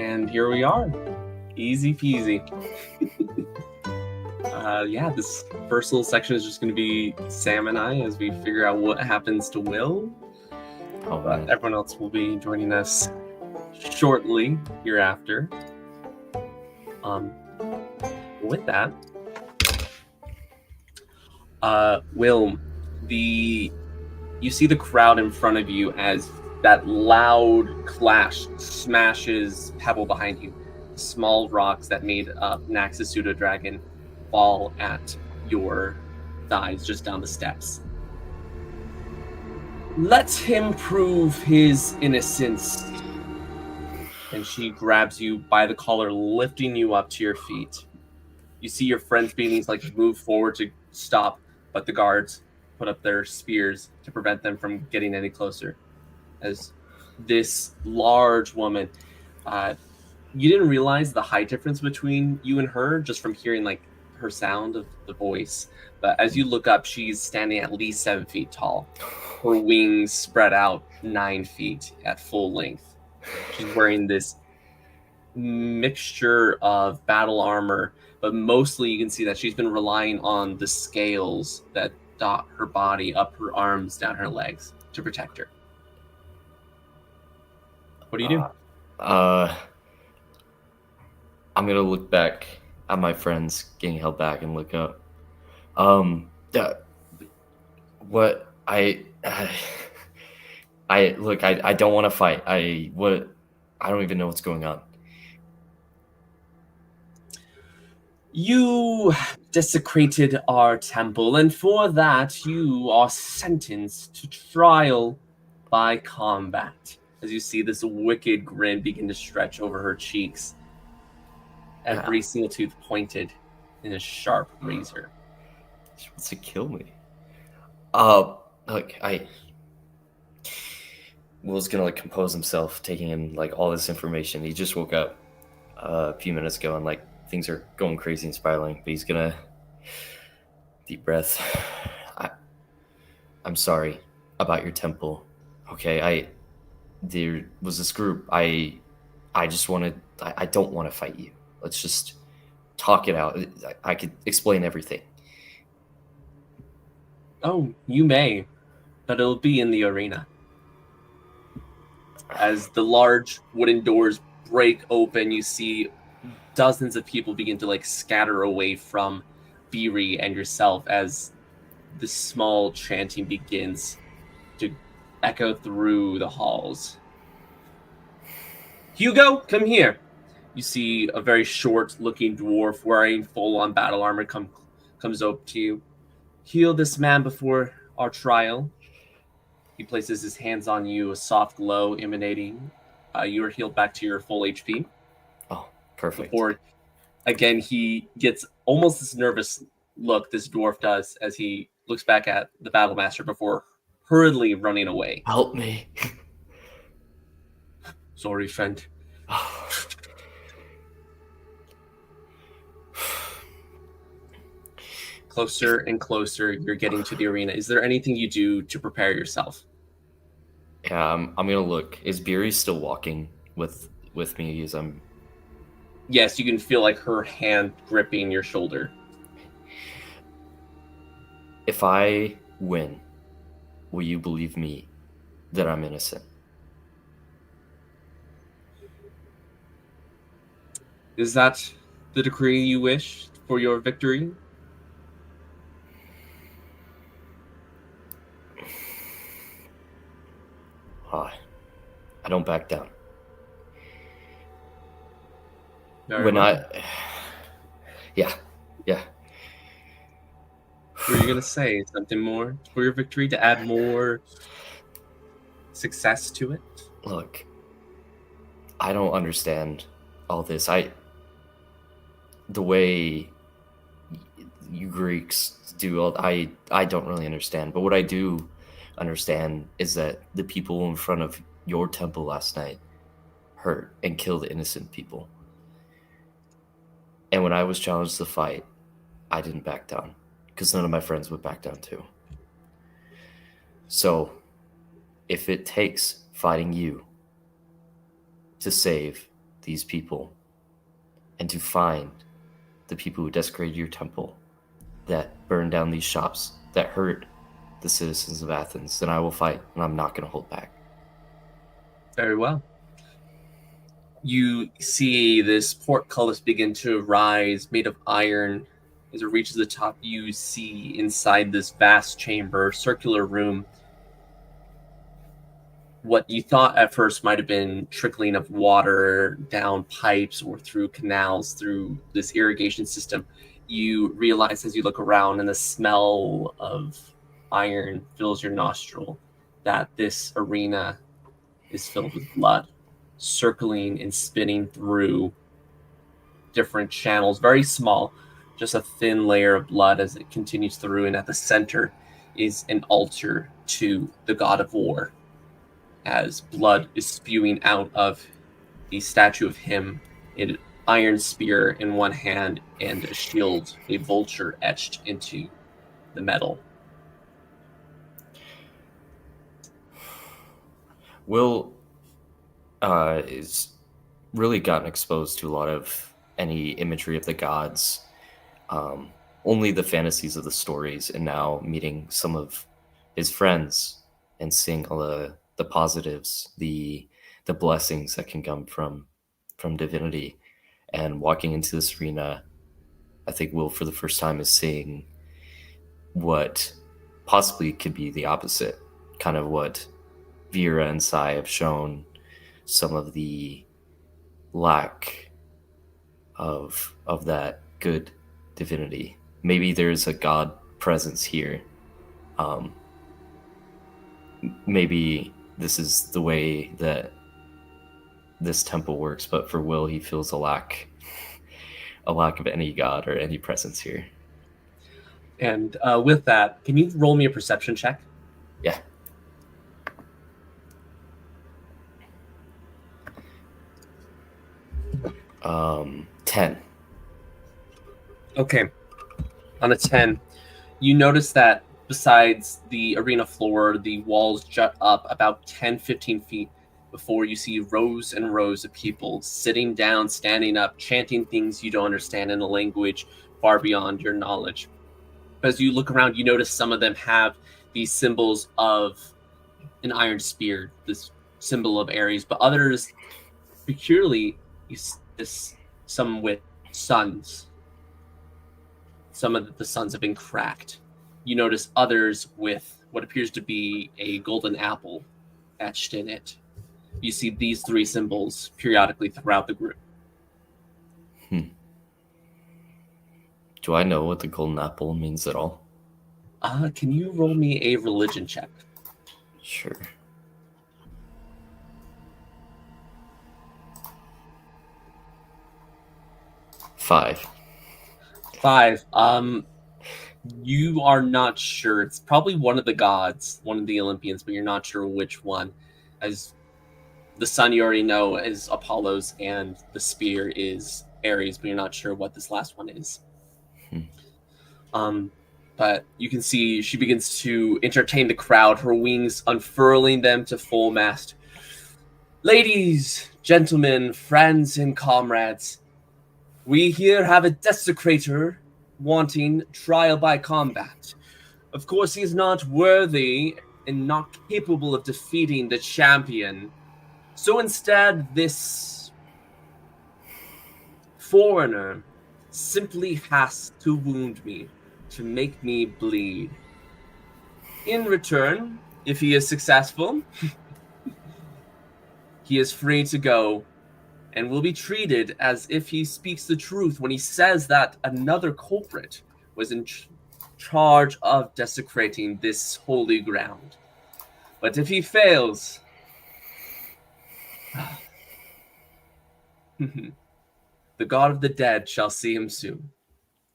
And here we are. Easy peasy. This first little section is just going to be Sam and I as we figure out what happens to Will. But everyone else will be joining us shortly hereafter. With that, Will, you see the crowd in front of you as that loud clash smashes pebble behind you. Small rocks that made up Nax's pseudo-dragon fall at your thighs just down the steps. Let him prove his innocence. And she grabs you by the collar, lifting you up to your feet. You see your friends being move forward to stop, but the guards put up their spears to prevent them from getting any closer. As this large woman, you didn't realize the height difference between you and her just from hearing her sound of the voice. But as you look up, she's standing at least 7 feet tall. Her wings spread out 9 feet at full length. She's wearing this mixture of battle armor, but mostly you can see that she's been relying on the scales that dot her body up her arms, down her legs to protect her. What do you do? I'm gonna look back at my friends getting held back and look up. What I don't want to fight. I don't even know what's going on. You desecrated our temple, and for that you are sentenced to trial by combat. As you see this wicked grin begin to stretch over her cheeks, every single tooth pointed in a sharp razor. She wants to kill me. Will's gonna compose himself, taking in all this information. He just woke up a few minutes ago, and things are going crazy and spiraling. But he's gonna deep breath. I'm sorry about your temple. Okay, there was this group. I don't want to fight you. Let's just talk it out. I could explain everything. Oh, you may, but it'll be in the arena. As the large wooden doors break open, you see dozens of people begin to scatter away from Veera and yourself as the small chanting begins to echo through the halls. Hugo, come here. You see a very short-looking dwarf wearing full-on battle armor comes up to you. Heal this man before our trial. He places his hands on you, a soft glow emanating. You are healed back to your full HP. Oh, perfect. Before, again, he gets almost this nervous look, this dwarf does, as he looks back at the battle master before hurriedly running away. Help me. Sorry, friend. Closer and closer, you're getting to the arena. Is there anything you do to prepare yourself? Yeah, I'm gonna look. Is Beery still walking with me as I'm... Yes, you can feel her hand gripping your shoulder. If I win, will you believe me that I'm innocent? Is that the decree you wish for your victory? I don't back down. Very well. Yeah. Were you going to say something more for your victory to add more success to it? Look, I don't understand all this. The way you Greeks do all, I don't really understand. But what I do understand is that the people in front of your temple last night hurt and killed innocent people. And when I was challenged to fight, I didn't back down because none of my friends would back down too. So if it takes fighting you to save these people and to find the people who desecrated your temple, that burned down these shops, that hurt the citizens of Athens, then I will fight, and I'm not going to hold back. Very well. You see this portcullis begin to rise, made of iron. As it reaches the top, you see inside this vast chamber, circular room, what you thought at first might have been trickling of water down pipes or through canals, through this irrigation system. You realize as you look around and the smell of iron fills your nostril that this arena is filled with blood, circling and spinning through different channels, very small, just a thin layer of blood as it continues through, and at the center is an altar to the god of war, as blood is spewing out of the statue of him, an iron spear in one hand and a shield, a vulture etched into the metal. Will is really gotten exposed to a lot of any imagery of the gods, only the fantasies of the stories, and now meeting some of his friends and seeing all the positives, the blessings that can come from divinity, and walking into this arena, I think Will for the first time is seeing what possibly could be the opposite, kind of what Veera and Sai have shown, some of the lack of that good divinity. Maybe there's a god presence here. Maybe this is the way that this temple works, but for Will, he feels a lack of any god or any presence here. And with that, can you roll me a perception check? Yeah. Um, 10. Okay. On a 10, you notice that besides the arena floor, the walls jut up about 10, 15 feet before you see rows and rows of people sitting down, standing up, chanting things you don't understand in a language far beyond your knowledge. As you look around, you notice some of them have these symbols of an iron spear, this symbol of Ares, but others, peculiarly, some with suns. Some of the suns have been cracked. You notice others with what appears to be a golden apple etched in it. You see these three symbols periodically throughout the group. Do I know what the golden apple means at all? Can you roll me a religion check? Sure. 5. 5. You are not sure. It's probably one of the gods, one of the Olympians, but you're not sure which one. As the sun you already know is Apollo's, and the spear is Ares, but you're not sure what this last one is. But you can see she begins to entertain the crowd, her wings unfurling them to full mast. Ladies, gentlemen, friends, and comrades, we here have a desecrator wanting trial by combat. Of course, he is not worthy and not capable of defeating the champion. So instead, this foreigner simply has to wound me, to make me bleed. In return, if he is successful, he is free to go and will be treated as if he speaks the truth when he says that another culprit was in charge of desecrating this holy ground. But if he fails, the god of the dead shall see him soon.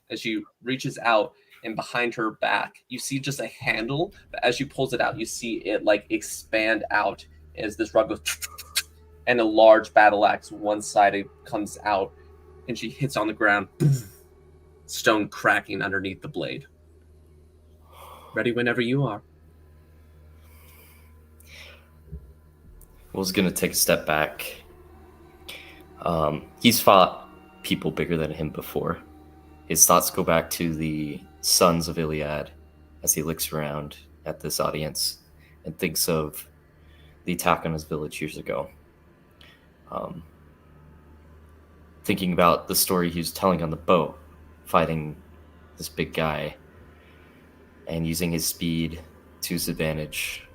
As she reaches out, and behind her back, you see just a handle, but as she pulls it out, you see it like expand out as this rug goes, and a large battle axe one-sided comes out, and she hits on the ground, stone cracking underneath the blade. Ready whenever you are. Will's gonna take a step back, He's fought people bigger than him before. His thoughts go back to the sons of Iliad as he looks around at this audience and thinks of the attack on his village years ago. Thinking about the story he was telling on the boat, fighting this big guy and using his speed to his advantage.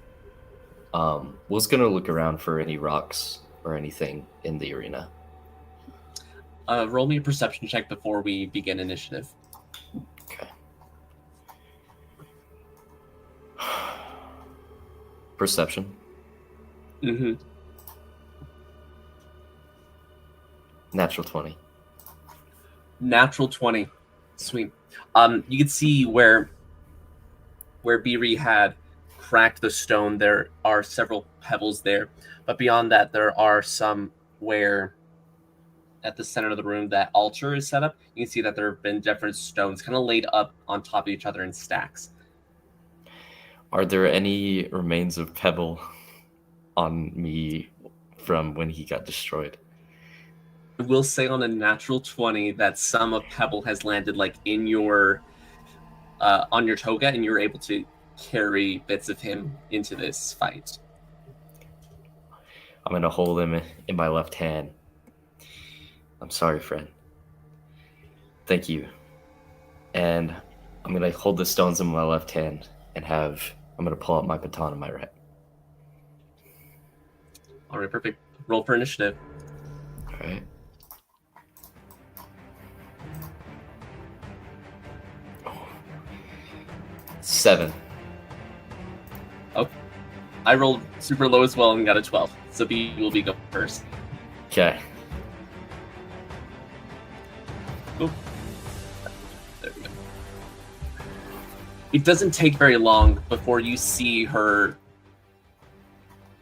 Was going to look around for any rocks or anything in the arena. Roll me a perception check before we begin initiative. Okay. Perception. Mm-hmm. Natural 20. Natural 20. Sweet. You can see where Bailee had cracked the stone. There are several pebbles there, but beyond that, there are some where at the center of the room that altar is set up. You can see that there have been different stones kind of laid up on top of each other in stacks. Are there any remains of pebble on me from when he got destroyed? I will say on a natural 20 that some of pebble has landed like in your on your toga, and you're able to carry bits of him into this fight. I'm gonna hold him in my left hand. I'm sorry, friend. Thank you. And I'm gonna hold the stones in my left hand and I'm gonna pull out my baton in my right. All right, perfect. Roll for initiative. All right. Oh. 7. Oh, I rolled super low as well and got a 12. So B will be go first. Okay. Oop. There we go. It doesn't take very long before you see her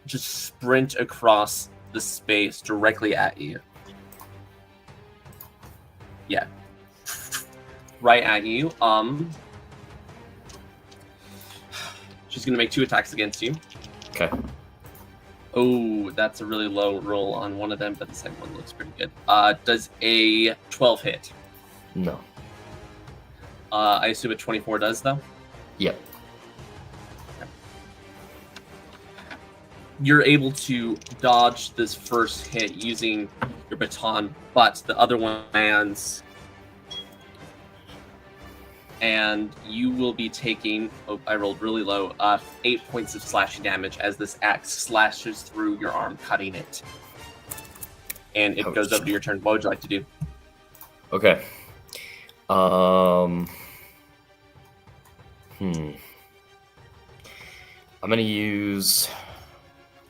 just sprint across the space directly at you. Yeah. Right at you. She's gonna make 2 attacks against you. Okay. Oh, that's a really low roll on one of them, but the second one looks pretty good. Does a 12 hit? No. I assume a 24 does, though? Yep. Okay. You're able to dodge this first hit using your baton, but the other one lands. And you will be taking, I rolled really low, 8 points of slashing damage as this axe slashes through your arm, cutting it. And it goes over to your turn. What would you like to do? Okay. I'm gonna use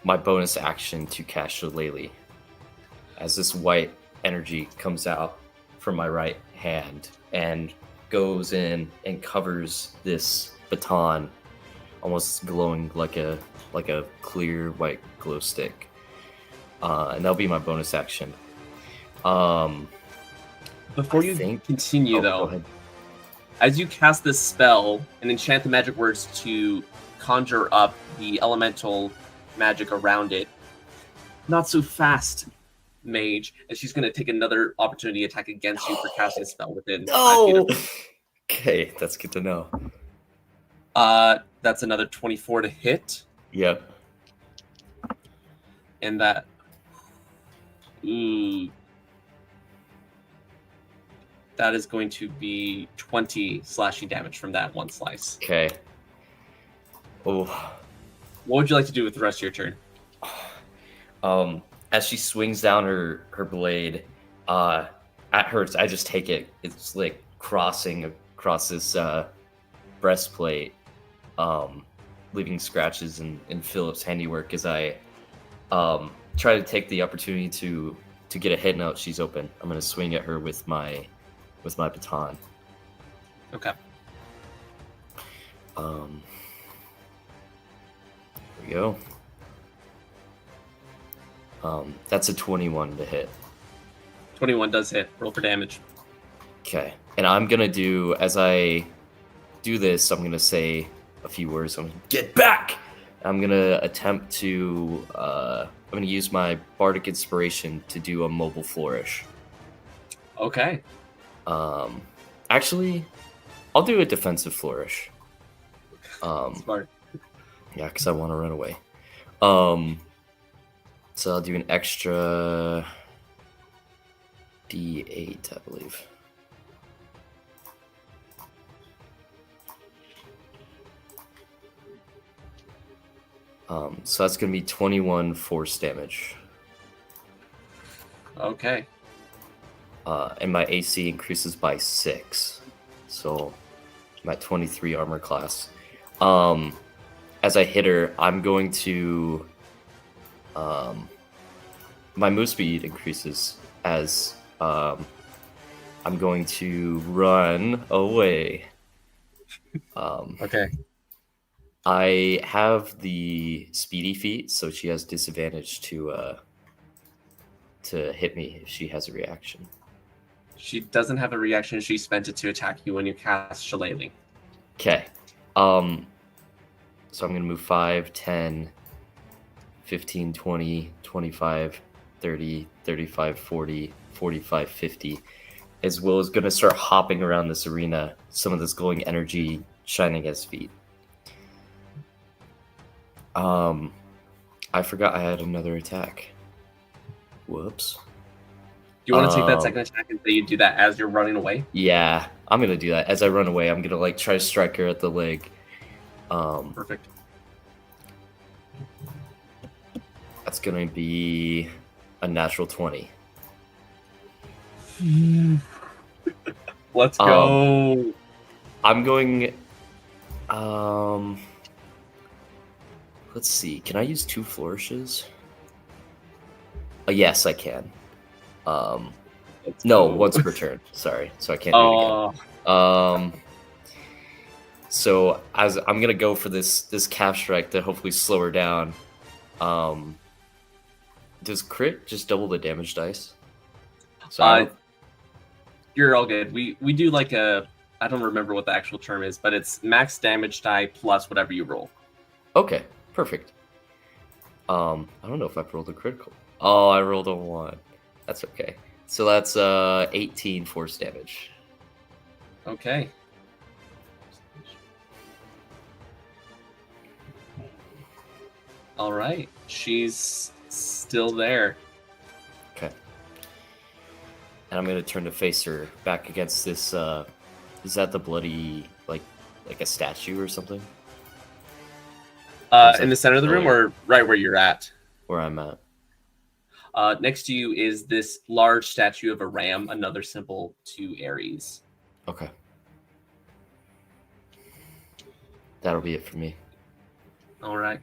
my bonus action to cast Shillelagh as this white energy comes out from my right hand and goes in and covers this baton, almost glowing like a clear white glow stick. And that'll be my bonus action. Before you continue, though, as you cast this spell and enchant the magic words to conjure up the elemental magic around it, not so fast, mage, and she's going to take another opportunity attack against you for casting a spell within 5 feet of her. Okay, that's good to know. That's another 24 to hit. Yep. And that... that is going to be 20 slashing damage from that one slice. Okay. Oh. What would you like to do with the rest of your turn? As she swings down her blade, at her, I just take it. It's like crossing across this breastplate, leaving scratches in Philip's handiwork as I try to take the opportunity to get a hit note. She's open. I'm going to swing at her with my baton. Okay. There we go. That's a 21 to hit. 21 does hit. Roll for damage. Okay. And I'm going to do, as I do this, I'm going to say a few words. I'm going to get back! I'm going to attempt to I'm going to use my bardic inspiration to do a mobile flourish. Okay. Actually, I'll do a defensive flourish. Smart. Yeah, because I want to run away. So I'll do an extra D8, I believe. So that's going to be 21 force damage. Okay. And my AC increases by 6. So I'm at 23 armor class. As I hit her, I'm going to... my move speed increases as I'm going to run away. Okay. I have the speedy feat, so she has disadvantage to hit me if she has a reaction. She doesn't have a reaction. She spent it to attack you when you cast Shillelagh. Okay. So I'm going to move 5, 10, 15, 20, 25, 30, 35, 40, 45, 50, as well as going to start hopping around this arena, some of this glowing energy shining at his feet. I forgot I had another attack. Whoops. Do you want to take that second attack and say you do that as you're running away? Yeah, I'm going to do that. As I run away, I'm going to try to strike her at the leg. Perfect. That's going to be a natural 20. Let's go. I'm going... let's see. Can I use 2 flourishes? Yes, I can. No, once per turn. Sorry, so I can't do it again. So as I'm gonna go for this calf strike to hopefully slow her down. Does crit just double the damage dice? So you're all good. We do like a, I don't remember what the actual term is, but it's max damage die plus whatever you roll. Okay, perfect. I don't know if I've rolled a critical. Oh, I rolled a 1. That's okay. So that's 18 force damage. Okay. All right. She's still there. Okay. And I'm going to turn to face her back against this, is that the bloody, like a statue or something? In the center of the room or right where you're at? Where I'm at. Next to you is this large statue of a ram, another symbol to Ares. Okay. That'll be it for me. All right.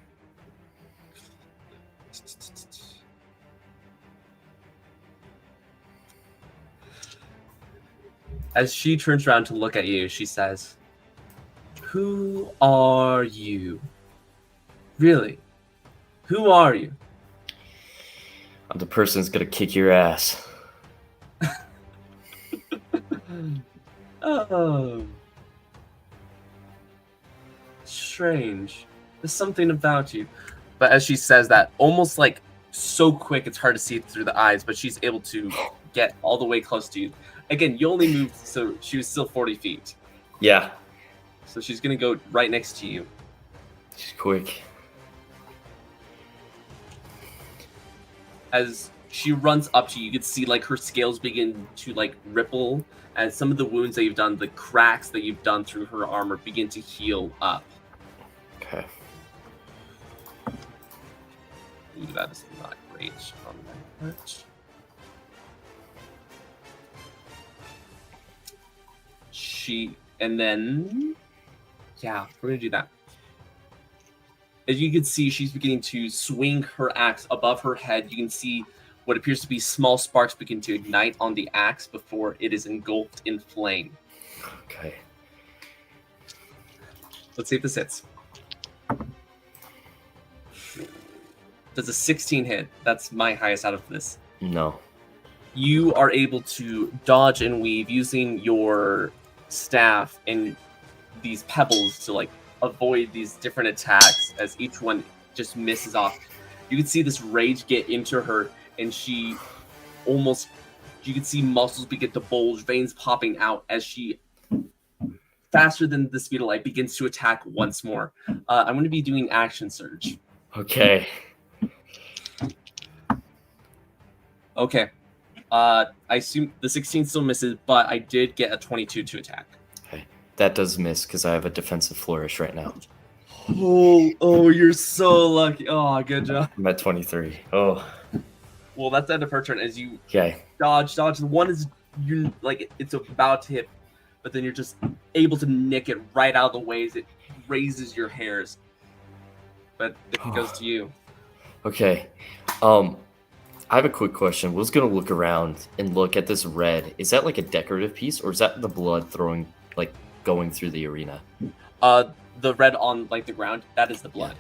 As she turns around to look at you, she says, "Who are you? Really? Who are you?" I'm the person that's gonna kick your ass. Oh. Strange. There's something about you. But as she says that, almost like so quick it's hard to see through the eyes, but she's able to get all the way close to you. Again, you only moved, so she was still 40 feet. Yeah. So she's going to go right next to you. She's quick. As she runs up to you, you can see like her scales begin to like ripple, and some of the wounds that you've done, the cracks that you've done through her armor begin to heal up. Okay. Ooh, that is not great on my part. And then, yeah, we're gonna do that. As you can see, she's beginning to swing her axe above her head. You can see what appears to be small sparks begin to ignite on the axe before it is engulfed in flame. Okay. Let's see if this hits. Does a 16 hit? That's my highest out of this. No. You are able to dodge and weave using your staff and these pebbles to like avoid these different attacks as each one just misses off. You can see this rage get into her, and she almost, you can see muscles begin to bulge, veins popping out as she, faster than the speed of light, begins to attack once more. I'm going to be doing action surge. Okay. Okay. I assume the 16 still misses, but I did get a 22 to attack. Okay. That does miss because I have a defensive flourish right now. Oh, you're so lucky. Oh, good job. I'm at 23. Oh. Well, that's the end of her turn. As you Okay. dodge. The one is, you like, it's about to hit, but then you're just able to nick it right out of the way as it raises your hairs. But it goes to you. Okay. I have a quick question. Will's gonna look around and look at this red. Is that like a decorative piece, or is that the blood going through the arena? The red on like the ground, that is the blood.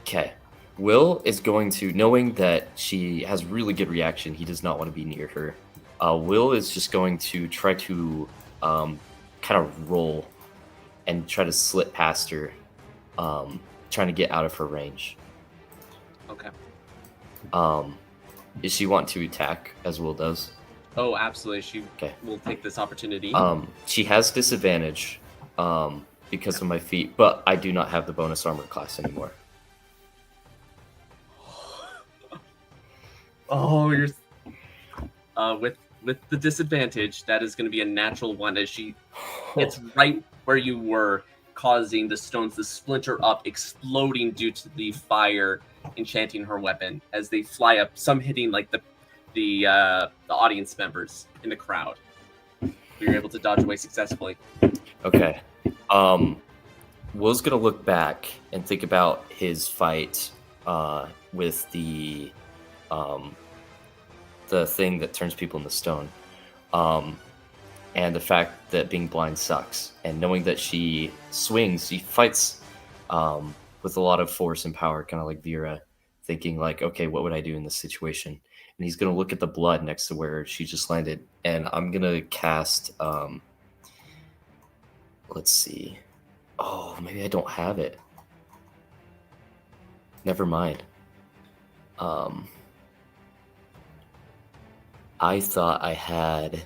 Okay. Will is going to, knowing that she has really good reaction, he does not want to be near her. Will is just going to try to kind of roll and try to slip past her, trying to get out of her range. Okay. Does she want to attack as Will does? Oh, absolutely. She will take this opportunity. She has disadvantage because of my feat, but I do not have the bonus armor class anymore. Oh, you're with the disadvantage. That is going to be a natural one, as she it's right where you were, causing the stones to splinter up, exploding due to the fire enchanting her weapon as they fly up, some hitting like the audience members in the crowd. You're able to dodge away successfully. Okay. Will's gonna look back and think about his fight with the thing that turns people into stone, and the fact that being blind sucks, and knowing that she fights with a lot of force and power, kind of like Veera, thinking like, okay, what would I do in this situation? And he's gonna look at the blood next to where she just landed, and I'm gonna cast. Let's see. Oh, maybe I don't have it. Never mind. I thought I had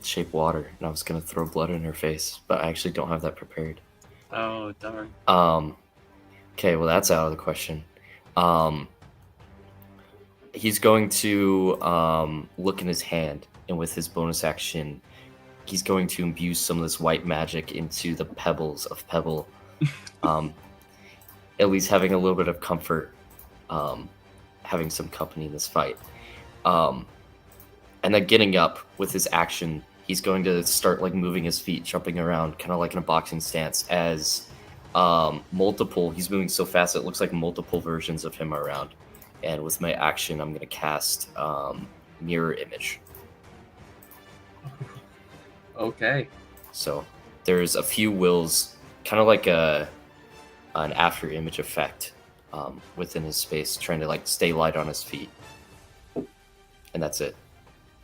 shape water, and I was gonna throw blood in her face, but I actually don't have that prepared. Oh, darn. Okay, well that's out of the question. He's going to look in his hand, and with his bonus action, he's going to imbue some of this white magic into the pebbles of Pebble. At least having a little bit of comfort, having some company in this fight. And then getting up with his action, he's going to start like moving his feet, jumping around, kind of like in a boxing stance, as he's moving so fast it looks like multiple versions of him are around. And with my action, I'm going to cast Mirror Image. Okay. So there's a few wills, kind of like an after image effect within his space, trying to like stay light on his feet. And that's it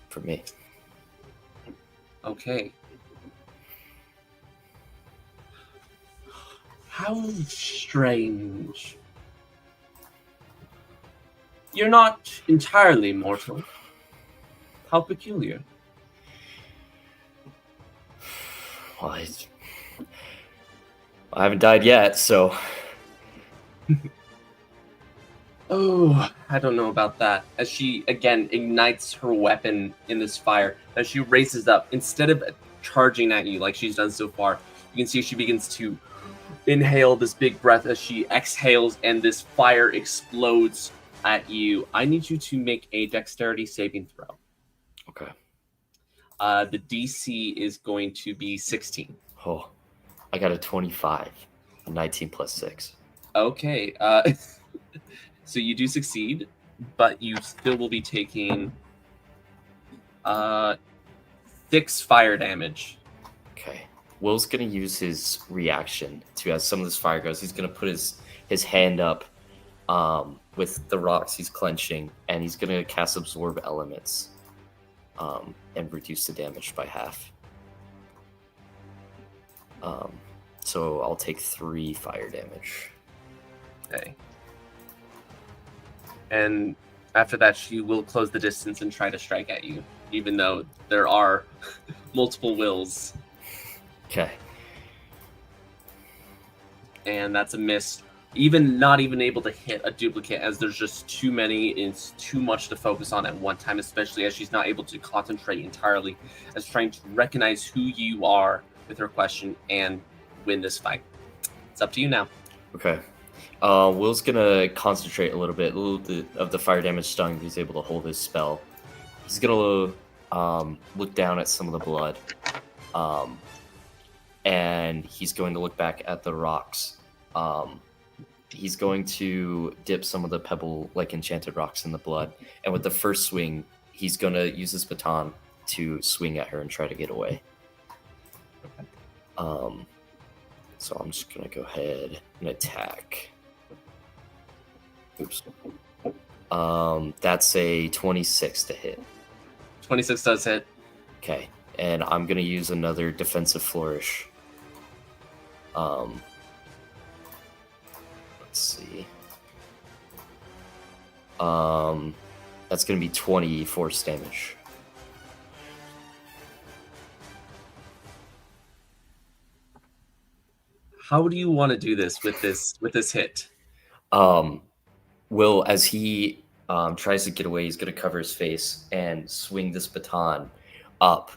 for me. Okay. How strange. You're not entirely mortal. How peculiar. Well, I haven't died yet, so... Oh, I don't know about that. As she, again, ignites her weapon in this fire, as she raises up, instead of charging at you like she's done so far, you can see she begins to inhale this big breath as she exhales, and this fire explodes at you. I need you to make a dexterity saving throw. Okay. The DC is going to be 16. Oh, I got a 25. A 19 plus 6. Okay. So you do succeed, but you still will be taking 6 fire damage. Okay. Will's going to use his reaction to, as some of this fire goes, he's going to put his hand up with the rocks he's clenching, and he's going to cast Absorb Elements and reduce the damage by half. So I'll take 3 fire damage. Okay. And after that, she will close the distance and try to strike at you, even though there are multiple wills. Okay. And that's a miss. Not even able to hit a duplicate, as there's just too many. It's too much to focus on at one time, especially as she's not able to concentrate entirely, as trying to recognize who you are with her question and win this fight. It's up to you now. Okay. Will's gonna concentrate a little bit of the fire damage stung. He's able to hold his spell. He's gonna look down at some of the blood, and he's going to look back at the rocks. He's going to dip some of the pebble, like enchanted rocks, in the blood, and with the first swing, he's gonna use his baton to swing at her and try to get away. So I'm just gonna go ahead and attack. Oops. That's a 26 to hit. 26 does hit. Okay, and I'm gonna use another defensive flourish. Let's see. That's gonna be 20 force damage. How do you want to do this with this hit? Will, as he tries to get away, he's going to cover his face and swing this baton up.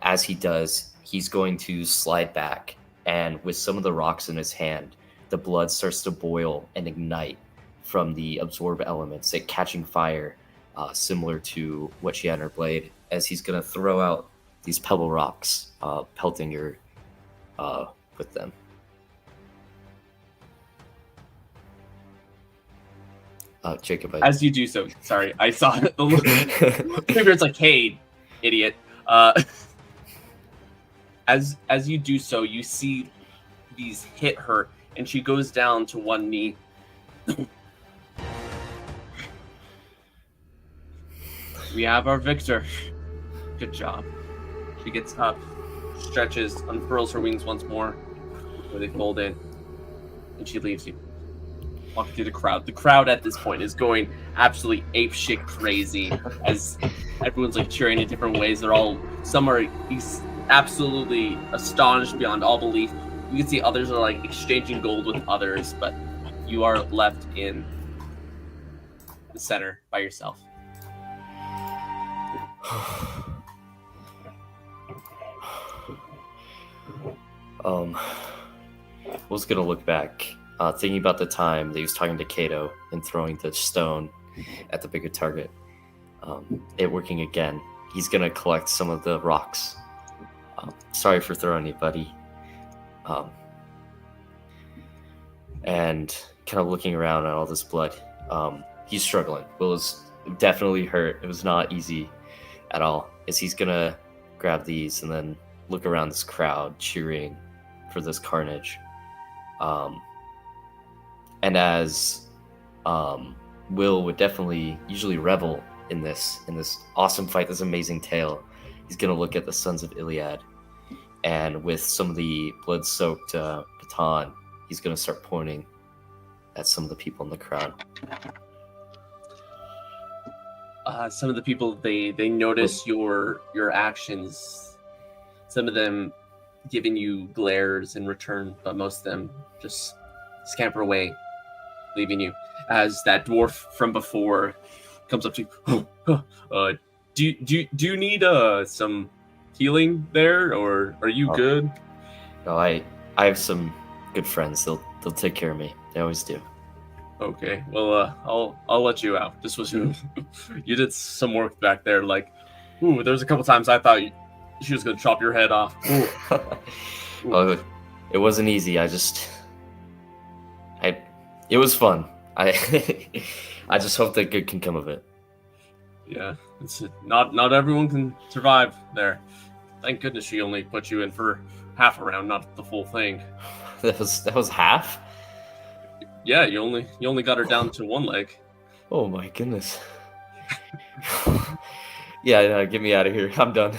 As he does, he's going to slide back, and with some of the rocks in his hand, the blood starts to boil and ignite from the absorb elements, it catching fire, similar to what she had in her blade, as he's going to throw out these pebble rocks, pelting her with them. Jacob, as you do so, sorry, I saw it. It's like, hey, idiot. As you do so, you see these hit her, and she goes down to one knee. We have our victor. Good job. She gets up, stretches, unfurls her wings once more, where they fold in, and she leaves you. Walking through the crowd. The crowd at this point is going absolutely apeshit crazy as everyone's like cheering in different ways. Some are absolutely astonished beyond all belief. You can see others are like exchanging gold with others, but you are left in the center by yourself. Will's gonna look back. Thinking about the time that he was talking to Kato and throwing the stone at the bigger target. It working again. He's going to collect some of the rocks. Sorry for throwing you, buddy. And kind of looking around at all this blood. He's struggling. Will is definitely hurt. It was not easy at all. As he's going to grab these and then look around this crowd cheering for this carnage. And as Will would definitely usually revel in this awesome fight, this amazing tale, he's going to look at the Sons of Iliad, and with some of the blood-soaked baton, he's going to start pointing at some of the people in the crowd. Some of the people, they notice your actions. Some of them giving you glares in return, but most of them just scamper away, leaving you. As that dwarf from before comes up to you. Do you need some healing there, or are you good? No, I have some good friends. They'll take care of me. They always do. Okay, well, I'll let you out. This was you did some work back there. Like, there was a couple times I thought she was gonna chop your head off. Well, it wasn't easy. It was fun. I just hope that good can come of it. Yeah, it's not everyone can survive there. Thank goodness she only put you in for half a round, not the full thing. That was half? Yeah, you only got her down to one leg. Oh my goodness. Yeah, get me out of here. I'm done.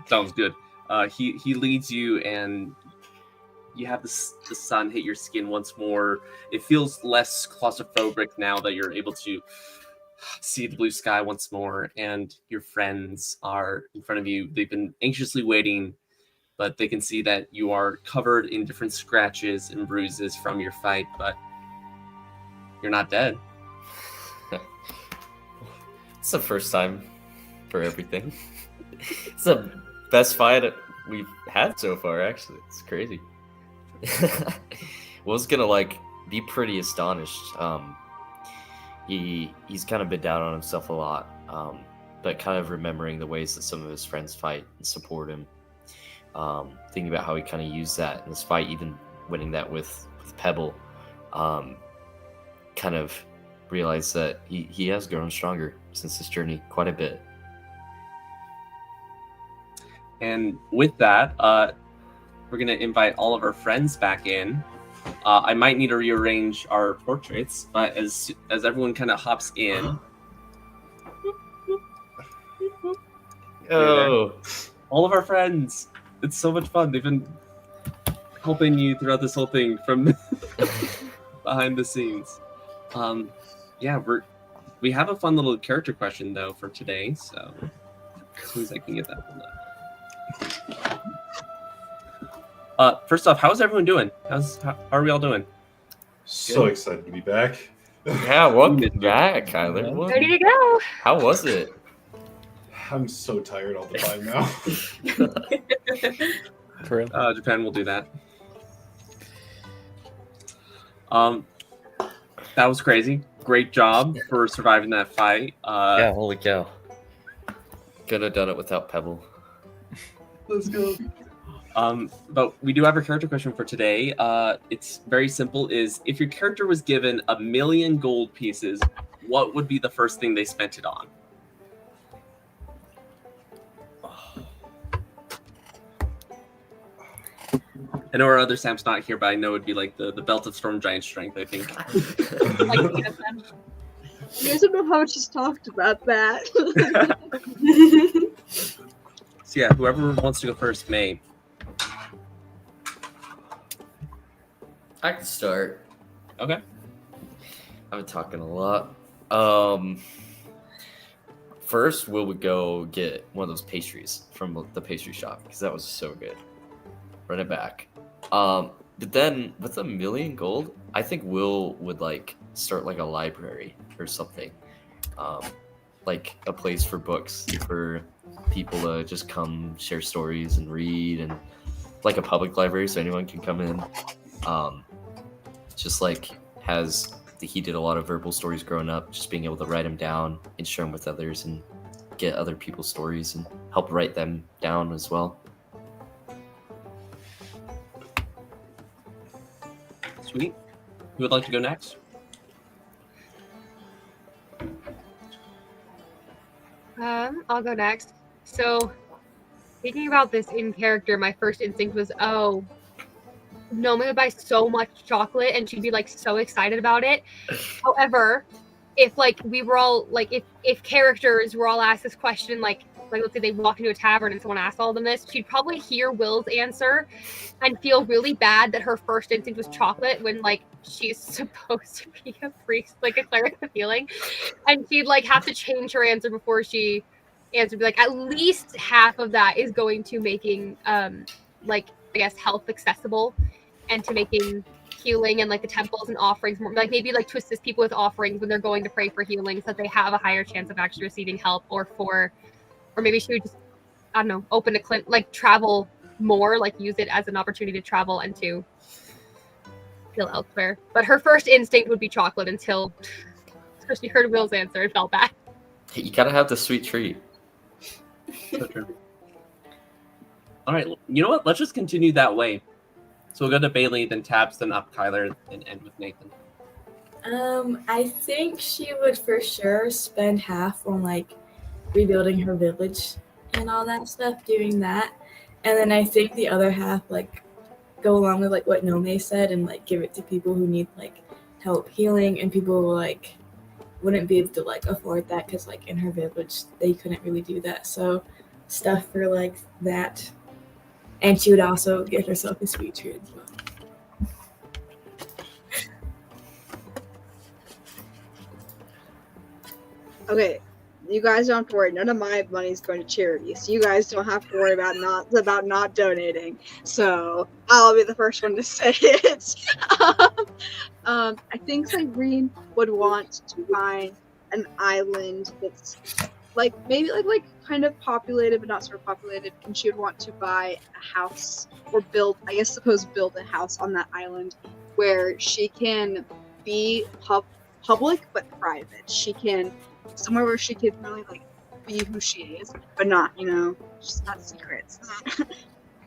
Sounds good. He leads you, and you have the sun hit your skin once more. It feels less claustrophobic now that you're able to see the blue sky once more, and your friends are in front of you. They've been anxiously waiting, but they can see that you are covered in different scratches and bruises from your fight, but you're not dead. It's the first time for everything. It's the best fight we've had so far, actually. It's crazy. Will's gonna like be pretty astonished. He's kind of been down on himself a lot, but kind of remembering the ways that some of his friends fight and support him. Thinking about how he kind of used that in this fight, even winning that with Pebble. Kind of realized that he has grown stronger since this journey quite a bit. And with that, we're going to invite all of our friends back in. I might need to rearrange our portraits, but as everyone kind of hops in. Oh, all of our friends. It's so much fun. They've been helping you throughout this whole thing from behind the scenes. Yeah, we have a fun little character question though for today, so as soon as I can get that one up. First off, how's everyone doing? How are we all doing? So excited to be back. Yeah, welcome back, Kyler. Ready to go. How was it? I'm so tired all the time now. For real? Japan will do that. That was crazy. Great job for surviving that fight. Yeah, holy cow. Could have done it without Pebble. Let's go. But we do have a character question for today. It's very simple. Is if your character was given 1,000,000 gold pieces, what would be the first thing they spent it on? I know our other Sam's not here, but I know it'd be like the belt of Storm Giant Strength, I think. You guys don't know how much he's talked about that. So yeah, whoever wants to go first may. I can start. Okay. I've been talking a lot. First, Will would go get one of those pastries from the pastry shop because that was so good. Run it back. But then with 1,000,000 gold, I think Will would like start like a library or something, like a place for books for people to just come share stories and read, and like a public library so anyone can come in. Just like he did a lot of verbal stories growing up, just being able to write them down and share them with others and get other people's stories and help write them down as well. Sweet. Who would like to go next? I'll go next. So, thinking about this in character, my first instinct was, Nomei would buy so much chocolate and she'd be like so excited about it. However, if like we were all like if characters were all asked this question, like let's say they walked into a tavern and someone asked all of them this, she'd probably hear Will's answer and feel really bad that her first instinct was chocolate when like she's supposed to be a priest, like a cleric of healing, and she'd like have to change her answer before she answered. Be like, at least half of that is going to making like I guess health accessible and to making healing and like the temples and offerings more, like maybe like to assist people with offerings when they're going to pray for healing so that they have a higher chance of actually receiving help, or maybe she would just, I don't know, open a clinic, like travel more, like use it as an opportunity to travel and to heal elsewhere. But her first instinct would be chocolate until she heard Will's answer and felt bad. You gotta have the sweet treat. So true. All right, you know what? Let's just continue that way. So we'll go to Bailee, then Tabs, then up Kyler, and end with Nathan. I think she would for sure spend half on like rebuilding her village and all that stuff, doing that. And then I think the other half like go along with like what Nomei said and like give it to people who need like help healing, and people who like wouldn't be able to like afford that because like in her village they couldn't really do that. So stuff for like that. And she would also get herself a sweet treat as well. Okay, you guys don't have to worry. None of my money is going to charity, so you guys don't have to worry about not donating. So I'll be the first one to say it. I think Cyrene would want to find an island that's maybe kind of populated but not super populated, and she would want to buy a house or build a house on that island where she can be public but private. She can somewhere where she can really be who she is, but not just not secrets.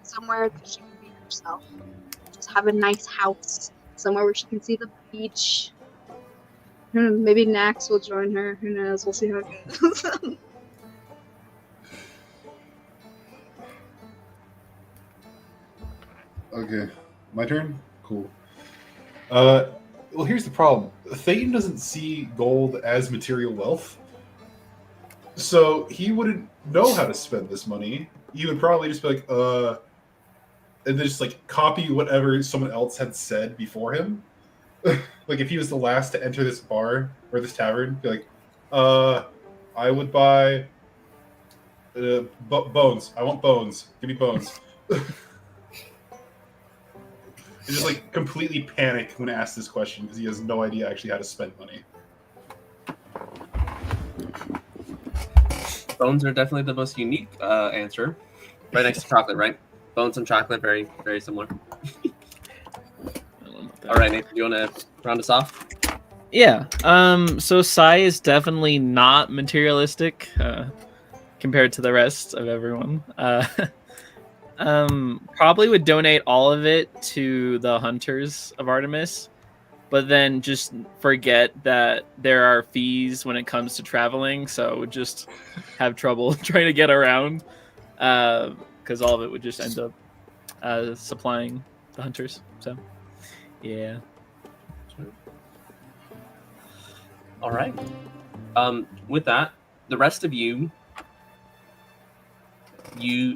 Somewhere that she can be herself. Just have a nice house somewhere where she can see the beach. Maybe Nax will join her. Who knows? We'll see how it goes. Okay, my turn? Cool. Well, here's the problem. Thayton doesn't see gold as material wealth. So he wouldn't know how to spend this money. He would probably just be like, and then just copy whatever someone else had said before him. If he was the last to enter this bar or this tavern, be like, I would buy bones. I want bones. Give me bones. And just completely panic when asked this question because he has no idea actually how to spend money. Bones are definitely the most unique answer. Right next to chocolate, right? Bones and chocolate, very, very similar. All right, Nathan, do you want to round us off? Yeah. So Sai is definitely not materialistic compared to the rest of everyone. Probably would donate all of it to the hunters of Artemis, but then just forget that there are fees when it comes to traveling, so would just have trouble trying to get around because all of it would just end up supplying the hunters. So, yeah. All right. With that, the rest of you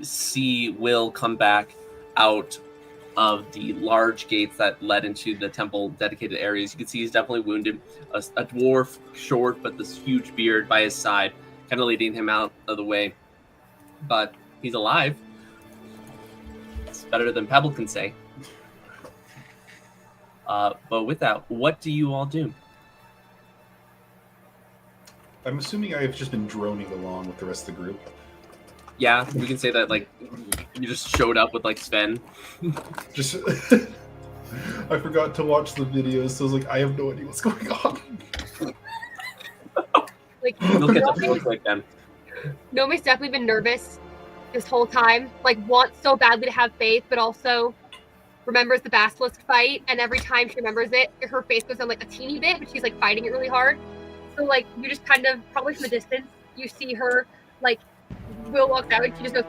see Will come back out of the large gates that led into the temple dedicated areas. You can see he's definitely wounded. A dwarf, short, but this huge beard by his side, kind of leading him out of the way. But he's alive. It's better than Pebble can say. But with that, what do you all do? I'm assuming I've just been droning along with the rest of the group. Yeah, we can say that you just showed up with Sven. Just I forgot to watch the videos, so I was I have no idea what's going on. You'll get the real quick then. Nomei's definitely been nervous this whole time. Wants so badly to have faith, but also remembers the basilisk fight, and every time she remembers it, her face goes down a teeny bit, but she's fighting it really hard. So you just kind of, probably from a distance, you see her Will walks out and she just goes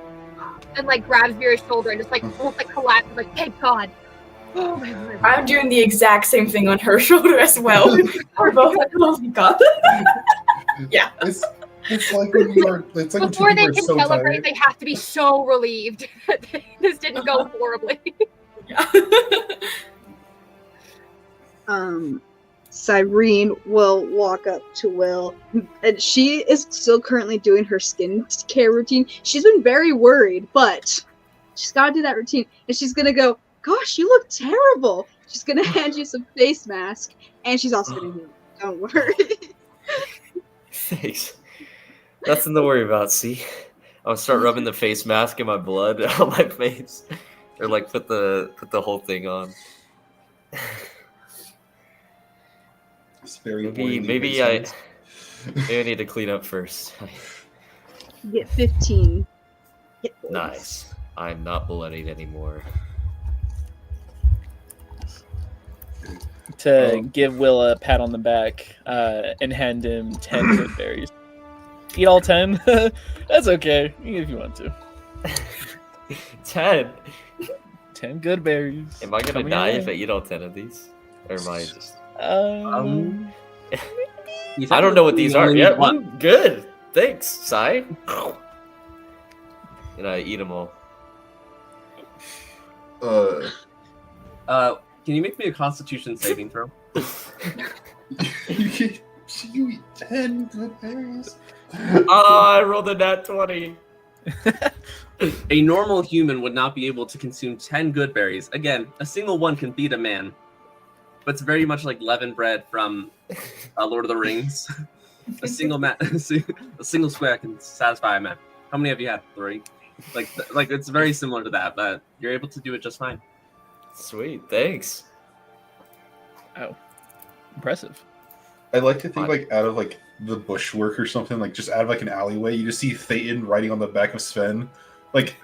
and grabs Veera's shoulder and just almost collapses thank God. Oh my Lord. I'm doing the exact same thing on her shoulder as well. We're both oh my God. Yeah. It's when you are. It's when before they are can so celebrate, tired. they have to be so relieved that this didn't go horribly. Yeah. Cyrene will walk up to Will, and she is still currently doing her skincare routine. She's been very worried, but she's got to do that routine, and she's gonna go, "Gosh, you look terrible." She's gonna hand you some face mask, and she's also gonna heal you. Don't worry. Thanks. Nothing to worry about, see? I'll start rubbing the face mask in my blood on my face. Or put the whole thing on. It's very maybe I need to clean up first. Get 15 hit points. Nice. I'm not bloodied anymore. To give Will a pat on the back and hand him 10 good berries. Eat all 10? That's okay, if you want to. 10? 10 good berries. Am I gonna die if I eat all 10 of these? Or am I just... I I don't know what these are. Yeah, good. Thanks, Sai. And I eat them all. Can you make me a Constitution saving throw? You eat 10 good berries. I rolled a nat 20. A normal human would not be able to consume 10 good berries. Again, a single one can feed a man. But it's very much like leavened bread from Lord of the Rings. a single square can satisfy a man. How many have you had? 3. Like it's very similar to that, but you're able to do it just fine. Sweet, thanks. Oh, impressive. I like to think like out of like the bushwork or something, like just out of like an alleyway, you just see Thayton riding on the back of Sven, like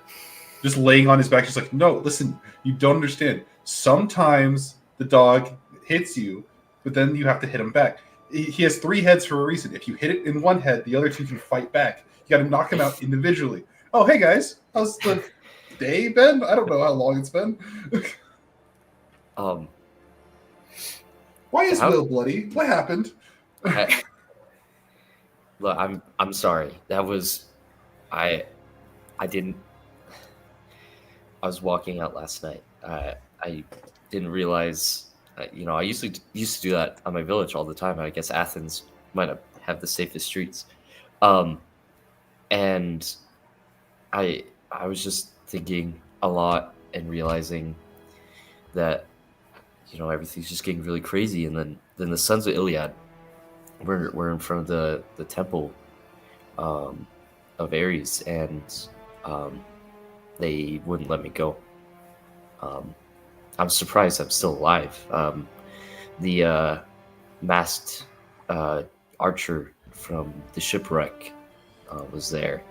just laying on his back, just like, no, listen, you don't understand. Sometimes the dog hits you, but then you have to hit him back. He has 3 heads for a reason. If you hit it in one head, the other 2 can fight back. You got to knock him out individually. Oh, hey guys, how's the day been? I don't know how long it's been. Why is Will bloody? What happened? Look, I'm sorry. That was I didn't. I was walking out last night. I didn't realize. I used to do that on my village all the time. I guess Athens might have the safest streets. And I was just thinking a lot and realizing that everything's just getting really crazy. And then the Sons of Iliad were in front of the temple of Ares, and they wouldn't let me go. I'm surprised I'm still alive. The masked archer from the shipwreck was there,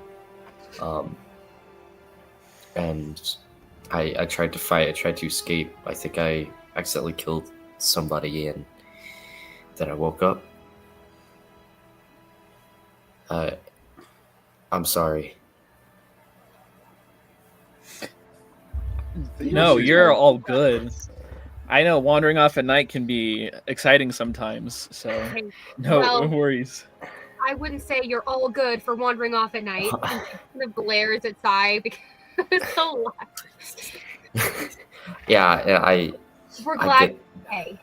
and I tried to fight. I tried to escape. I think I accidentally killed somebody, and then I woke up. I'm sorry. No, you're all good. I know wandering off at night can be exciting sometimes, so no worries. I wouldn't say you're all good for wandering off at night. He kind of glares at Sai because it's so loud. Yeah, We're glad. Hey.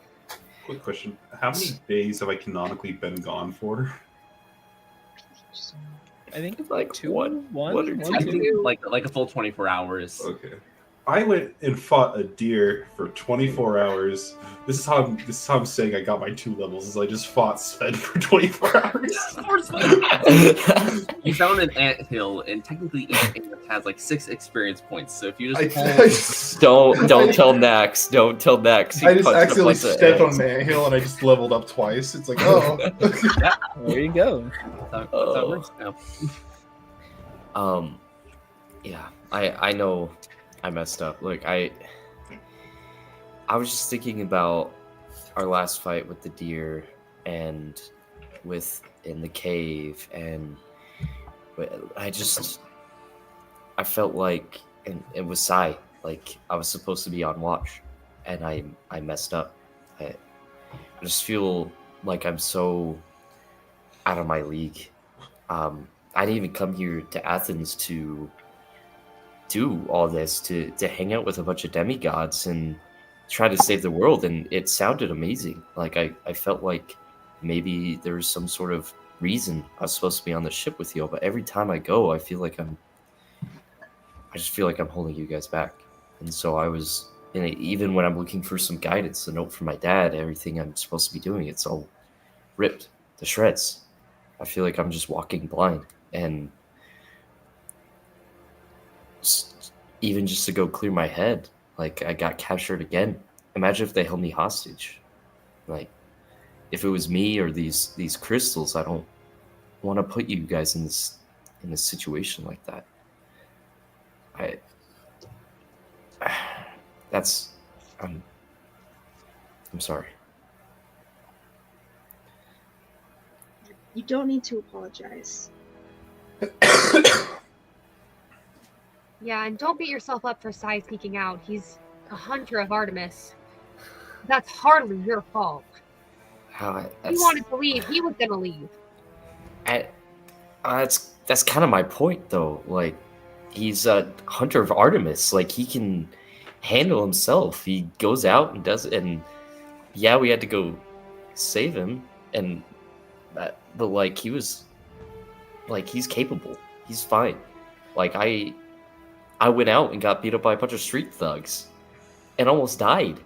Quick question: how many days have I canonically been gone for? I think it's like one or two. I think like a full 24 hours. Okay. I went and fought a deer for 24 hours. This is how I'm saying I got my 2 levels. Is I just fought Sven for 24 hours. You found an anthill, and technically each ant has like 6 experience points. So if you just don't tell Nax. Don't tell Nax. I just accidentally stepped on an anthill and I just leveled up twice. It's like, oh. Yeah, there you go. That's how it works now. Yeah, I know. I messed up. Look, I was just thinking about our last fight with the deer and in the cave, and I felt like, and it was Sai, like I was supposed to be on watch, and I messed up. I just feel like I'm so out of my league. I didn't even come here to Athens to do all this, to hang out with a bunch of demigods and try to save the world, and it sounded amazing. Like I felt like maybe there was some sort of reason I was supposed to be on the ship with you all, but every time I go, I just feel like I'm holding you guys back. And so I was, even when I'm looking for some guidance, a note from my dad, everything I'm supposed to be doing, it's all ripped to shreds. I feel like I'm just walking blind, and even just to go clear my head, like I got captured again. Imagine if they held me hostage. Like, if it was me or these crystals, I don't want to put you guys in this situation like that. I'm sorry. You don't need to apologize. Yeah, and don't beat yourself up for Sai speaking out. He's a hunter of Artemis. That's hardly your fault. He wanted to leave. He was gonna leave. That's kind of my point, though. Like, he's a hunter of Artemis. Like, he can handle himself. He goes out and does it. And yeah, we had to go save him. And but like he was, like he's capable. He's fine. Like I went out and got beat up by a bunch of street thugs, and almost died.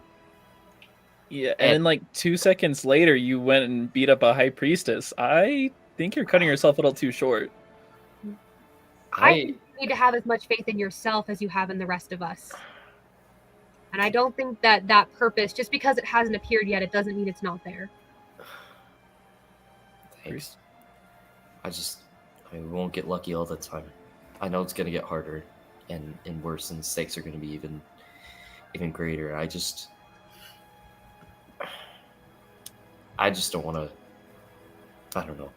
Yeah, and then like 2 seconds later, you went and beat up a high priestess. I think you're cutting yourself a little too short. I think you need to have as much faith in yourself as you have in the rest of us. And I don't think that purpose, just because it hasn't appeared yet, it doesn't mean it's not there. Thanks. I won't get lucky all the time. I know it's gonna get harder and worse, and the stakes are gonna be even greater. I just don't want to. I don't know.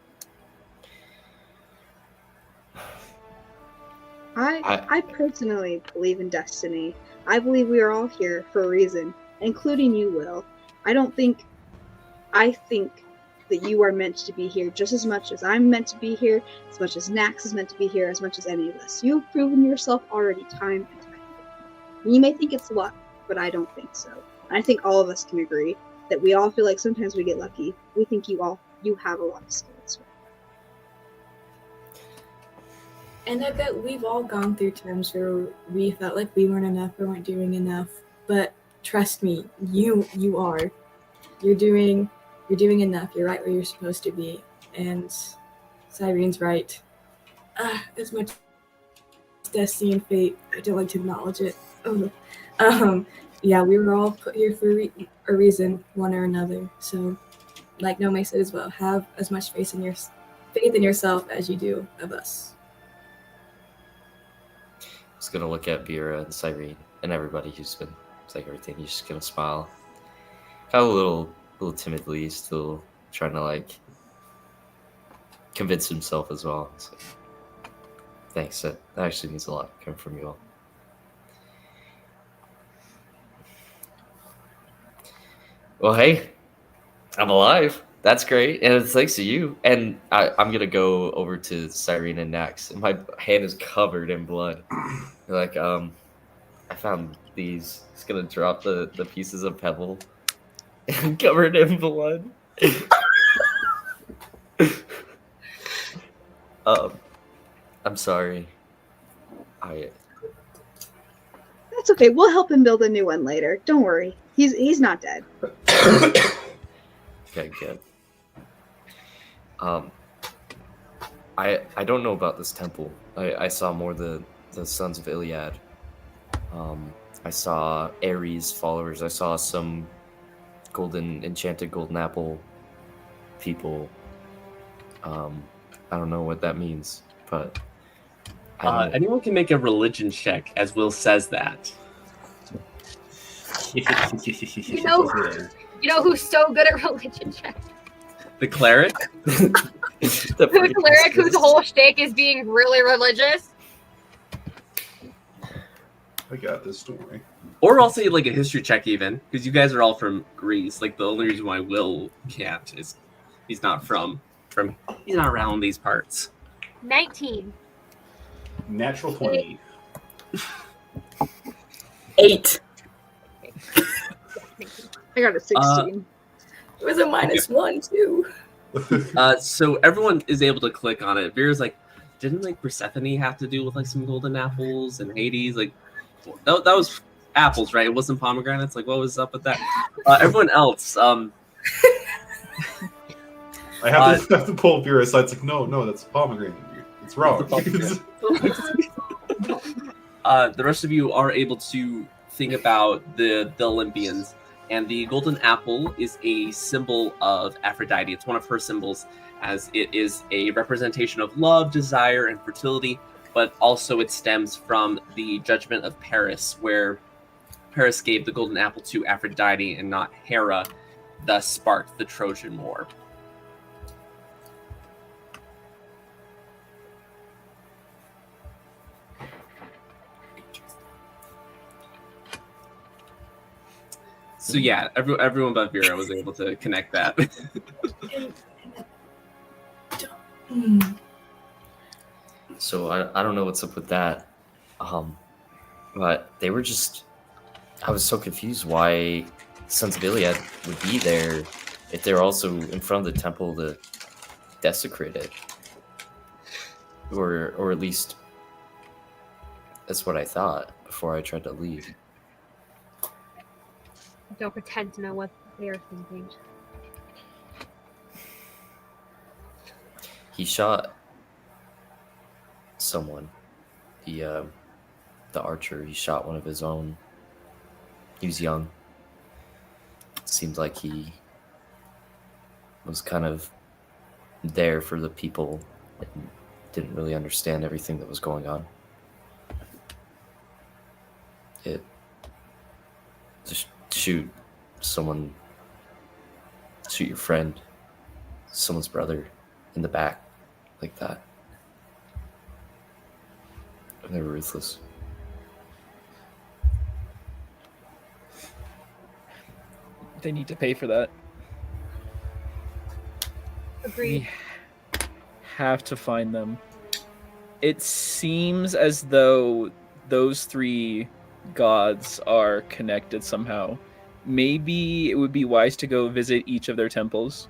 I personally believe in destiny. I believe we are all here for a reason, including you, Will. I think that you are meant to be here just as much as I'm meant to be here, as much as Nax is meant to be here, as much as any of us. You've proven yourself already time and time again. You may think it's luck, but I don't think so. I think all of us can agree that we all feel like sometimes we get lucky. We think you have a lot of skills. And I bet we've all gone through times where we felt like we weren't enough or weren't doing enough. But trust me, you are. You're doing enough. You're right where you're supposed to be. And Cyprian's right. As much as destiny and fate, I don't like to acknowledge it. Yeah, we were all put here for a reason, one or another. So, like Nomei said as well, have as much faith in yourself as you do of us. I was gonna look at Veera and Cyprion and everybody who's been saying everything. He's just gonna smile, kind of a little timidly, still trying to like convince himself as well. So, thanks. That actually means a lot coming from you all. Well, hey, I'm alive. That's great, and it's thanks to you. And I'm gonna go over to Cyprion and Nax, and my hand is covered in blood. Like, I found these. It's gonna drop the pieces of pebble, and covered in blood. I'm sorry. That's okay. We'll help him build a new one later. Don't worry. He's not dead. Okay, good. I don't know about this temple. I saw more the sons of Iliad. I saw Ares followers. I saw some enchanted golden apple people. I don't know what that means, but anyone can make a religion check as Will says that. You know who's so good at religion checks? The cleric? The cleric whose whole shtick is being really religious. I got this story. Or I'll say like a history check even, because you guys are all from Greece. Like the only reason why Will can't is he's not he's not around these parts. 19. Natural 20. 8. I got a 16. It was a -1 too. So everyone is able to click on it. Veera's like, didn't like Persephone have to do with like some golden apples and Hades? Like that was apples, right? It wasn't pomegranates. Like what was up with that? Everyone else, I have to pull Veera aside. It's like, no, that's a pomegranate. It's wrong. The rest of you are able to think about the Olympians. And the golden apple is a symbol of Aphrodite. It's one of her symbols, as it is a representation of love, desire, and fertility, but also it stems from the judgment of Paris, where Paris gave the golden apple to Aphrodite and not Hera, thus sparked the Trojan War. So yeah, everyone but Veera was able to connect that. So I don't know what's up with that. But they were just... I was so confused why Sons of Iliad would be there if they're also in front of the temple to desecrate it, or at least that's what I thought before I tried to leave. Don't pretend to know what they are thinking. He shot someone. The archer. He shot one of his own. He was young. Seemed like he was kind of there for the people and didn't really understand everything that was going on. Just shoot your friend, someone's brother in the back like that. And they were ruthless. They need to pay for that. Agreed. We have to find them. It seems as though those three gods are connected somehow. Maybe it would be wise to go visit each of their temples.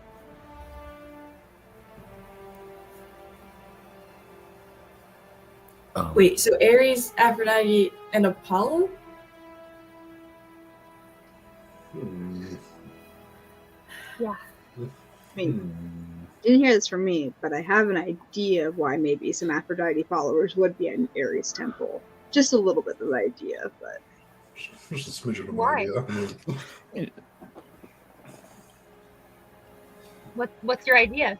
Wait, so Ares, Aphrodite, and Apollo? I mean, didn't hear this from me, but I have an idea of why maybe some Aphrodite followers would be at an Ares temple. Just a little bit of an idea, but Just a smidgen of Why? idea. What's your idea?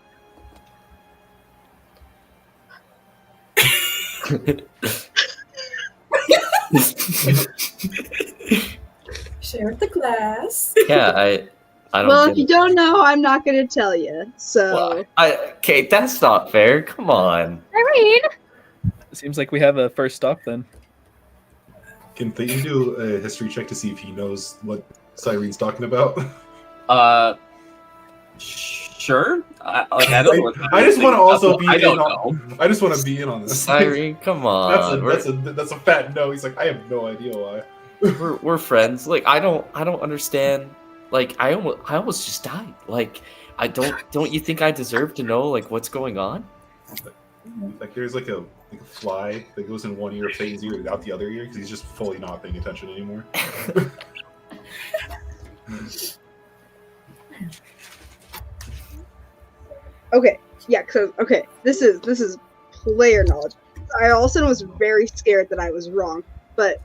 Share with the class. Yeah, I don't. well, get if you it. don't know, I'm not going to tell you. So Well, Kate, that's not fair. Come on. Irene! Seems like we have a first stop then. Can Thayton do a history check to see if he knows what Cyrene's talking about? Sure. I don't know. what I just want to also be I in don't on. know. I just want to be in on this. Cyrene, come on. That's a fat no. He's like, I have no idea why. We're friends. Like I don't understand. Like I almost just died. Like I don't you think I deserve to know like what's going on? Like there's like a fly that goes in one ear of Thayton's ear and out the other ear because he's just fully not paying attention anymore. okay, yeah. So okay, this is player knowledge. I also was very scared that I was wrong, but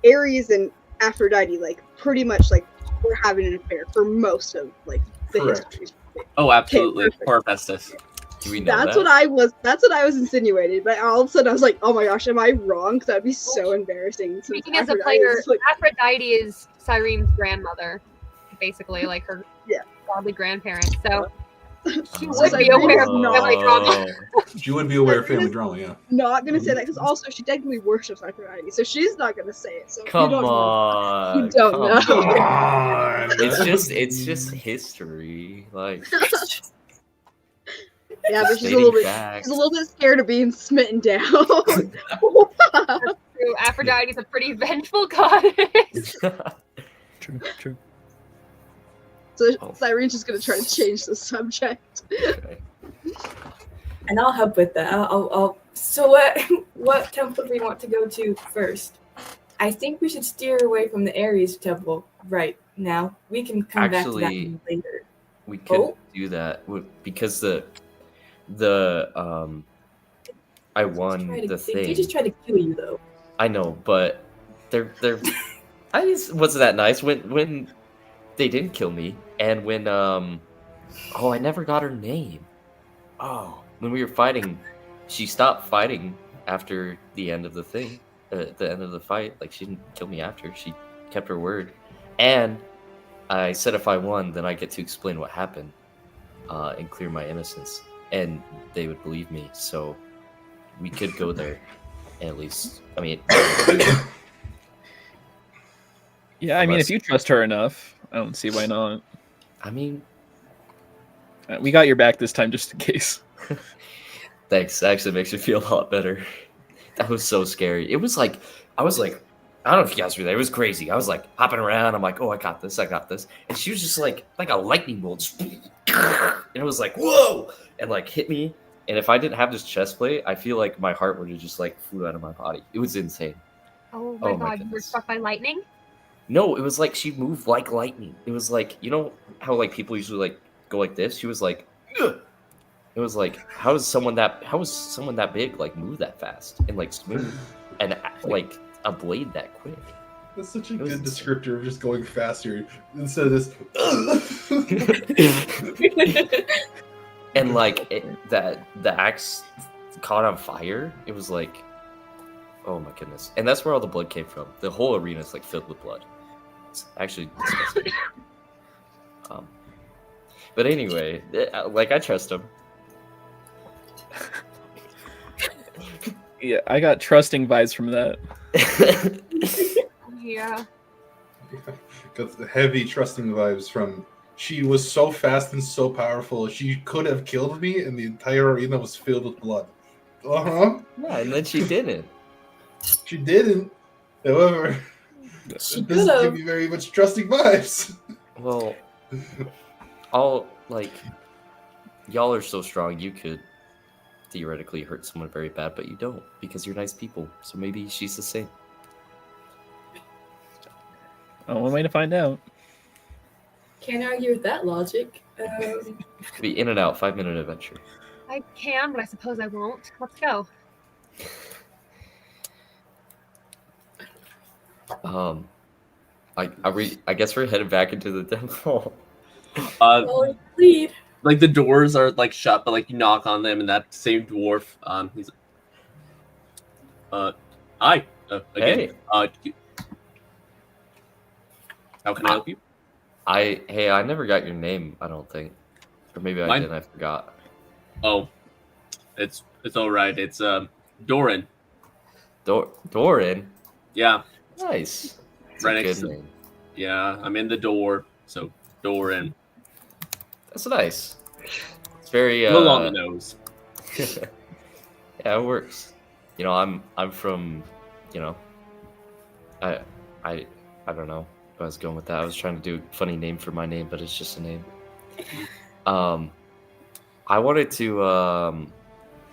Ares and Aphrodite like pretty much like were having an affair for most of like the Correct. history. Oh, absolutely. perfect. Poor Festus. Do we know That's that? what I was insinuating, but all of a sudden I was like, oh my gosh, am I wrong? Because that'd be so embarrassing. since Speaking as a Aphrodite player, is, like, Aphrodite is Cyrene's grandmother, basically, like her Yeah. godly grandparent. So she Oh, would be aware of family drama. She would be aware of family drama, yeah. not gonna say that because also she technically worships Aphrodite, so she's not gonna say it. So Come you don't know. on. You don't come know. Come on. on. It's just history. Like Yeah, but she's a stating little bit facts. she's a little bit scared of being smitten down. True, Aphrodite's a pretty vengeful goddess. True. So Oh. Cyrene's just gonna try to change the subject. Okay. And I'll help with that. I'll. So what temple do we want to go to first? I think we should steer away from the Ares temple right now. We can come back to that Actually, one later. We could Oh. do that because the I won the They thing. just try to kill you though. I know, but they're I just wasn't that nice when they didn't kill me and when I never got her name. Oh, when we were fighting, she stopped fighting after the end of the thing, the end of the fight. Like she didn't kill me after. She kept her word, and I said if I won, then I get to explain what happened and clear my innocence, and they would believe me. So we could go there, at least. I mean. Yeah, I mean, Unless- if you trust her enough, I don't see why not. I mean, We got your back this time, just in case. thanks. Actually, makes me feel a lot better. That was so scary. It was like I was like, I don't know if you guys were there. It was crazy. I was like hopping around. I'm like, oh, I got this. And she was just like a lightning bolt. Just and it was like, whoa, and like hit me. And if I didn't have this chest plate, I feel like my heart would have just like flew out of my body. It was insane. Oh my Oh my god, you were goodness. struck by lightning? No, it was like she moved like lightning. It was like, you know how like people usually like go like this? She was like, ugh. It was like, how is someone that big like move that fast and like smooth and like a blade that quick? That's such a was good insane. descriptor of just going faster instead of this. And like the axe caught on fire. It was like, oh my goodness. And that's where all the blood came from. The whole arena is like filled with blood. It's actually disgusting. But anyway, like I trust him. Yeah, I got trusting vibes from that. Yeah. Got the heavy trusting vibes from. She was so fast and so powerful. She could have killed me, and the entire arena was filled with blood. Yeah, and then she didn't. She didn't. However, She it could doesn't give have. me very much trusting vibes. Well, all like y'all are so strong. You could theoretically hurt someone very bad, but you don't because you're nice people. So maybe she's the same. One way to find out. Can't argue with that logic. Be in and out, 5-minute adventure. I can, but I suppose I won't. Let's go. I guess we're headed back into the temple. Well, lead. Like the doors are like shut, but like you knock on them, and that same dwarf, he's hi, again. Hey. How can I help you? I never got your name, I don't think. Or maybe I Mine? did, I forgot. Oh, it's all right. It's Doran. Doran? Yeah, Nice. That's Right a next good to- name. yeah. I'm in the door, so Doran. That's nice. It's very A little on the nose. yeah, it works. You know, I'm from, you know, I don't know where I was going with that. I was trying to do a funny name for my name, but it's just a name. I wanted to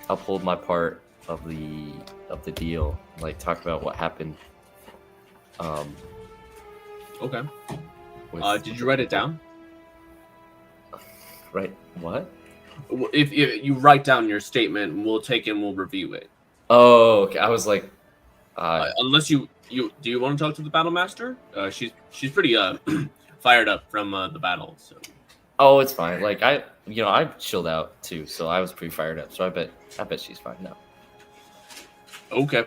uphold my part of the deal, like talk about what happened. Okay. With, Did you write it down? right? What? If you write down your statement, we'll take and we'll review it. Oh, okay. I was like, Unless you do you want to talk to the battle master? She's pretty fired up from the battle. So oh, it's fine. Like I chilled out too, so I was pretty fired up. So I bet she's fine now. okay.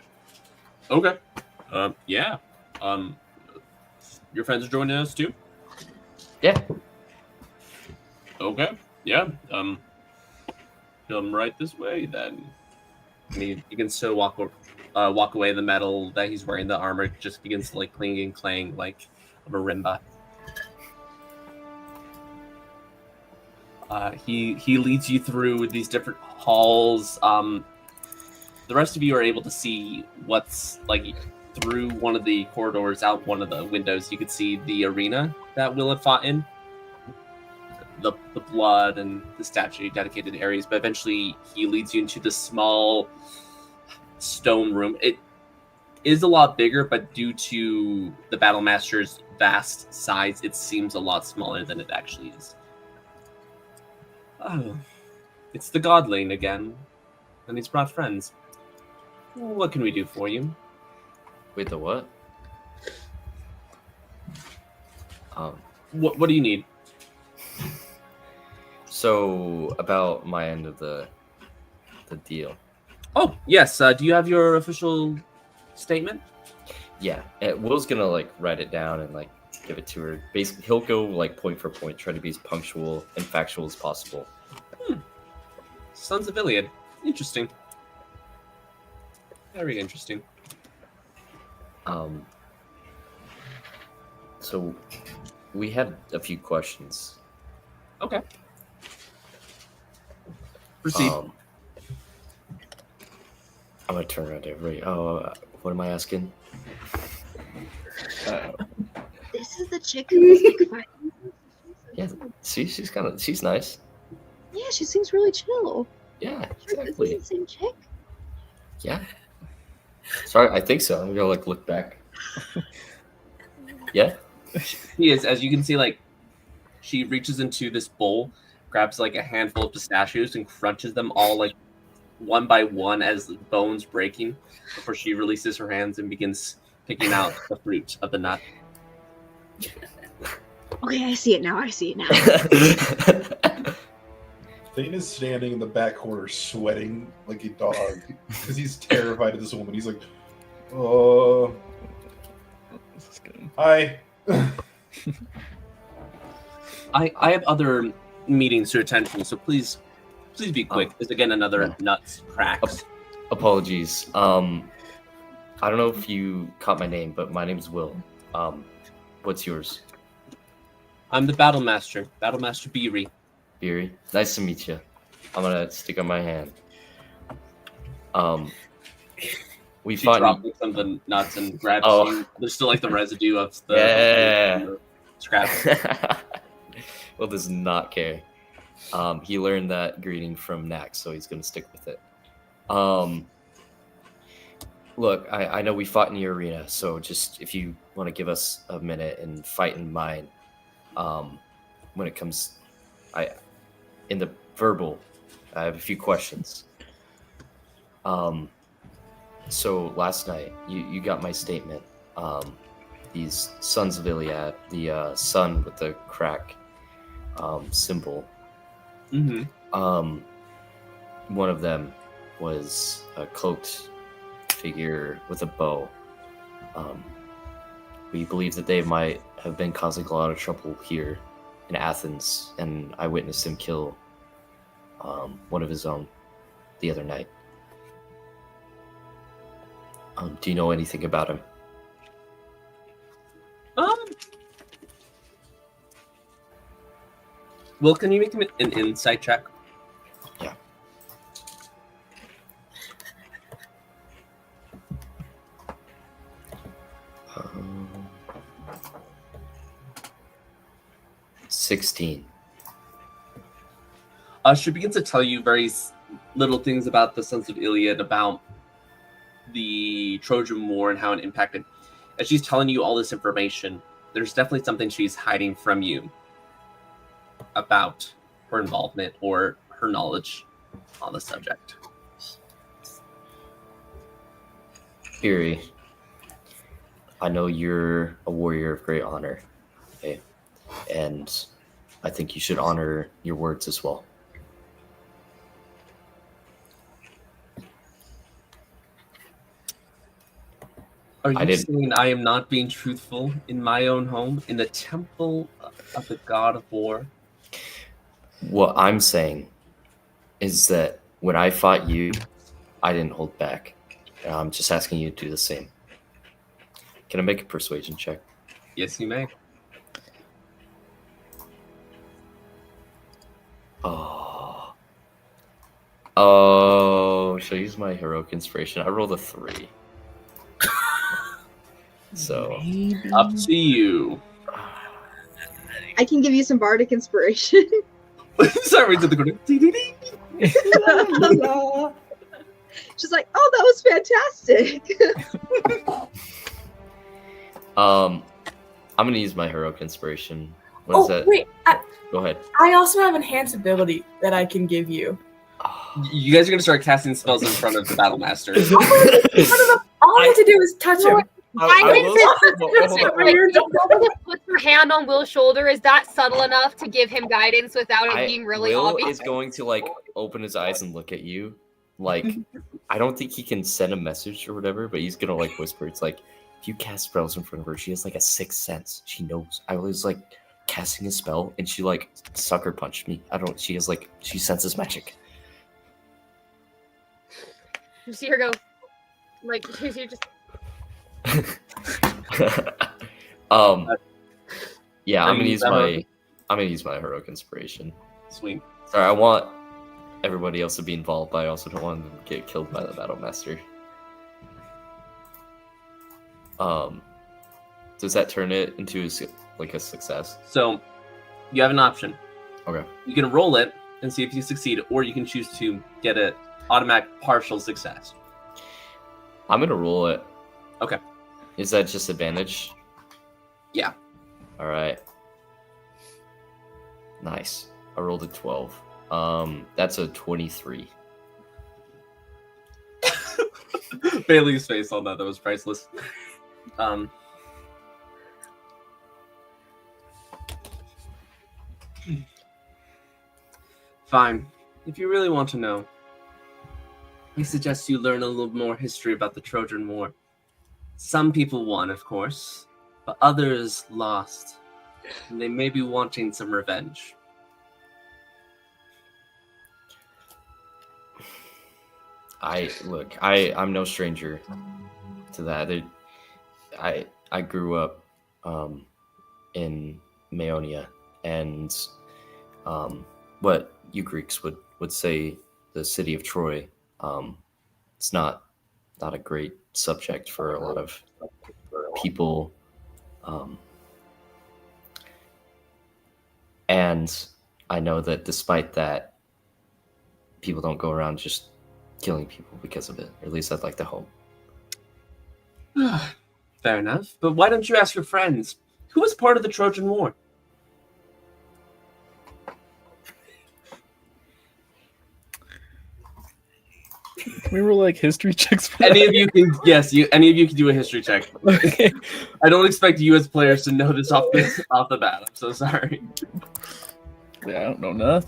Yeah. Your friends are joining us too. Yeah. Okay. Yeah. Come right this way then. And you can still walk away. The metal that he's wearing, the armor, just begins to like cling and clang like a marimba. He leads you through these different halls. The rest of you are able to see what's like through one of the corridors, out one of the windows. You could see the arena that Will had fought in. The blood and the statue dedicated areas, but eventually he leads you into the small stone room. It is a lot bigger, but due to the battle master's vast size, it seems a lot smaller than it actually is. Oh, it's the Godling again, and he's brought friends. What can we do for you? Wait, the what? What do you need? So about my end of the deal. Oh, yes. Do you have your official statement? Yeah, and Will's gonna like write it down and like give it to her. Basically, he'll go like point for point, try to be as punctual and factual as possible. Sons of Iliad. Interesting. Very interesting. So we had a few questions. Okay. Proceed. I'm gonna turn around to everybody. Oh, what am I asking? This is the chick who was like fighting. Yeah, see, she's nice. Yeah, she seems really chill. Yeah, Sure, exactly. this is the same chick. Yeah. Sorry, I think so. I'm gonna like look back. Yeah. He is, as you can see, like she reaches into this bowl, grabs like a handful of pistachios and crunches them all like one by one as the bones breaking before she releases her hands and begins picking out the fruit of the nut. Okay, I see it now. Thayton is standing in the back corner sweating like a dog because he's terrified of this woman. He's like, This is good. hi. I have other meetings to attend to, so please be quick. There's again another nuts cracks. Apologies. I don't know if you caught my name, but my name's Will. What's yours? I'm the Battle Master Bailee. Beery. Nice to meet you. I'm gonna stick on my hand. We She fought. drops some of the nuts and grabs Oh. you. There's still like the residue of the Yeah. scraps. Will does not care. He learned that greeting from Nax, so he's gonna stick with it. Look, I know we fought in your arena, so just if you want to give us a minute and fight in mine, when it comes, in the verbal, I have a few questions. So last night you got my statement. These sons of Iliad, the sun with the crack symbol. Mm-hmm. One of them was a cloaked figure with a bow. We believe that they might have been causing a lot of trouble here in Athens, and I witnessed him kill one of his own the other night. Do you know anything about him? Will, can you make him an insight check? Yeah. Um, 16. She begins to tell you very little things about the Sons of Iliad, about the Trojan War and how it impacted. As she's telling you all this information, there's definitely something she's hiding from you about her involvement or her knowledge on the subject. Fury, I know you're a warrior of great honor, okay? And I think you should honor your words as well. Are you saying I am not being truthful in my own home, in the temple of the god of war? What I'm saying is that when I fought you, I didn't hold back. I'm just asking you to do the same. Can I make a persuasion check? Yes, you may. Oh, should I use my heroic inspiration? I rolled a 3. So up to you. I can give you some bardic inspiration. Sorry, to the corner. She's like, oh, that was fantastic. I'm gonna use my heroic inspiration. What is that? Wait, Go ahead. I also have enhanced ability that I can give you. You guys are gonna start casting spells in front of the battle master. All I have to do is touch him. Puts her hand on Will's shoulder. Is that subtle enough to give him guidance without it being really Will obvious? is going to like open his eyes and look at you. Like, I don't think he can send a message or whatever, but he's gonna like whisper. It's like, if you cast spells in front of her, she has like a sixth sense. She knows. I was like casting a spell and she like sucker punched me. She senses magic. You see her go, like, you just. Yeah, I'm gonna use my heroic inspiration. Sweet. Sorry, I want everybody else to be involved, but I also don't want them to get killed by the battle master. Does that turn it into like a success? So, You have an option. Okay. You can roll it and see if you succeed, or you can choose to get an automatic partial success. I'm gonna roll it. Okay. Is that just advantage? Yeah. All right. Nice. I rolled a 12. That's a 23. Bailey's face on that was priceless. Fine. If you really want to know, I suggest you learn a little more history about the Trojan War. Some people won, of course, but others lost, and they may be wanting some revenge. I'm no stranger to that. I grew up in Maeonia, and what you Greeks would say the city of Troy. It's not a great subject for a lot of people, and I know that despite that, people don't go around just killing people because of it. Or at least I'd like to hope. Fair enough. But why don't you ask your friends? Who was part of the Trojan War? Can we roll like history checks for Any that? of you can any of you can do a history check. Okay. I don't expect you as players to know this off the bat. I'm so sorry. Yeah, I don't know nothing.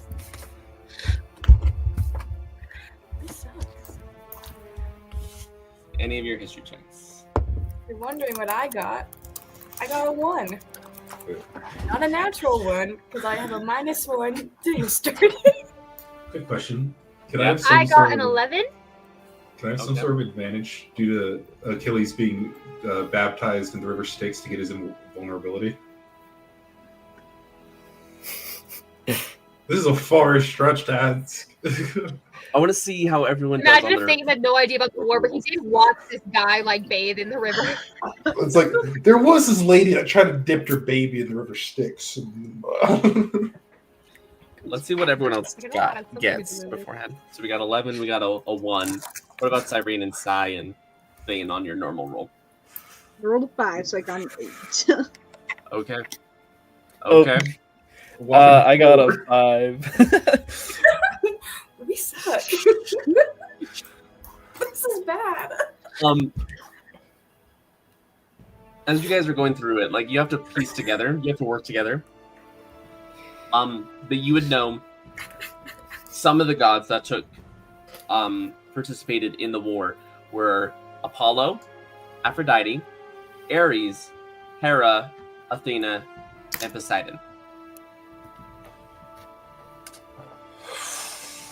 Any of your history checks. You're wondering what I got. I got a 1. Not a natural 1, because I have a -1 to history. Good question. Can Yeah. I have some I sort got an of, 11. Can I have some Okay. sort of advantage due to Achilles being baptized in the river Styx to get his invulnerability? This is a far stretch to ask. I want to see how everyone does Imagine on if their... Thayton had no idea about the war, but he did watch this guy like bathe in the river. It's like there was this lady that tried to dip her baby in the river Styx. Let's see what everyone else I don't know, it has something to gets do with it. beforehand. So we got 11, we got a 1. What about Cyprion and Sai and Thayton on your normal roll? I rolled a 5, so I got an 8. Okay. Oh. Okay. I got a 5. We suck. This is bad. As you guys are going through it, like you have to piece together, you have to work together. But you would know some of the gods that took participated in the war were Apollo, Aphrodite, Ares, Hera, Athena, and Poseidon.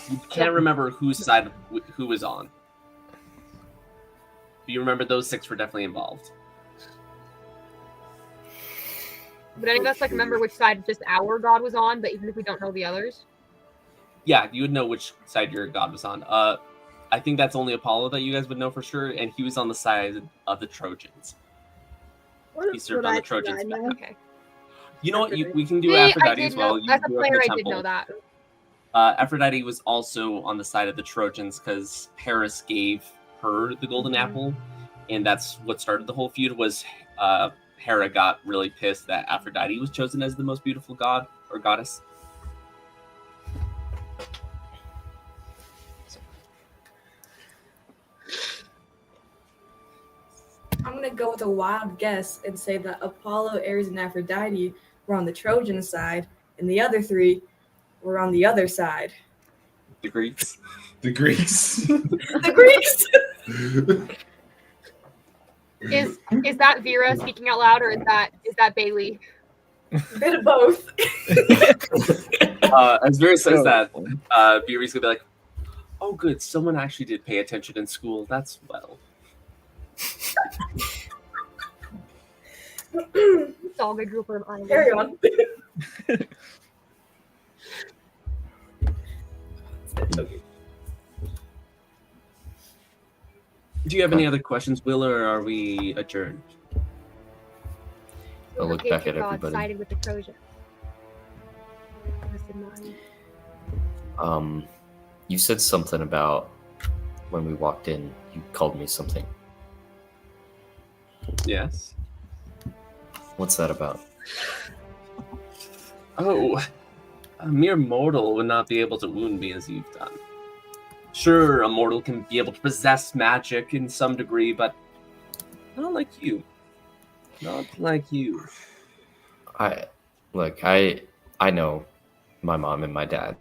You can't remember whose side who was on. But you remember those 6 were definitely involved. But any of us like remember which side just our god was on, but even if we don't know the others. Yeah, you would know which side your god was on. I think that's only Apollo that you guys would know for sure, and he was on the side of the Trojans. He served on the Trojans. Okay. You know what? We can do See, I Aphrodite did as well. know, You as a grew up in player, the I did temple. know that. Aphrodite was also on the side of the Trojans because Paris gave her the golden apple, and that's what started the whole feud. Was Hera got really pissed that Aphrodite was chosen as the most beautiful god or goddess. I'm gonna go with a wild guess and say that Apollo, Ares, and Aphrodite were on the Trojan side, and the other 3 were on the other side. The Greeks. The Greeks. The Greeks. Is that Veera speaking out loud, or is that Bailee? Bit of both. As Veera says that, Beery's gonna be like, "Oh, good, someone actually did pay attention in school. That's well." Dog, I grew up on island. Carry on. Do you have any other questions, Will, or are we adjourned? I'll look back at everybody. Sided with the Trojan. us in mind. You said something about when we walked in. You called me something. Yes. What's that about? Oh, a mere mortal would not be able to wound me as you've done. Sure, a mortal can be able to possess magic in some degree, but not like you. Not like you. I know my mom and my dad,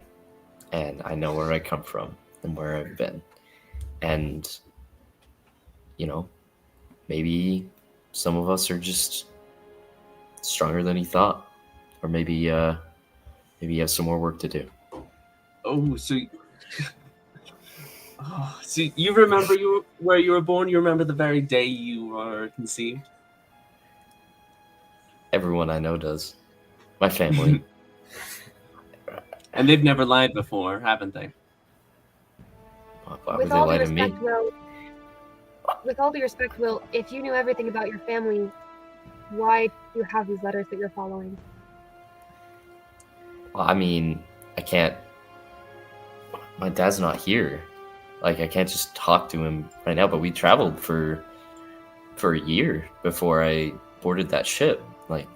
and I know where I come from and where I've been. And, maybe some of us are just stronger than he thought. Or maybe you have some more work to do. Oh, so you remember where you were born? You remember the very day you were conceived? Everyone I know does. My family. And they've never lied before, haven't they? Why would they lie to me? With all due respect, Will, if you knew everything about your family, why do you have these letters that you're following? Well, I mean, I can't. My dad's not here. Like, I can't just talk to him right now. But we traveled for a year before I boarded that ship. Like,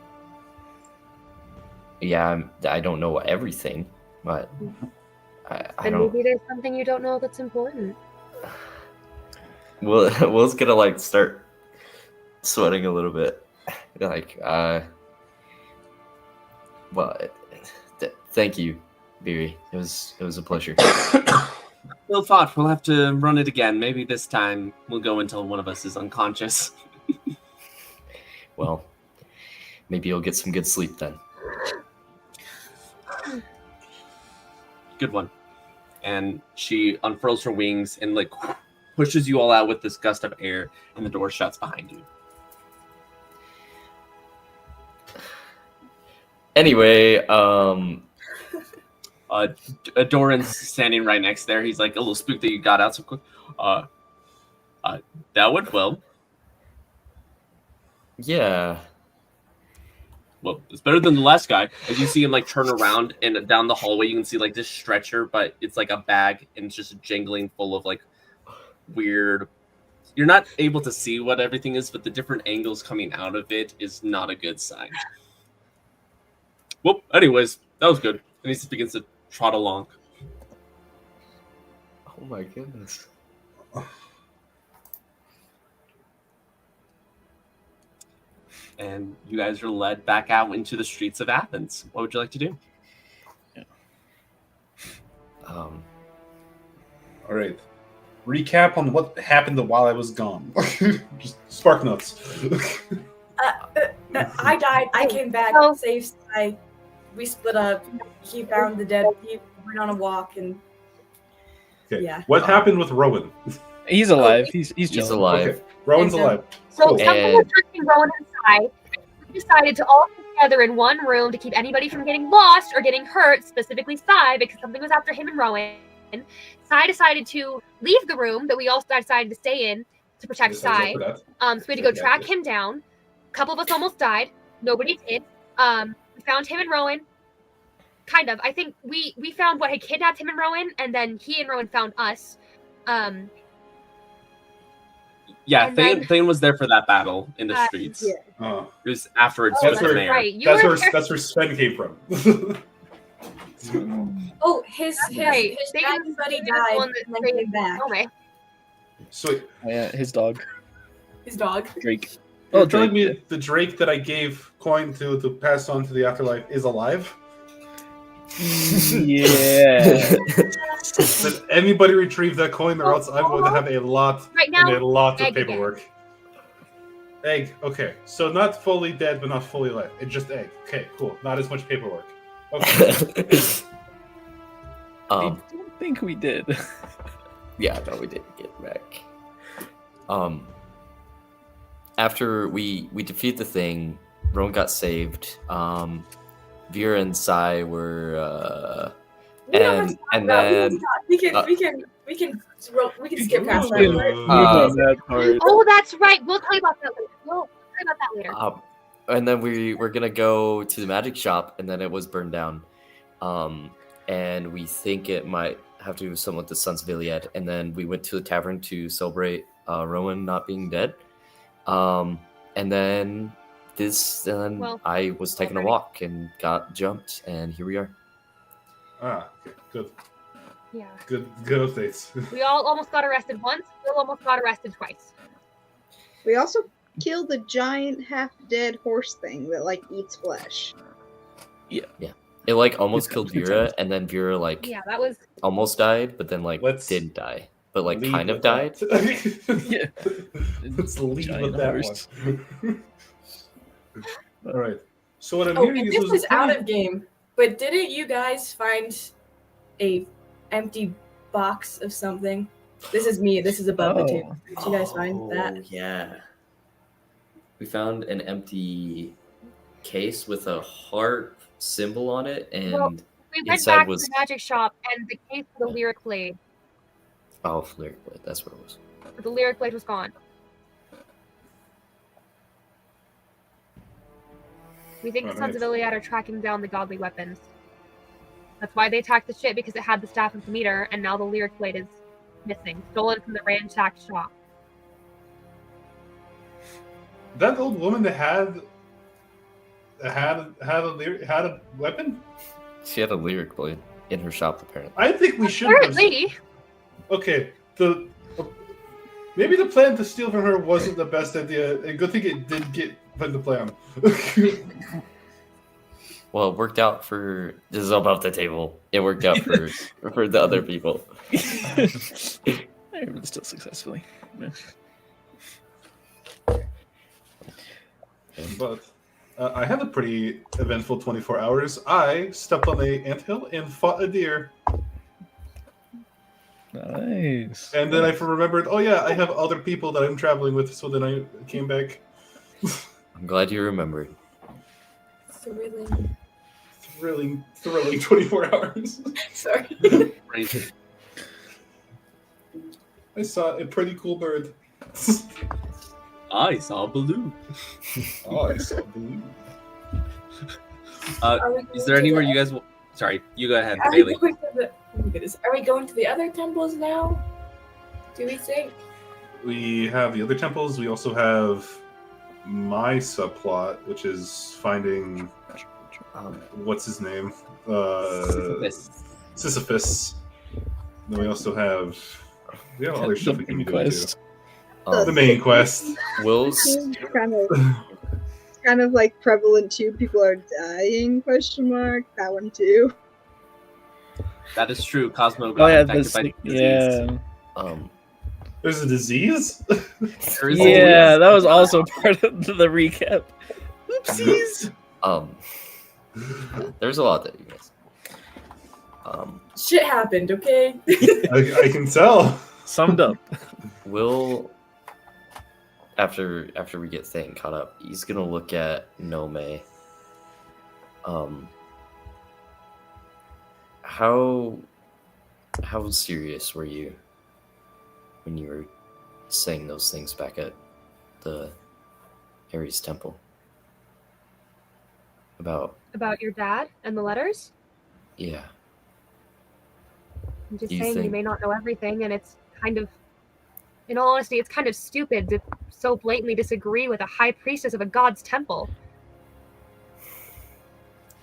yeah, I don't know everything, but I And don't. maybe there's something you don't know that's important. Will's gonna like start sweating a little bit. Like, well, thank you, Beery. It was a pleasure. Well thought. We'll have to run it again. Maybe this time we'll go until one of us is unconscious. Well, maybe you'll get some good sleep then. Good one. And she unfurls her wings and like pushes you all out with this gust of air, and the door shuts behind you. Anyway, Doran's standing right next there. He's like a little spooked that you got out so quick. That went well. yeah. Well, it's better than the last guy. As you see him like turn around and down the hallway, you can see like this stretcher, but it's like a bag and it's just jingling full of like weird. You're not able to see what everything is, but the different angles coming out of it is not a good sign. Well, anyways, that was good. And he just begins to trot along. Oh my goodness. And you guys are led back out into the streets of Athens. What would you like to do? All right. Recap on what happened while I was gone. Just spark notes. I died. I came back. Saved Sai. We split up. He found the dead. He went on a walk and. Okay. Yeah. What happened with Rowan? He's alive. He's He's alive. Okay. Rowan's alive. So Cool. something was touching Rowan inside. We decided to all get together in one room to keep anybody from getting lost or getting hurt, specifically Sai, because something was after him and Rowan. Sai decided to leave the room that we all decided to stay in to protect Sai. So we had to go track him down. A couple of us almost died. Nobody did. We found him and Rowan. Kind of. I think we found what had kidnapped him and Rowan, and then he and Rowan found us. Yeah, And then- Thayton was there for that battle in the streets. yeah. It was afterwards. Oh, with that's the right. mayor. Right. You That's were where there. that's where Sven came from. Oh, his right. his They bad was buddy the died one that and then created came back. Nomei. So yeah, his dog His dog. Drake. you're telling me the Drake that I gave coin to pass on to the afterlife is alive? Yeah. Did anybody retrieve that coin, or else I'm going to have a lot Right now, and a lot of egg again. paperwork. Egg. Okay, so not fully dead, but not fully alive. It's just egg. Okay, cool. Not as much paperwork. Okay. I don't think we did. Yeah, no, we didn't get back. After we defeat the thing, Rowan got saved. Veera and Sai were We don't have to talk and about it. then We can skip past that part. Move on that part. Oh, that's right. We'll tell you about that later. We'll tell you about that later. and then we were gonna go to the magic shop, and then it was burned down. and we think it might have to do with something with the Sons of Iliad. And then we went to the tavern to celebrate Rowan not being dead. And then Well, I was taking a already. walk and got jumped, and here we are. Ah, okay, good. Yeah. Good updates. We all almost got arrested once. Bill almost got arrested twice. We also killed the giant half-dead horse thing that like eats flesh. It like almost killed Veera, and then Veera like Yeah, that was. almost died, but then like Let's didn't die, but like Leave kind of with died. that. Yeah. Let's leave Giant with that horse. one. All right. So what I'm Oh, hearing and is this was is out pretty- of game. But didn't you guys find a empty box of something? This is me. This is above the table. Did you guys find that? Yeah. We found an empty case with a heart symbol on it, and Well, We went inside back was- to the magic shop, and the case of the lyric blade. oh, Lyric Blade, that's what it was. The lyric blade was gone. We think the Sons of Iliad are tracking down the godly weapons. That's why they attacked the ship, because it had the staff of Demeter, and now the lyric blade is missing, stolen from the ransacked shop. that old woman that had a weapon. She had a Lyric Blade in her shop, apparently. I think we should have. Apparently, Okay, maybe the plan to steal from her wasn't the best idea. A good thing it did get put in the plan. Well, it worked out for this is above the table. It worked out for the other people. Still successfully. But I had a pretty eventful 24 hours. I stepped on a anthill and fought a deer. Nice. And then I remembered, oh yeah, I have other people that I'm traveling with, so then I came back. I'm glad you remembered. Thrilling. Thrilling 24 hours. Sorry. Crazy. I saw a pretty cool bird. I saw a balloon. Oh, I saw a balloon. Is there anywhere you guys? Sorry, you go ahead, Are we Bailee. going to the? Oh my goodness. Are we going to the other temples now? Do we think? We have the other temples. We also have my subplot, which is finding what's his name, Sisyphus. Then we also have other stuff we can be doing too. The main quest. Will's Seems kind of like prevalent too. People are dying? Question mark. That one too. That is true. Cosmo Oh got yeah, infected by disease. yeah, There's a disease. There is yeah. That was also part of the recap. Oopsies. there's a lot that you guys. Shit happened. Okay. I can tell. Summed up. Will after we get Thayton caught up, he's gonna look at Nomei. How serious were you when you were saying those things back at the Ares temple? About about your dad and the letters. yeah. I'm just Do you saying you think- may not know everything, and it's kind of, in all honesty, it's kind of stupid to so blatantly disagree with a high priestess of a god's temple.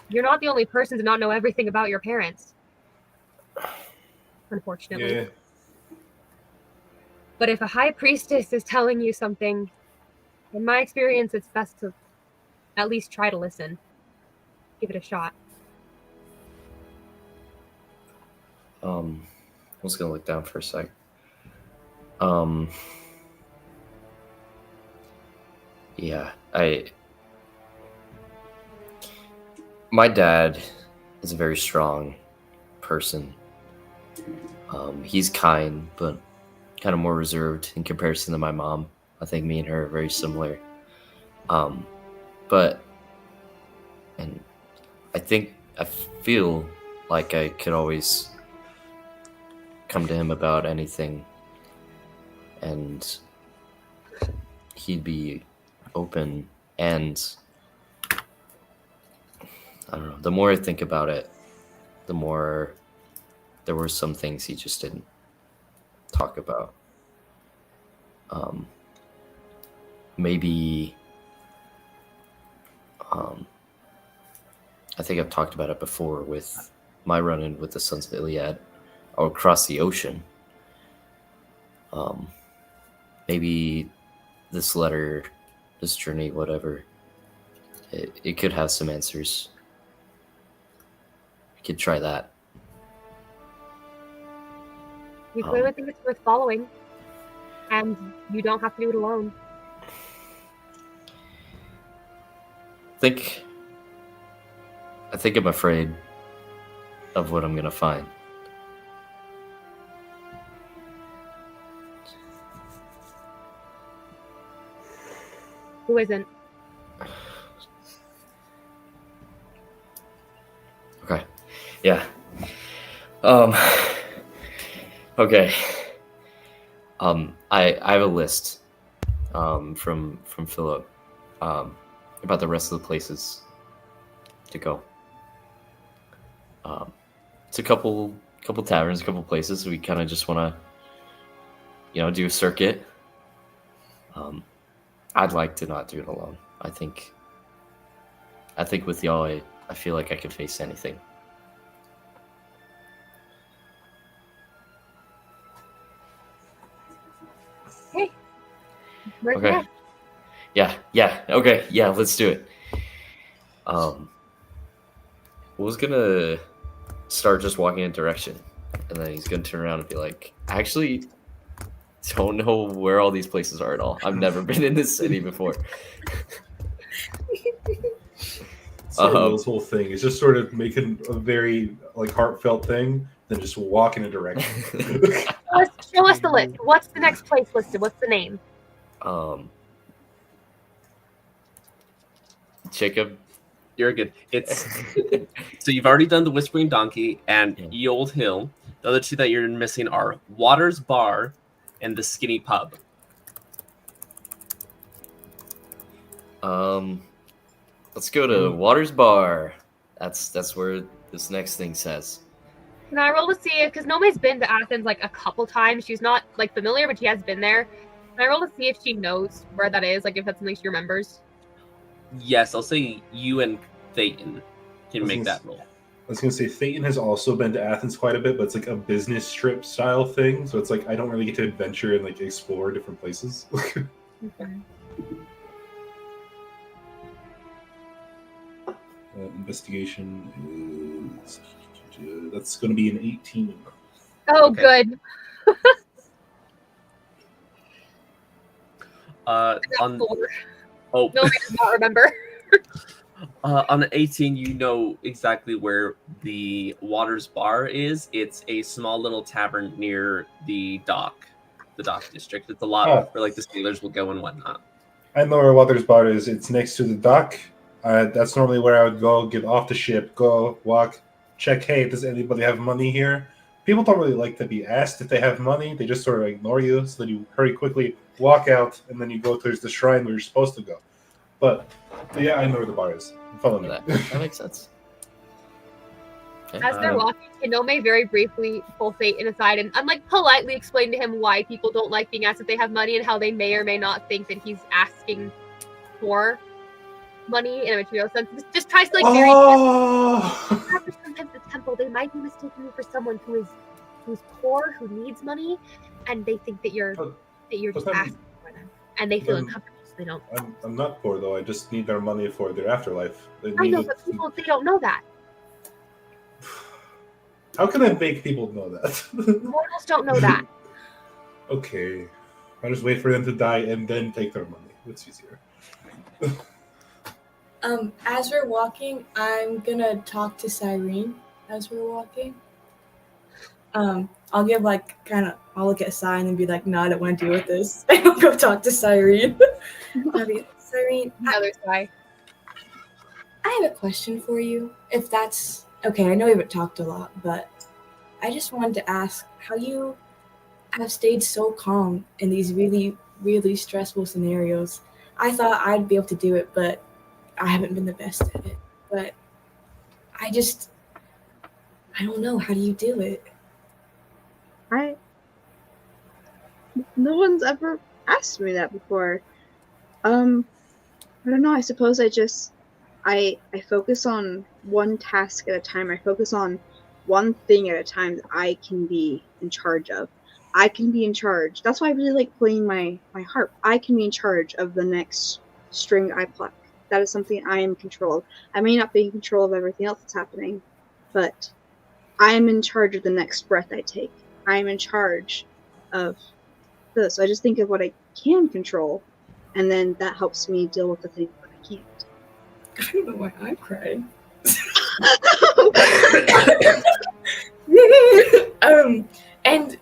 You're not the only person to not know everything about your parents. Unfortunately. Yeah. But if a high priestess is telling you something, in my experience, it's best to at least try to listen. Give it a shot. I was gonna look down for a sec. Yeah, my dad is a very strong person. He's kind, but kind of more reserved in comparison to my mom. I think me and her are very similar. And I feel like I could always come to him about anything, and he'd be open. And I don't know, the more I think about it, the more there were some things he just didn't talk about. Maybe I think I've talked about it before with my run-in with the Sons of Iliad across the ocean. Maybe this letter, this journey, whatever, it could have some answers. We could try that. You clearly think it's worth following, and you don't have to do it alone. I think I'm afraid of what I'm gonna find. Who isn't? Okay. Yeah. Okay. I have a list from Philip about the rest of the places to go. It's a couple taverns, a couple places. We kind of just want to, do a circuit. I'd like to not do it alone. I think with y'all, I feel like I could face anything. Hey. Okay. Yeah. Okay. Yeah. Let's do it. I was gonna start just walking in a direction, and then he's gonna turn around and be like, "Actually, don't know where all these places are at all. I've never been in this city before." Will's whole thing is just sort of making a very heartfelt thing, then just walk in a direction. Show us the list. What's the next place listed? What's the name? Jacob. You're good. It's so you've already done the Whispering Donkey and Ye Old Hill. The other two that you're missing are Waters Bar and the Skinny Pub. Let's go to Waters Bar. That's where this next thing says. Can I roll to see it? Because Nomei's been to Athens a couple times. She's not familiar, but she has been there. Can I roll to see if she knows where that is? If that's something she remembers? Yes, I'll say you and Thayton can make that roll. I was going to say Thayton has also been to Athens quite a bit, but it's a business trip style thing. So it's I don't really get to adventure and explore different places. Okay. Investigation is that's going to be an 18. Oh, Okay. good. On 4. oh Nomei does not remember. on an 18, you know exactly where the Waters Bar is. It's a small little tavern near the dock district. It's a lot where the sailors will go and whatnot. I know where Waters Bar is. It's next to the dock. That's normally where I would go, get off the ship, go walk, check, hey, does anybody have money here? People don't really like to be asked if they have money. They just sort of ignore you. So then you hurry quickly, walk out, and then you go towards the shrine where you're supposed to go. But yeah, I know where the bar is. Follow me. That makes sense. Okay. As they're walking, Nomei very briefly pull Thayton aside and politely explain to him why people don't like being asked if they have money and how they may or may not think that he's asking for money in a material sense. Just tries to very sometimes the temple, they might be mistaking you for someone who's poor, who needs money, and they think that you're just asking for them. And they feel uncomfortable, so they don't. I'm not poor though, I just need their money for their afterlife. I know, but people, they don't know that. How can I make people know that? Mortals don't know that. Okay. I just wait for them to die and then take their money. It's easier. As we're walking, I'm gonna talk to Cyrene as we're walking. I'll give I'll look at Cyrene and be like, no, I don't want to deal with this. And I'll go talk to Cyrene. I'll be, Cyrene, Another sigh. I have a question for you. If that's okay, I know we haven't talked a lot, but I just wanted to ask how you have stayed so calm in these really, really stressful scenarios. I thought I'd be able to do it, but I haven't been the best at it. But I don't know. How do you do it? No one's ever asked me that before. I don't know. I suppose I focus on one task at a time. I focus on one thing at a time that I can be in charge of. I can be in charge. That's why I really like playing my harp. I can be in charge of the next string I pluck. That is something I am in control of. I may not be in control of everything else that's happening, but I am in charge of the next breath I take. I am in charge of this. So I just think of what I can control, and then that helps me deal with the things that I can't. I don't know why I'm crying. And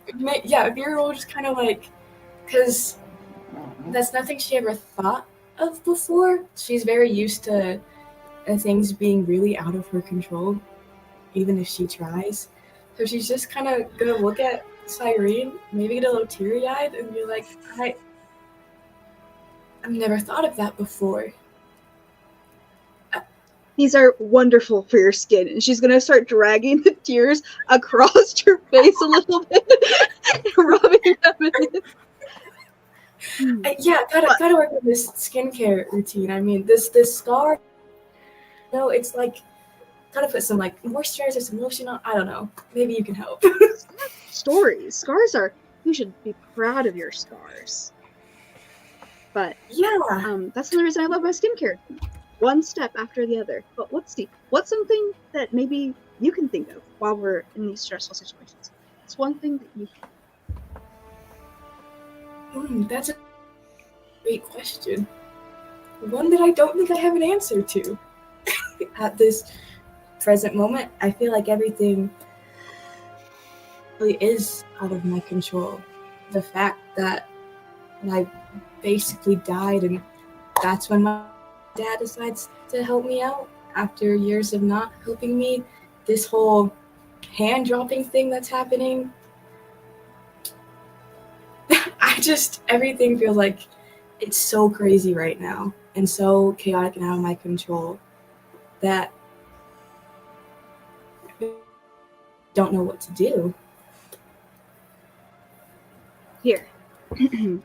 yeah, Veera will just kind of like, because that's nothing she ever thought of before. She's very used to things being really out of her control, even if she tries. So she's just kind of gonna look at Cyrene, maybe get a little teary-eyed, and be like, I've never thought of that before. These are wonderful for your skin. And she's going to start dragging the tears across her face a little bit and rubbing them in. Yeah, gotta work on this skincare routine. I mean, this scar, no, it's like, gotta put some like moisturizer, some lotion on. I don't know. Maybe you can help. Stories. Scars are, you should be proud of your scars. But yeah, that's the reason I love my skincare. One step after the other. But let's see. What's something that maybe you can think of while we're in these stressful situations? It's one thing that you can. That's a great question. One that I don't think I have an answer to. At this present moment, I feel like everything really is out of my control. The fact that I basically died, and that's when my dad decides to help me out after years of not helping me. This whole hand dropping thing that's happening. Everything feels like it's so crazy right now and so chaotic and out of my control that I don't know what to do. Here. And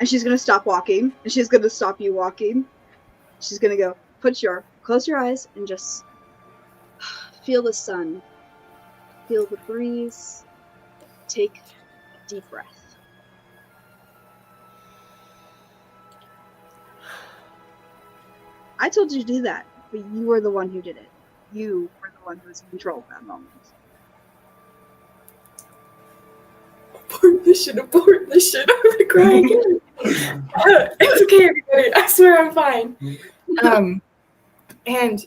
she's going to stop walking, and she's going to stop you walking. She's going to go, close your eyes and just feel the sun. Feel the breeze. Take a deep breath. I told you to do that, but you were the one who did it. You were the one who was in control of that moment. Abort this shit. I'm gonna cry again. It's okay, everybody. I swear I'm fine. And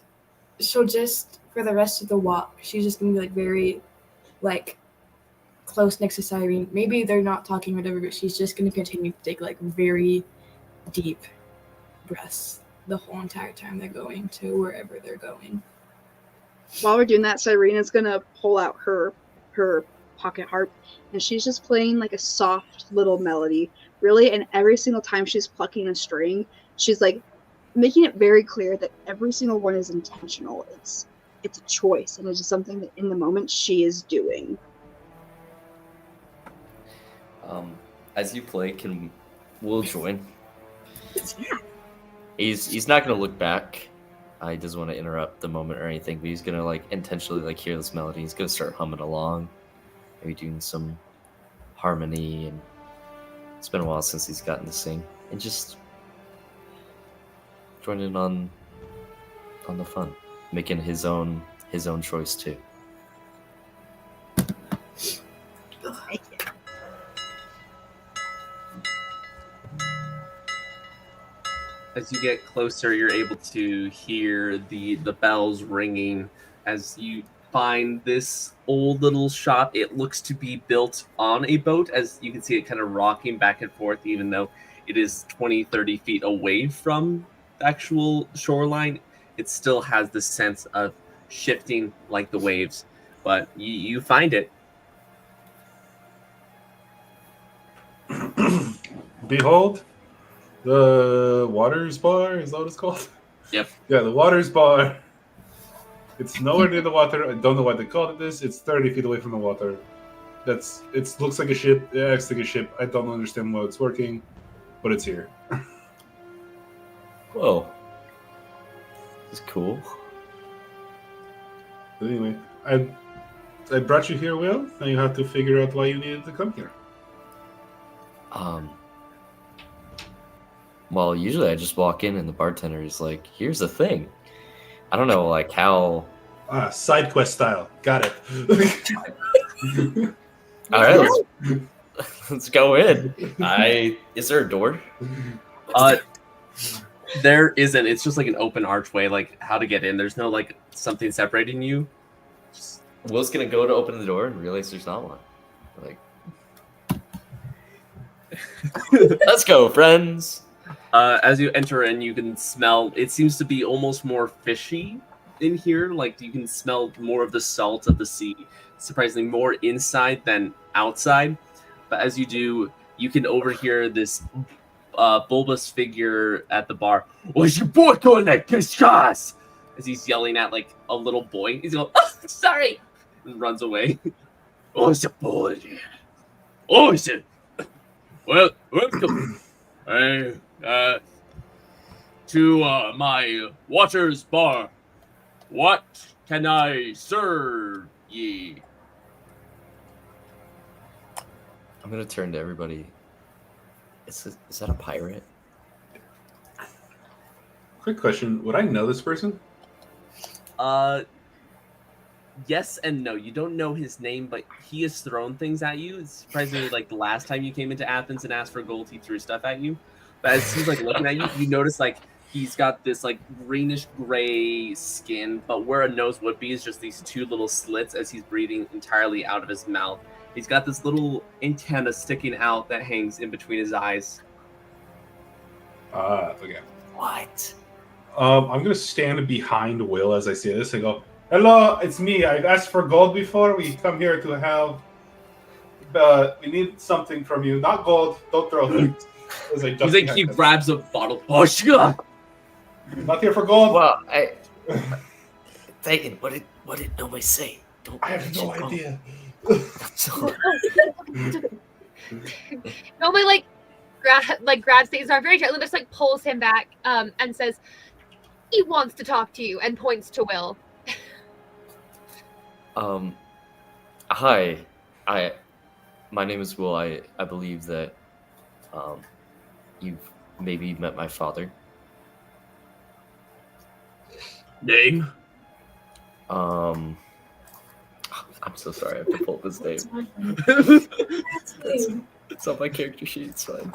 she'll just, for the rest of the walk, she's just gonna be like very, like, close next to Cyrene. Maybe they're not talking or whatever, but she's just gonna continue to take like very deep breaths the whole entire time they're going to wherever they're going. While we're doing that, Cyrena's gonna pull out her pocket harp, and she's just playing like a soft little melody, really. And every single time she's plucking a string, she's like making it very clear that every single one is intentional. It's a choice, and it's just something that in the moment she is doing. As you play, we'll join. He's not gonna look back. He doesn't want to interrupt the moment or anything, but he's gonna like intentionally like hear this melody. He's gonna start humming along, maybe doing some harmony, and it's been a while since he's gotten to sing, and just join in on the fun, making his own choice too. As you get closer, you're able to hear the bells ringing as you find this old little shop. It looks to be built on a boat, as you can see it kind of rocking back and forth, even though it is 20-30 feet away from the actual shoreline. It still has the sense of shifting like the waves, but you find it. Behold, the Waters Bar, is that what it's called? Yep. Yeah, the Waters Bar It's nowhere near the water. I don't know why they called it this. It's 30 feet away from the water. It looks like a ship. It acts like a ship. I don't understand why it's working, but it's here. Whoa. This is cool. But anyway, I brought you here, Will. Now you have to figure out why you needed to come here. Well, usually I just walk in and the bartender is like, here's the thing. I don't know, like, how... Side quest style. Got it. All right, let's go in. Is there a door? There isn't. It's just like an open archway, like how to get in. There's no like something separating you. Will's gonna go to open the door and realize there's not one. Like, let's go, friends. As you enter in, you can smell. It seems to be almost more fishy in here. Like you can smell more of the salt of the sea. Surprisingly, more inside than outside. But as you do, you can overhear this bulbous figure at the bar. What's your boy doing that disguise? As he's yelling at like a little boy. He's going, oh, sorry, and runs away. What's your boy? Oh, is it? Well, welcome to my Waters bar. What can I serve ye? I'm gonna turn to everybody. Is that a pirate? Quick question: would I know this person? Yes and no. You don't know his name, but he has thrown things at you. It's surprisingly like the last time you came into Athens and asked for gold, he threw stuff at you. But as he's like looking at you, you notice like he's got this like greenish gray skin, but where a nose would be is just these two little slits as he's breathing entirely out of his mouth. He's got this little antenna sticking out that hangs in between his eyes. Okay. What? I'm gonna stand behind Will as I say this and go, "Hello, it's me. I've asked for gold before. We come here to have, we need something from you. Not gold. Don't throw things." As I He's like he grabs a bottle. Oh shit! Not here for gold. Well, Thayton, what did Nomei say? Don't I have no idea. Nomei grabs things very gently, just like pulls him back, and says, "He wants to talk to you," and points to Will. Hi. My name is Will. I believe that you've maybe met my father. Name? I'm so sorry, I have to pull up his name. It's on my character sheet, it's fine.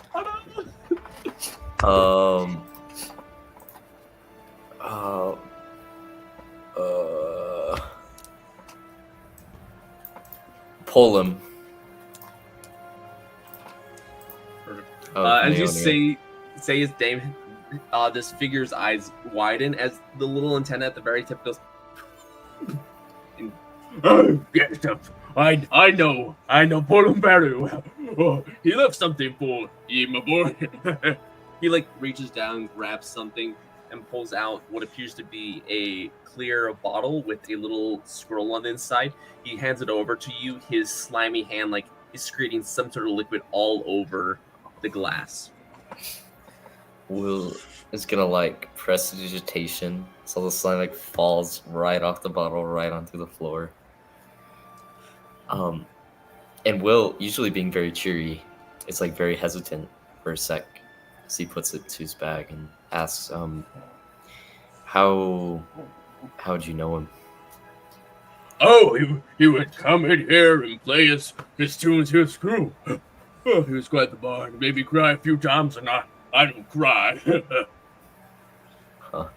Pull him. As you say his name, this figure's eyes widen as the little antenna at the very tip goes. Yes, I know, pull him very well. Oh, he left something for you, my boy. He reaches down, grabs something, and pulls out what appears to be a clear bottle with a little scroll on the inside. He hands it over to you. His slimy hand is secreting some sort of liquid all over the glass. Will is gonna press digitation, so the slime falls right off the bottle, right onto the floor. And Will, usually being very cheery, is very hesitant for a sec as he puts it to his bag and asks, how'd you know him? Oh, he would come in here and play his tunes, his crew. Oh, he was quite the bard. Made me cry a few times, and I don't cry. Huh.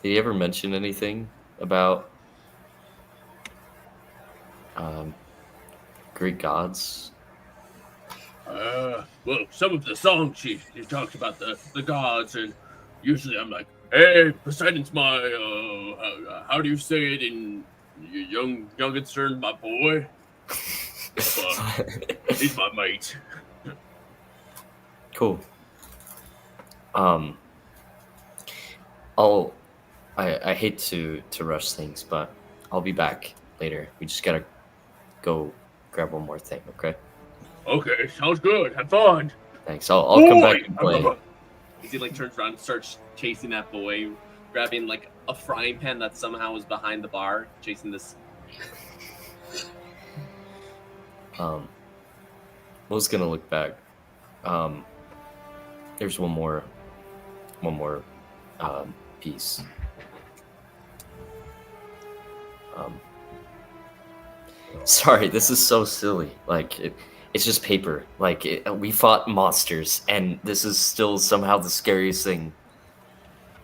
Did he ever mention anything about Greek gods? Well, some of the songs she talks about the gods, and usually I'm like, hey, Poseidon's my, how do you say it in young and stern, my boy? He's my mate. Cool. I hate to rush things, but I'll be back later. We just gotta go grab one more thing, okay? Okay, sounds good. Have fun. Thanks. I'll come back and play. As he like turns around and starts chasing that boy, grabbing like a frying pan that somehow was behind the bar, chasing this. I was gonna look back. There's one more piece. Sorry, this is so silly. Like it's just paper. Like we fought monsters, and this is still somehow the scariest thing.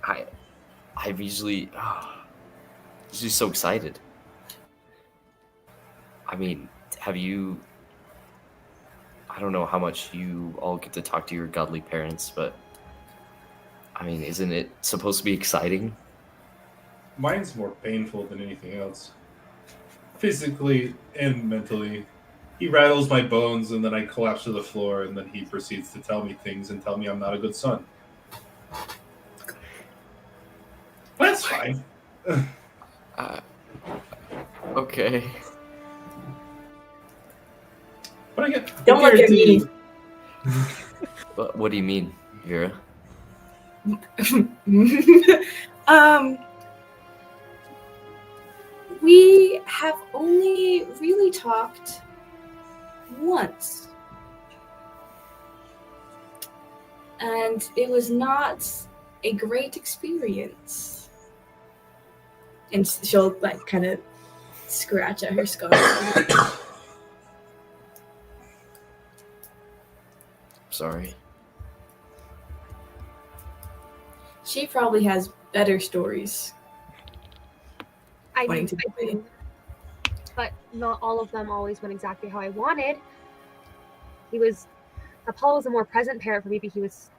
I'm usually so excited. I mean, have you? I don't know how much you all get to talk to your godly parents, but I mean, isn't it supposed to be exciting? Mine's more painful than anything else. Physically and mentally. He rattles my bones and then I collapse to the floor and then he proceeds to tell me things and tell me I'm not a good son. That's fine. Okay. But I get... Don't look at me. What do you mean, Veera? We have only really talked once. And it was not a great experience. And she'll like kind of scratch at her scar. Sorry. She probably has better stories. I Wanting mean, to I do. But not all of them always went exactly how I wanted. Apollo was a more present parent for me, but he was,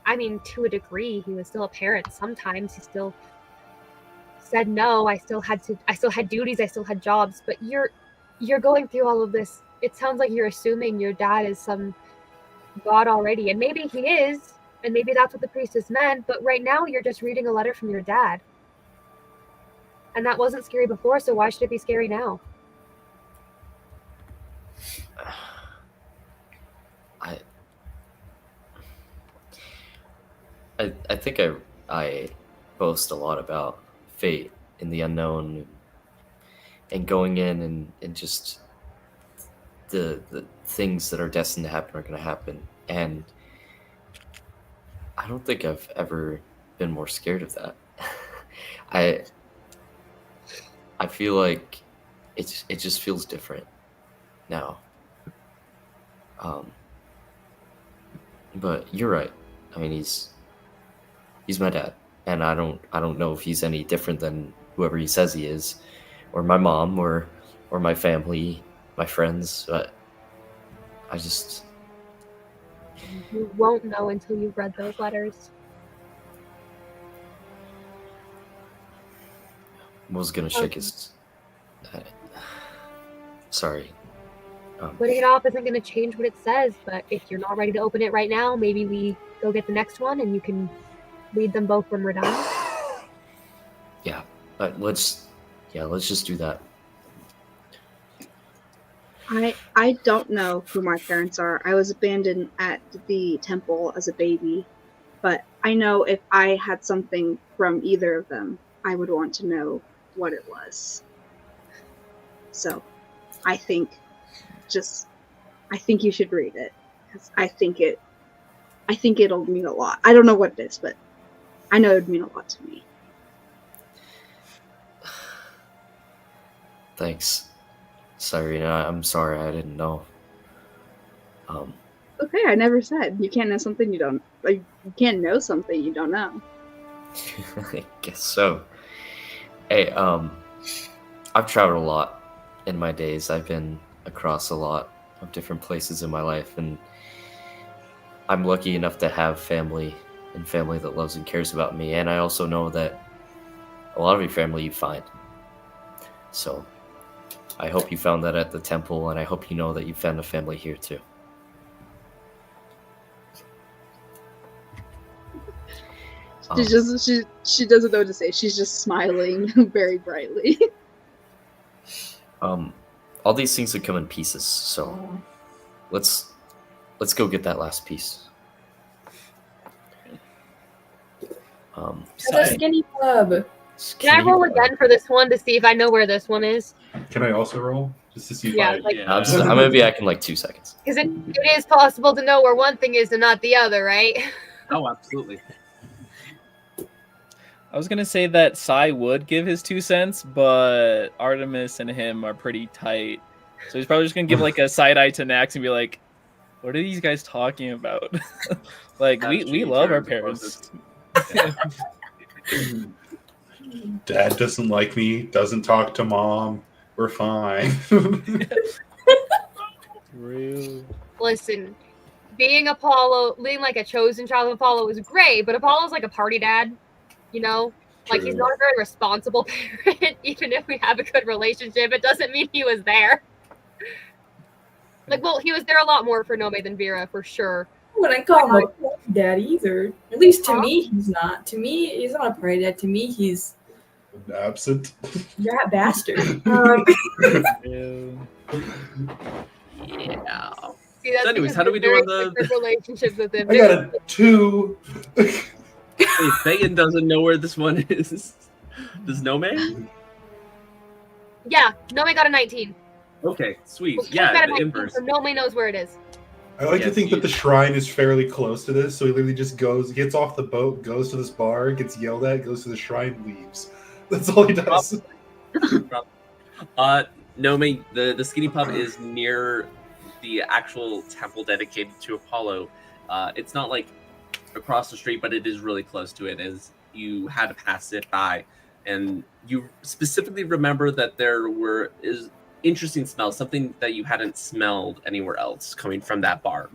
I mean, to a degree, he was still a parent. Sometimes he still said no. I still had duties, I still had jobs, but you're going through all of this. It sounds like you're assuming your dad is some god already, and maybe he is, and maybe that's what the priestess meant, but right now you're just reading a letter from your dad. And that wasn't scary before, so why should it be scary now? I think I boast a lot about fate and the unknown and going in and just the things that are destined to happen are going to happen. And I don't think I've ever been more scared of that. I feel like it just feels different now. But you're right. I mean, he's my dad, and I don't know if he's any different than whoever he says he is, or my mom, or my family, my friends. But You won't know until you've read those letters. Was gonna shake his. Sorry. Putting it off isn't going to change what it says, but if you're not ready to open it right now, maybe we go get the next one and you can read them both when we're done. Yeah, let's just do that. I don't know who my parents are. I was abandoned at the temple as a baby, but I know if I had something from either of them, I would want to know what it was. So, I think you should read it, because I think it'll mean a lot. I don't know what it is, but I know it'd mean a lot to me. Thanks, Cyprion. I'm sorry, I didn't know. Okay, I never said you can't know something you don't. Like, you can't know something you don't know. I guess so. Hey, I've traveled a lot in my days. I've been across a lot of different places in my life, and I'm lucky enough to have family that loves and cares about me. And I also know that a lot of your family you find. So I hope you found that at the temple, and I hope you know that you found a family here too. She doesn't know what to say. She's just smiling very brightly. All these things would come in pieces, so let's go get that last piece. The skinny pub. Can I roll again for this one to see if I know where this one is? Can I also roll? Just to see if Yeah, I... like- I'm gonna be back in like 2 seconds. Because it is possible to know where one thing is and not the other, right? Oh, absolutely. I was gonna say that Sai would give his 2 cents, but Artemis and him are pretty tight, so he's probably just gonna give like a side eye to Nax and be like, "What are these guys talking about?" Like we love our parents. Dad doesn't like me, doesn't talk to mom. We're fine. Real. Listen, being like a chosen child of Apollo is great, but Apollo's like a party dad, you know? Like, he's True. not a very responsible parent, even if we have a good relationship. It doesn't mean he was there. Like, well, he was there a lot more for Nomei than Veera, for sure. I wouldn't call him a dad either. At least to me, he's not. To me, he's not a party dad. To me, he's Absent. that bastard. Ew. Yeah. See, that's So anyways, because how do we're we do very on the- good relationships with him. I got a 2. Hey, Thayton doesn't know where this one is. Does Nomei? Yeah, Nomei got a 19. Okay, sweet. Well, Yeah, Nomei got a the 19, inverse. so Nomei knows where it is. I like to Yes, think that you- the shrine is fairly close to this, so he literally just gets off the boat, goes to this bar, gets yelled at, goes to the shrine, leaves. That's all he does. Nomei, the skinny pub is near the actual temple dedicated to Apollo. It's not like across the street, but it is really close to it, as you had to pass it by. And you specifically remember that there is interesting smells, something that you hadn't smelled anywhere else coming from that bar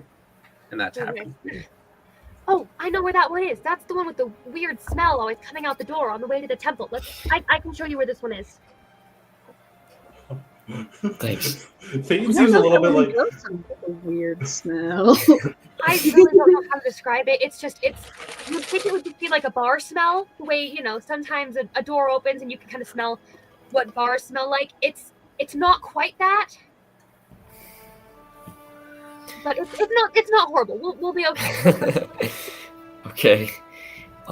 and that tavern. Oh, I know where that one is. That's the one with the weird smell always coming out the door on the way to the temple. I can show you where this one is. Thanks. Thayton seems a little bit like... a weird smell. I really don't know how to describe it. You think it would just be like a bar smell, the way, sometimes a door opens and you can kind of smell what bars smell like. It's not quite that. But it's not horrible. We'll be okay. Okay.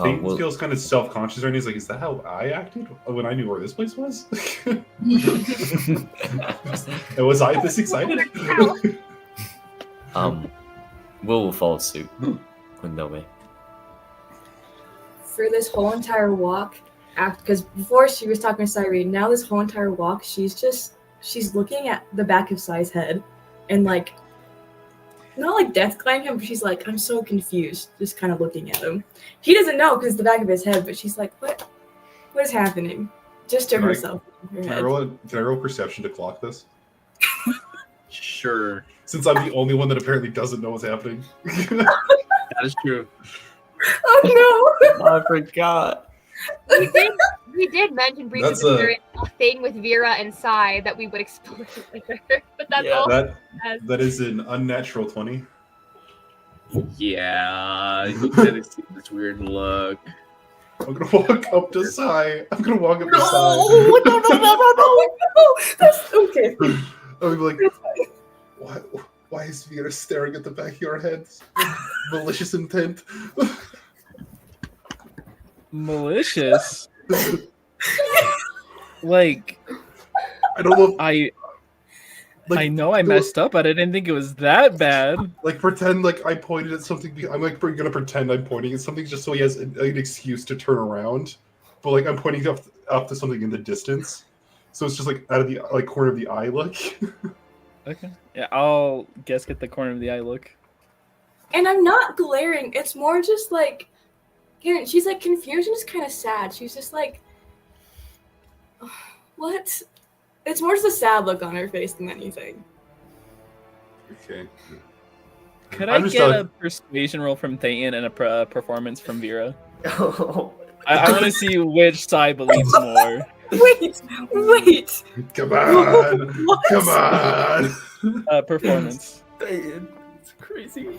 Thayton feels kind of self-conscious right now. He's like, is that how I acted when I knew where this place was? And was I this excited? Will follow suit with Nomei. For this whole entire walk, because before she was talking to Cyprion, now this whole entire walk, she's looking at the back of Sai's head and like, not like death glaring him, but she's like, I'm so confused, just kind of looking at him. He doesn't know because it's the back of his head, but she's like, what is happening? Just to Can I- herself. In her Can I head. roll perception to clock this? Sure, Since I'm the only one that apparently doesn't know what's happening. that is true. Oh I forgot. We did mention briefly That's that there is a thing with Veera and Sai that we would explore later. But that's Yeah, all. that is an unnatural 20. Yeah, you did see this weird look. I'm gonna walk up to Sai. I'm gonna walk up to no! Sai. No! That's okay. I'll be like, why is Veera staring at the back of your head? Malicious intent. Malicious. Like, I don't know. I know I messed up, but I didn't think it was that bad. Like, pretend like I pointed at something. I'm like gonna pretend I'm pointing at something just so he has an excuse to turn around. But like I'm pointing up to something in the distance, so it's just like out of the corner of the eye look. Okay. Yeah, I'll guess get the corner of the eye look. And I'm not glaring. It's more just like, she's like confused and just kind of sad. She's just like, what? It's more just a sad look on her face than anything. Okay. Could I'm I just get a- a persuasion roll from Thayton and a performance from Veera? Oh, I want to see which side believes more. Wait! Come on! What? Come on! Performance. it's crazy.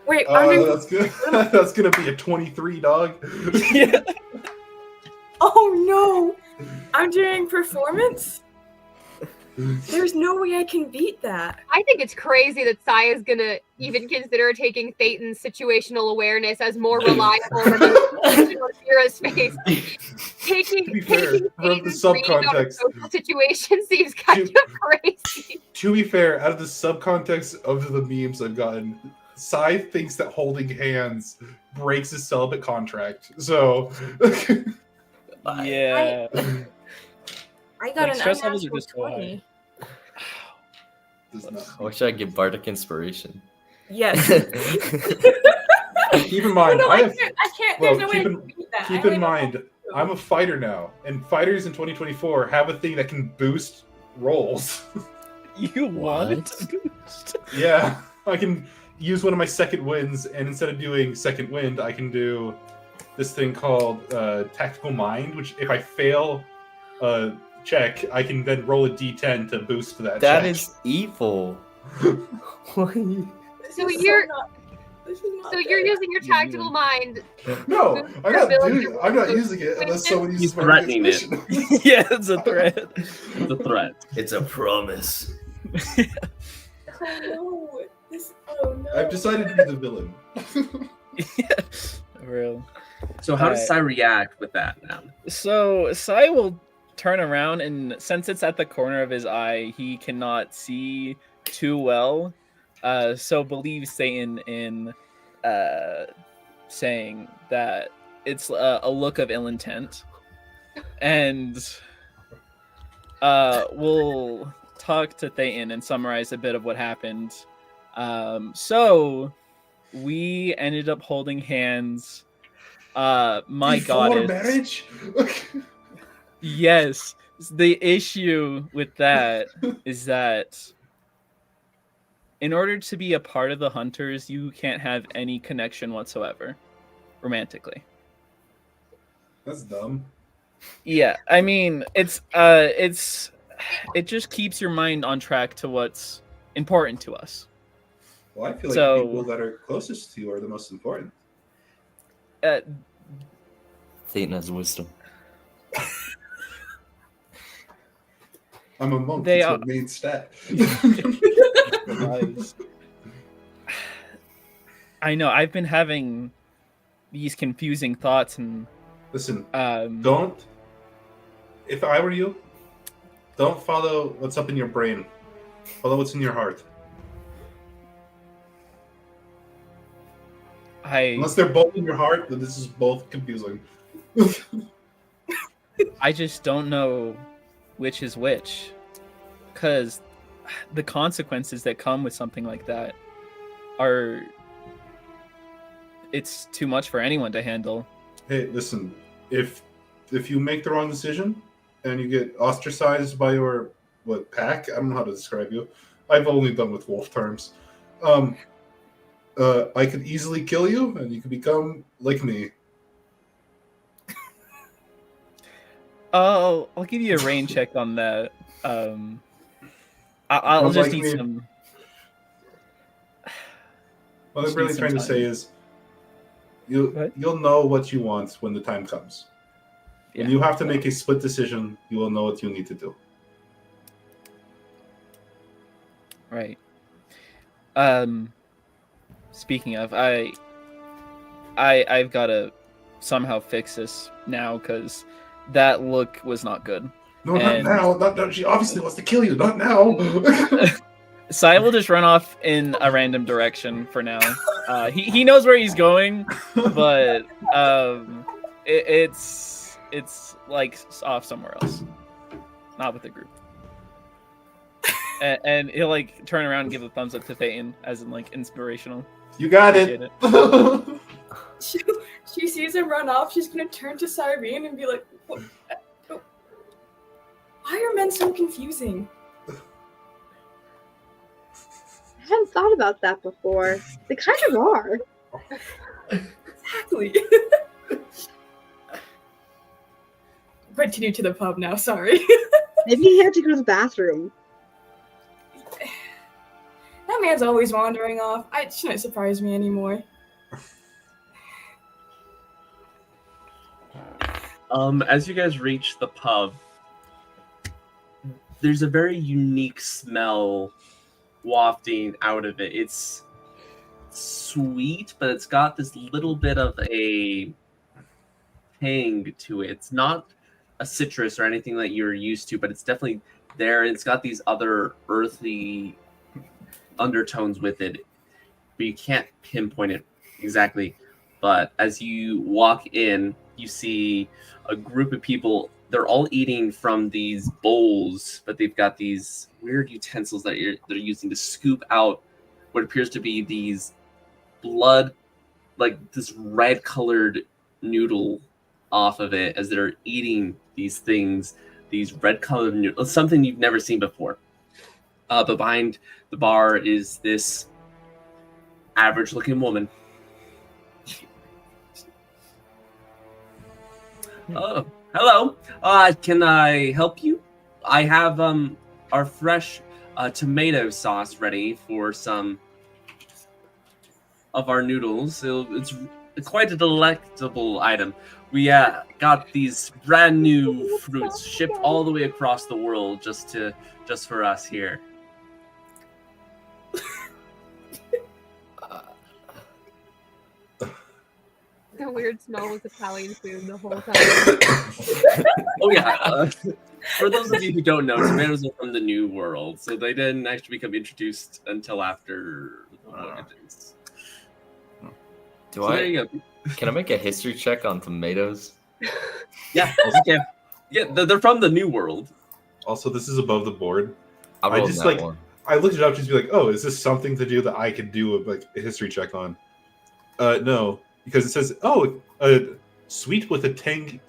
Wait, I'm doing. That's good. That's gonna be a 23, dog. Yeah. Oh no! I'm doing performance? There's no way I can beat that. I think it's crazy that Sai is gonna even consider taking Thayton's situational awareness as more reliable than the Veera's face. To be fair, Taking from the Thayton's reading on a subcontext, social situation seems kind of crazy. to be fair, out of the subcontext of the memes I've gotten, Sai thinks that holding hands breaks his celibate contract. So, Yeah. I got Like, an stress levels are unnatural just so high. 20. does not. I wish I could give Bardic Inspiration. Yes. Keep in mind, no, I I have. can't. Well, There's no way I can beat that. Keep I don't in know mind, how to do it. I'm a fighter now, and fighters in 2024 have a thing that can boost rolls. You want it What? to boost? Yeah, I can use one of my second winds, and instead of doing second wind, I can do this thing called Tactical Mind, which if I fail a check, I can then roll a d10 to boost that That check. is evil. Why? This So is you're- this is not So you're good. using your tactical mind. No, I'm not ability doing. I'm not using it unless someone uses He's my threatening it. inspiration. Yeah, it's a threat. It's a threat. It's a promise. Oh no. Oh no. I've decided to be the villain. Real. So how does Alright. Sai react with that now? So Sai will turn around, and since it's at the corner of his eye, he cannot see too well. So believes Thayton in saying that it's a look of ill intent, and we'll talk to Thayton and summarize a bit of what happened. So we ended up holding hands. My Before goddess. marriage. Yes. The issue with that is that in order to be a part of the Hunters, you can't have any connection whatsoever, romantically. That's dumb. Yeah, I mean, it just keeps your mind on track to what's important to us. Well, I feel like So- the people that are closest to you are the most important. Thayton has wisdom. I'm a monk. They It's are- my main stat. I know, I've been having these confusing thoughts, and Listen, don't. if I were you, don't follow what's up in your brain. Follow what's in your heart. Unless they're both in your heart, then this is both confusing. I just don't know which is which, because the consequences that come with something like that are, it's too much for anyone to handle. Hey, listen, if you make the wrong decision and you get ostracized by your pack, I don't know how to describe you. I've only done with wolf terms. I could easily kill you, and you could become like me. I'll give you a rain check on that. I'll Don't just like need me. some. What I'm Just really need some trying to time. say is, What? you'll know what you want when the time comes. Yeah. When you have to make a split decision, you will know what you need to do. Right. Speaking of, I've got to somehow fix this now, because that look was not good. No, And- not now. Not, she obviously wants to kill you. Not now. Sai will just run off in a random direction for now. He knows where he's going, but it's like off somewhere else, not with the group. And he'll like turn around and give a thumbs up to Thayton, as in like inspirational. You got Appreciate it. She sees him run off. She's gonna turn to Cyprion and be like, "What? Why are men so confusing?" I hadn't thought about that before. They kind of are. Exactly. Continue to the pub now. Sorry. Maybe he had to go to the bathroom. That man's always wandering off. It shouldn't surprise me anymore. As you guys reach the pub, there's a very unique smell wafting out of it. It's sweet, but it's got this little bit of a tang to it. It's not a citrus or anything that you're used to, but it's definitely there. It's got these other earthy undertones with it, but you can't pinpoint it exactly. But as you walk in, you see a group of people. They're all eating from these bowls, but they've got these weird utensils that they're using to scoop out what appears to be these blood, like this red colored noodle off of it as they're eating these things, these red colored noodles, something you've never seen before. But behind the bar is this average looking woman. Oh, hello. Can I help you? I have our fresh tomato sauce ready for some of our noodles. It's quite a delectable item. We got these brand new fruits shipped all the way across the world just for us here. The weird smell was Italian food the whole time. Oh yeah. For those of you who don't know, tomatoes are from the New World, so they didn't actually become introduced until after the Origins. There you go. Can I make a history check on tomatoes? Yeah, okay. Yeah, they're from the New World. Also, this is above the board. I just that like one. I looked it up just to be like, oh, is this something to do that I could do a history check on? No, because it says, sweet with a tangy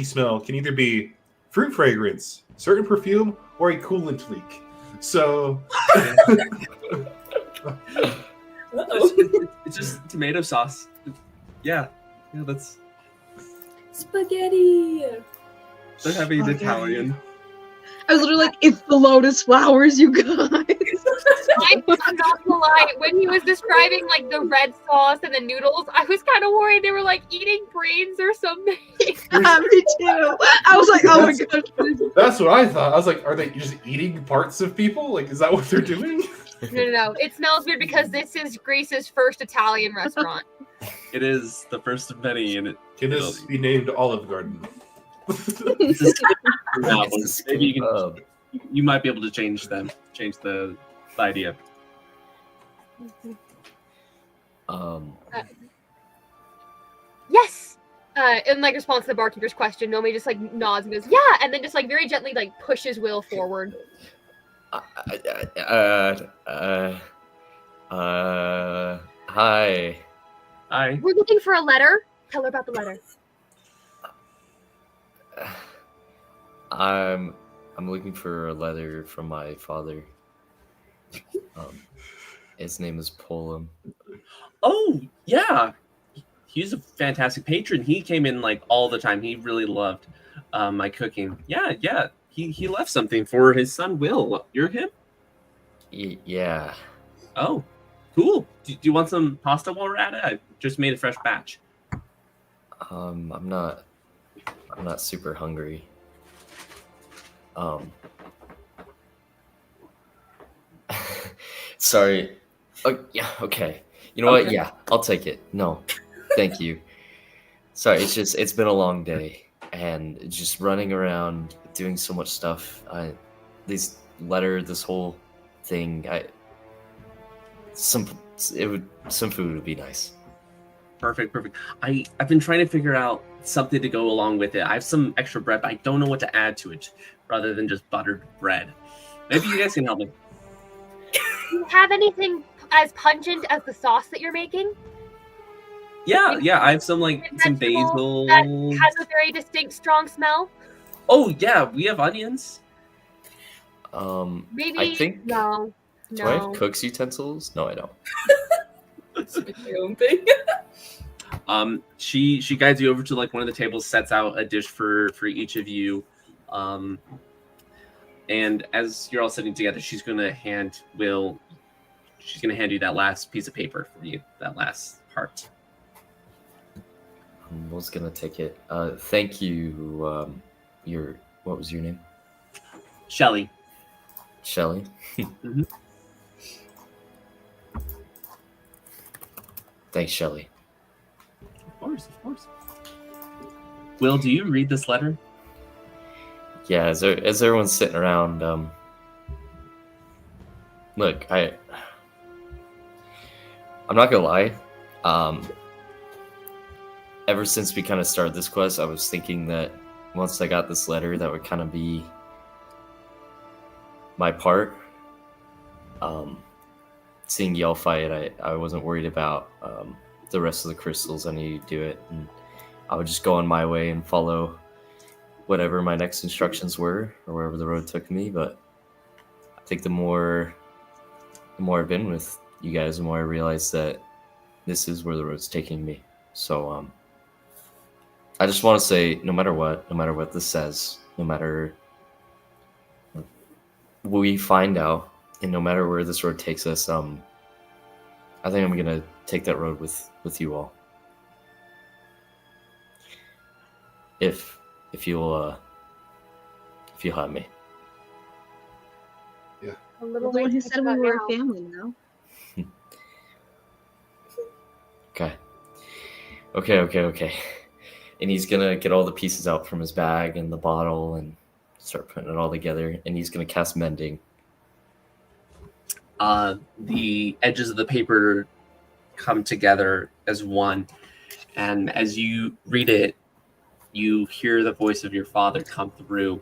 smell can either be fruit fragrance, certain perfume, or a coolant leak. So it's just tomato sauce. Yeah, that's Spaghetti. they're having an Italian. I was literally like, it's the lotus flowers, you guys. I'm not gonna lie, when he was describing like the red sauce and the noodles, I was kind of worried they were like eating brains or something. Me too. I was like, oh my gosh. that's what I thought. I was like, are they just eating parts of people? Like, is that what they're doing? No. It smells weird because this is Greece's first Italian restaurant. It is the first of many, and Can this be named Olive Garden? maybe you might be able to change the idea. Yes. In like response to the barkeeper's question, Nomei just like nods and goes, "Yeah," and then just like very gently like pushes Will forward. Hi. We're looking for a letter. Tell her about the letter. I'm looking for a letter from my father. His name is Polam. Oh yeah, he's a fantastic patron. He came in like all the time. He really loved my cooking. Yeah. He left something for his son Will. You're him? Yeah. Oh, cool. Do you want some pasta while we're at it? I just made a fresh batch. I'm not super hungry. Sorry. Oh, yeah, okay. You know what? Yeah, I'll take it. No, thank you. Sorry, it's been a long day and just running around doing so much stuff. This whole thing. Some food would be nice. Perfect. I've been trying to figure out something to go along with it. I have some extra bread, but I don't know what to add to it rather than just buttered bread. Maybe you guys can help me. Do you have anything as pungent as the sauce that you're making? Yeah. I have some some basil. That has a very distinct, strong smell. Oh yeah, we have onions. Maybe. I think. No. Do I have cook's utensils? No, I don't. That's my own thing. She guides you over to like one of the tables, sets out a dish for each of you, and as you're all sitting together, she's gonna hand Will she's going to hand you that last piece of paper for you, that last part. I was gonna take it. Thank you. What was your name? Shelly. Shelly. Mhm. Thanks, Shelly. Of course, of course. Will, do you read this letter? Yeah, as everyone's sitting around, look, I'm not gonna lie. Ever since we kind of started this quest, I was thinking that once I got this letter, that would kind of be my part. Seeing y'all fight, I wasn't worried about the rest of the crystals. I knew you'd do it, and I would just go on my way and follow whatever my next instructions were, or wherever the road took me. But I think the more I've been with you guys, the more I realize that this is where the road's taking me. So I just want to say, no matter what this says, no matter what we find out, and no matter where this road takes us, I think I'm gonna take that road with you all. If you'll have me. A little The one late who to said think we about were a now. family now. Okay. And he's gonna get all the pieces out from his bag and the bottle and start putting it all together. And he's gonna cast mending. The edges of the paper come together as one, and as you read it, you hear the voice of your father come through.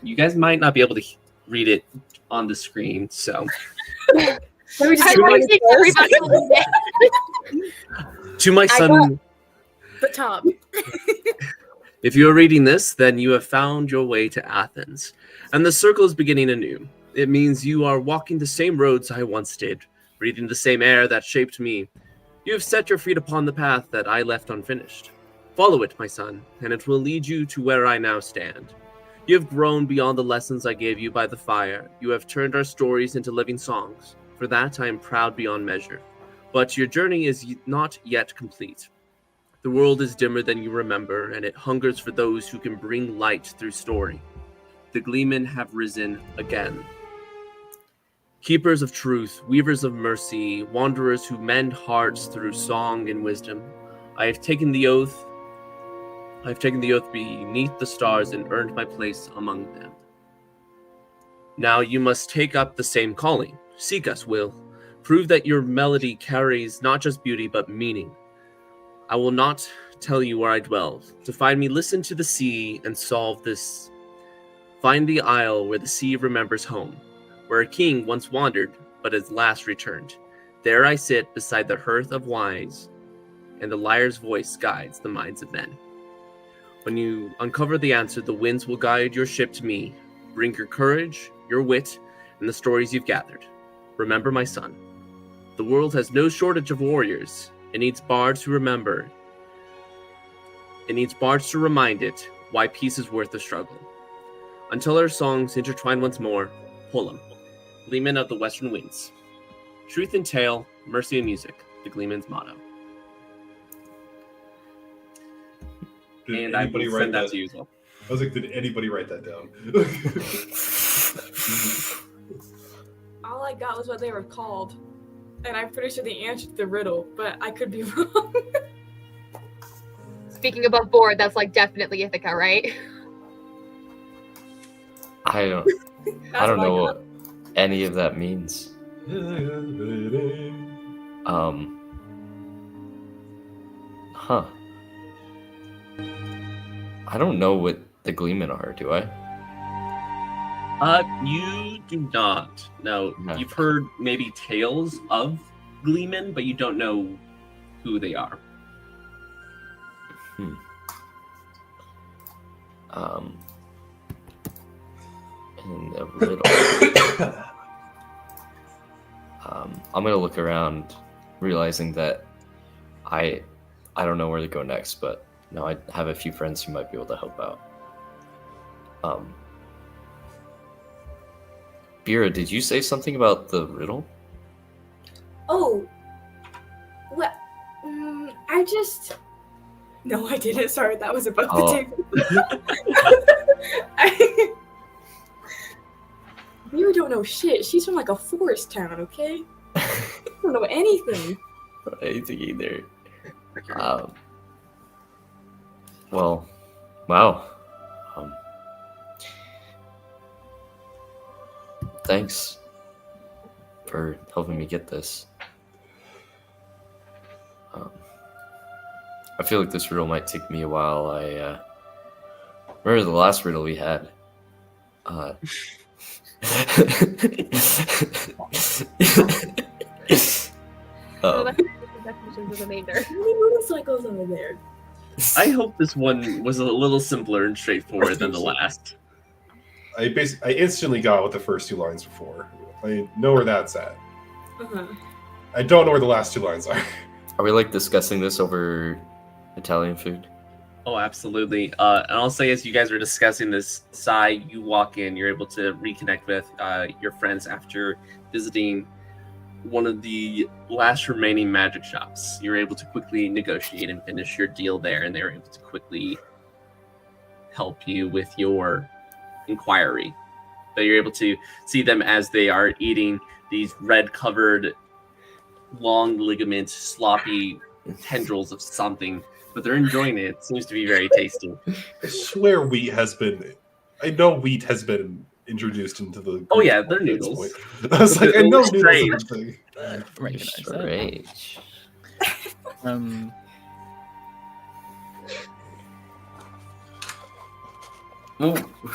You guys might not be able to read it on the screen, so I want to think everybody will be there. to my son, The top. if you are reading this, then you have found your way to Athens, and the circle is beginning anew. It means you are walking the same roads I once did, breathing the same air that shaped me. You have set your feet upon the path that I left unfinished. Follow it, my son, and it will lead you to where I now stand. You have grown beyond the lessons I gave you by the fire. You have turned our stories into living songs. For that, I am proud beyond measure. But your journey is not yet complete. The world is dimmer than you remember, and it hungers for those who can bring light through story. The gleemen have risen again. Keepers of truth, weavers of mercy, wanderers who mend hearts through song and wisdom. I have taken the oath beneath the stars and earned my place among them. Now you must take up the same calling. Seek us, Will. Prove that your melody carries not just beauty but meaning. I will not tell you where I dwell. To find me, listen to the sea and solve this. Find the isle where the sea remembers home, where a king once wandered but at last returned. There I sit beside the hearth of wise, and the lyre's voice guides the minds of men. When you uncover the answer, the winds will guide your ship to me. Bring your courage, your wit, and the stories you've gathered. Remember, my son, the world has no shortage of warriors. It needs bards who remember. It needs bards to remind it why peace is worth the struggle. Until our songs intertwine once more, Pullum, Gleeman of the Western Winds. Truth in tale, mercy in music, the Gleeman's motto. Did And I anybody will write send that to you as well. I was like, did anybody write that down? All I got was what they were called. And I'm pretty sure the answer to the riddle, but I could be wrong. Speaking above board, that's like definitely Ithaca, right? I don't That's know what I what any of that means. Huh. I don't know what the Gleemen are, do I? You do not. No, Okay. you've heard maybe tales of Gleemen, but you don't know who they are. And a riddle. I'm gonna look around, realizing that I don't know where to go next, but no, I have a few friends who might be able to help out. Veera, did you say something about the riddle? Oh. What? I just. No, I didn't. Sorry, that was above the table. Veera don't know shit. She's from like a forest town, okay? I don't know anything. Anything either. Well, wow. Thanks for helping me get this. I feel like this riddle might take me a while. I remember the last riddle we had. Motorcycles over there. I hope this one was a little simpler and straightforward than the last. I instantly got what the first two lines before. I know where that's at. Uh-huh. I don't know where the last two lines are. Are we like discussing this over Italian food? Oh, absolutely. And I'll say, as you guys are discussing this, Sai, you walk in, you're able to reconnect with your friends after visiting one of the last remaining magic shops. You're able to quickly negotiate and finish your deal there, and they're able to quickly help you with your inquiry. But you're able to see them as they are eating these red-covered, long ligament, sloppy tendrils of something, but they're enjoying it. It seems to be very tasty. I swear wheat has been introduced into the... Oh yeah, they're noodles. I was like, I know noodles Strange. are a thing. Recognize that. Strange.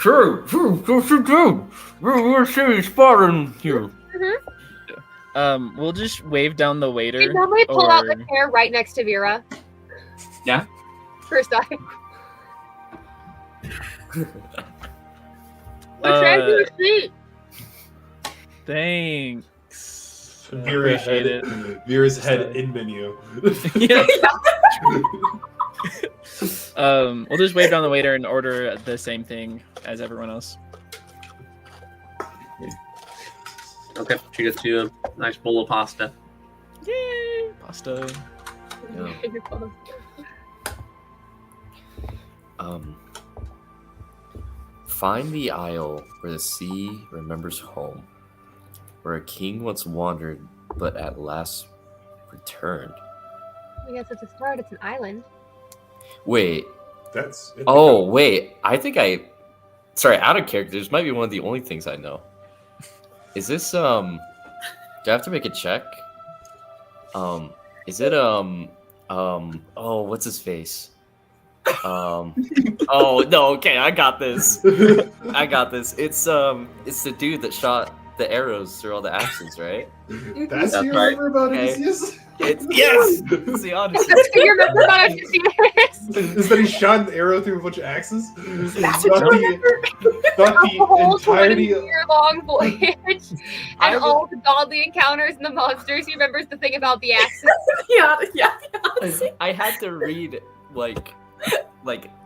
Sure. We're serious spotting here. We'll just wave down the waiter. Did somebody pull out the chair right next to Veera? Yeah. First time. We're trying to sleep. Thanks. Veera Appreciate it. Veera's head in menu. Yeah. We'll just wave down the waiter and order the same thing as everyone else. Okay, she gets you a nice bowl of pasta. Yay! Pasta. Find the isle where the sea remembers home, where a king once wandered but at last returned. I guess it's a start. It's an island. Wait. That's... Oh, wait. I think sorry, out of character. This might be one of the only things I know. Is this, do I have to make a check? Is it, oh, what's his face? Oh, no, okay, I got this. It's the dude that shot the arrows through all the axes, right? That's what you right. remember about Okay. Odysseus? Yes! It's the Odyssey. That's what you remember about Odysseus. Is that he shot an arrow through a bunch of axes? That's Not what you remember. not The whole the entirety... 20-year-long voyage and all the godly encounters and the monsters. He remembers the thing about the axes. Yeah. I had to read, like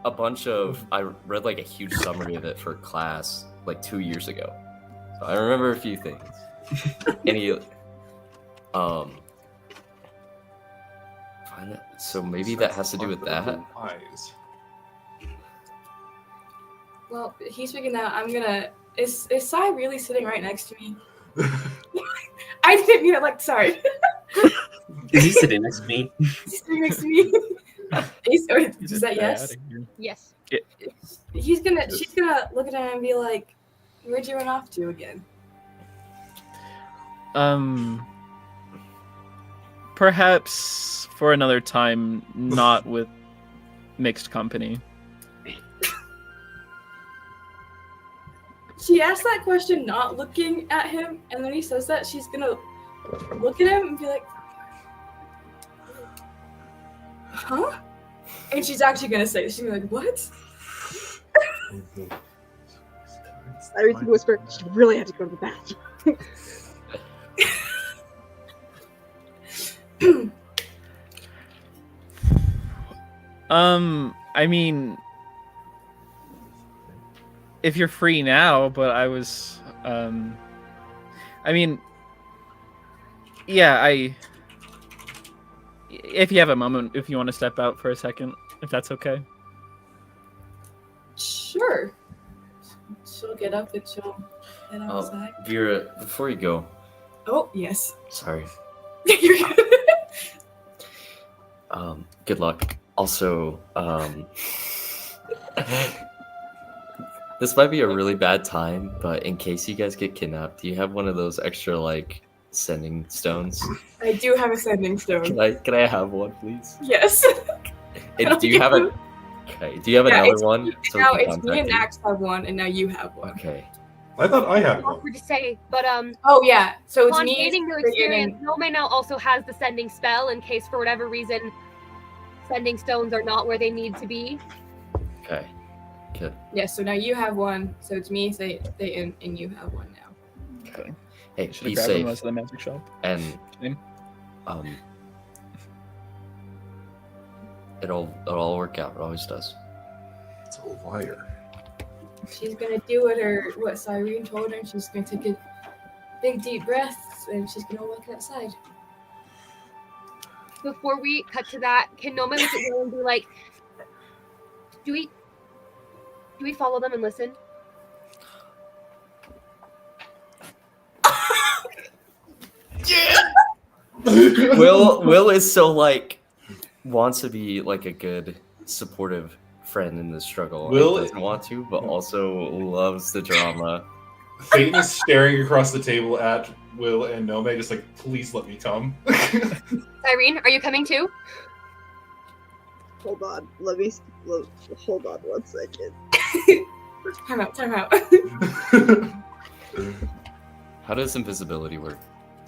a bunch of... I read, like, a huge summary of it for class, like, 2 years ago. So I remember a few things. And he... So maybe that has to do with that? Eyes. Well, he's speaking now. I'm gonna. Is Sai really sitting right next to me? I didn't mean it. Like, sorry. Is he sitting next to me? He's sitting next to me. Is that yes? Yes. She's gonna look at him and be like, "Where'd you run off to again?" Perhaps for another time, not with mixed company. She asked that question not looking at him, and then he says that she's gonna look at him and be like, huh? And she's actually gonna say it. She's gonna be like, what? Everything whispered, she really had to go to the bathroom. I mean, if you're free now, but I was, I mean, Yeah, if you have a moment, if you want to step out for a second, if that's okay. Sure. She'll get up and she'll head outside. Veera, before you go. Oh, yes. Sorry. You're good. Good luck. Also, this might be a really bad time, but in case you guys get kidnapped, do you have one of those extra, like, sending stones? I do have a sending stone. Can I have one, please? Yes. And do you have a... Okay, do you have another one? So we Now can it's me and contact Max have one, and now you have one. you? Okay. I thought I had one. Awkward to say, but Oh yeah, so it's upon me. gaining new Cyprion, experience, Nomei now also has the sending spell in case for whatever reason sending stones are not where they need to be. Okay. Good. Yeah, so now you have one. So it's me, Thayton, and you have one now. Okay. Hey, Should be have grabbed safe. one of the magic shop. And Same. it'll all work out. It always does. It's a liar. She's gonna do what Cyprion told her, and she's gonna take a big deep breath, and she's gonna walk outside. Before we cut to that, can Nomei look at Will and be like, do we follow them and listen? Will is so like wants to be like a good supportive friend in this struggle. Will doesn't want to, but also loves the drama. Thayton is staring across the table at Will and Nomei, just like, please let me come. Irene, are you coming too? Hold on. Hold on 1 second. Time out. How does invisibility work?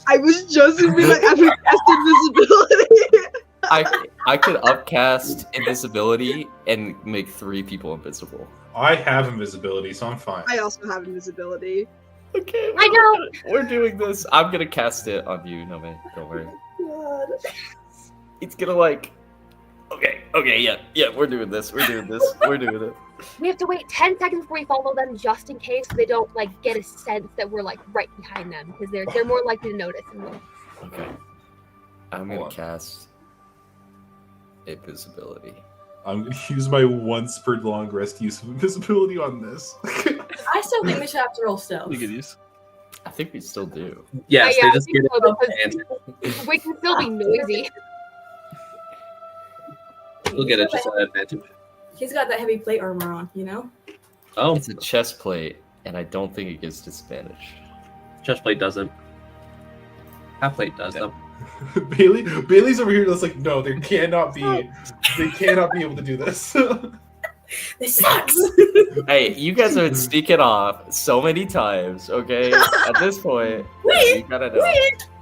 I was just gonna be like, I'm gonna cast invisibility. I could upcast invisibility and make 3 people invisible. I have invisibility, so I'm fine. I also have invisibility. Okay, I know. we're doing this. I'm gonna cast it on you, Nomei. Don't worry. God. It's gonna like. Okay, yeah. We're doing this. We're doing it. We have to wait 10 seconds before we follow them just in case they don't like get a sense that we're like right behind them because they're more likely to notice. Okay. I'm Hold gonna on. cast invisibility. I'm gonna use my once per long rest use of invisibility on this. I still think we should have to roll stealth. Look at these. I think we still do. Yes, Yeah, they I just think get so, it. because we can still be noisy. You'll get it just an advantage. He's got that heavy plate armor on, you know? Oh, It's a chest plate, and I don't think it gives disadvantage. chest plate doesn't. Half plate does though. Bailey's over here that's like, no, they cannot be able to do this. This sucks. Hey, you guys have been sneaking off so many times, okay? At this point, you gotta know.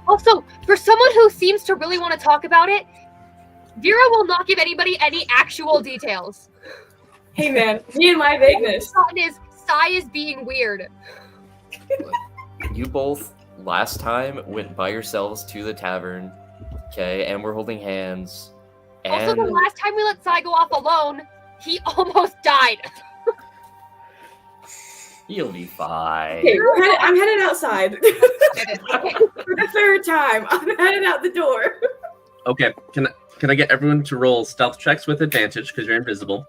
Also, for someone who seems to really want to talk about it, Veera will not give anybody any actual details. Hey man, me and my vagueness. All is Sai is being weird. You both last time went by yourselves to the tavern, okay? And we're holding hands. Also, And the last time we let Sai go off alone, he almost died. you'll be fine. Okay, I'm headed outside. For the 3rd time, I'm headed out the door. Okay, can I get everyone to roll stealth checks with advantage because you're invisible,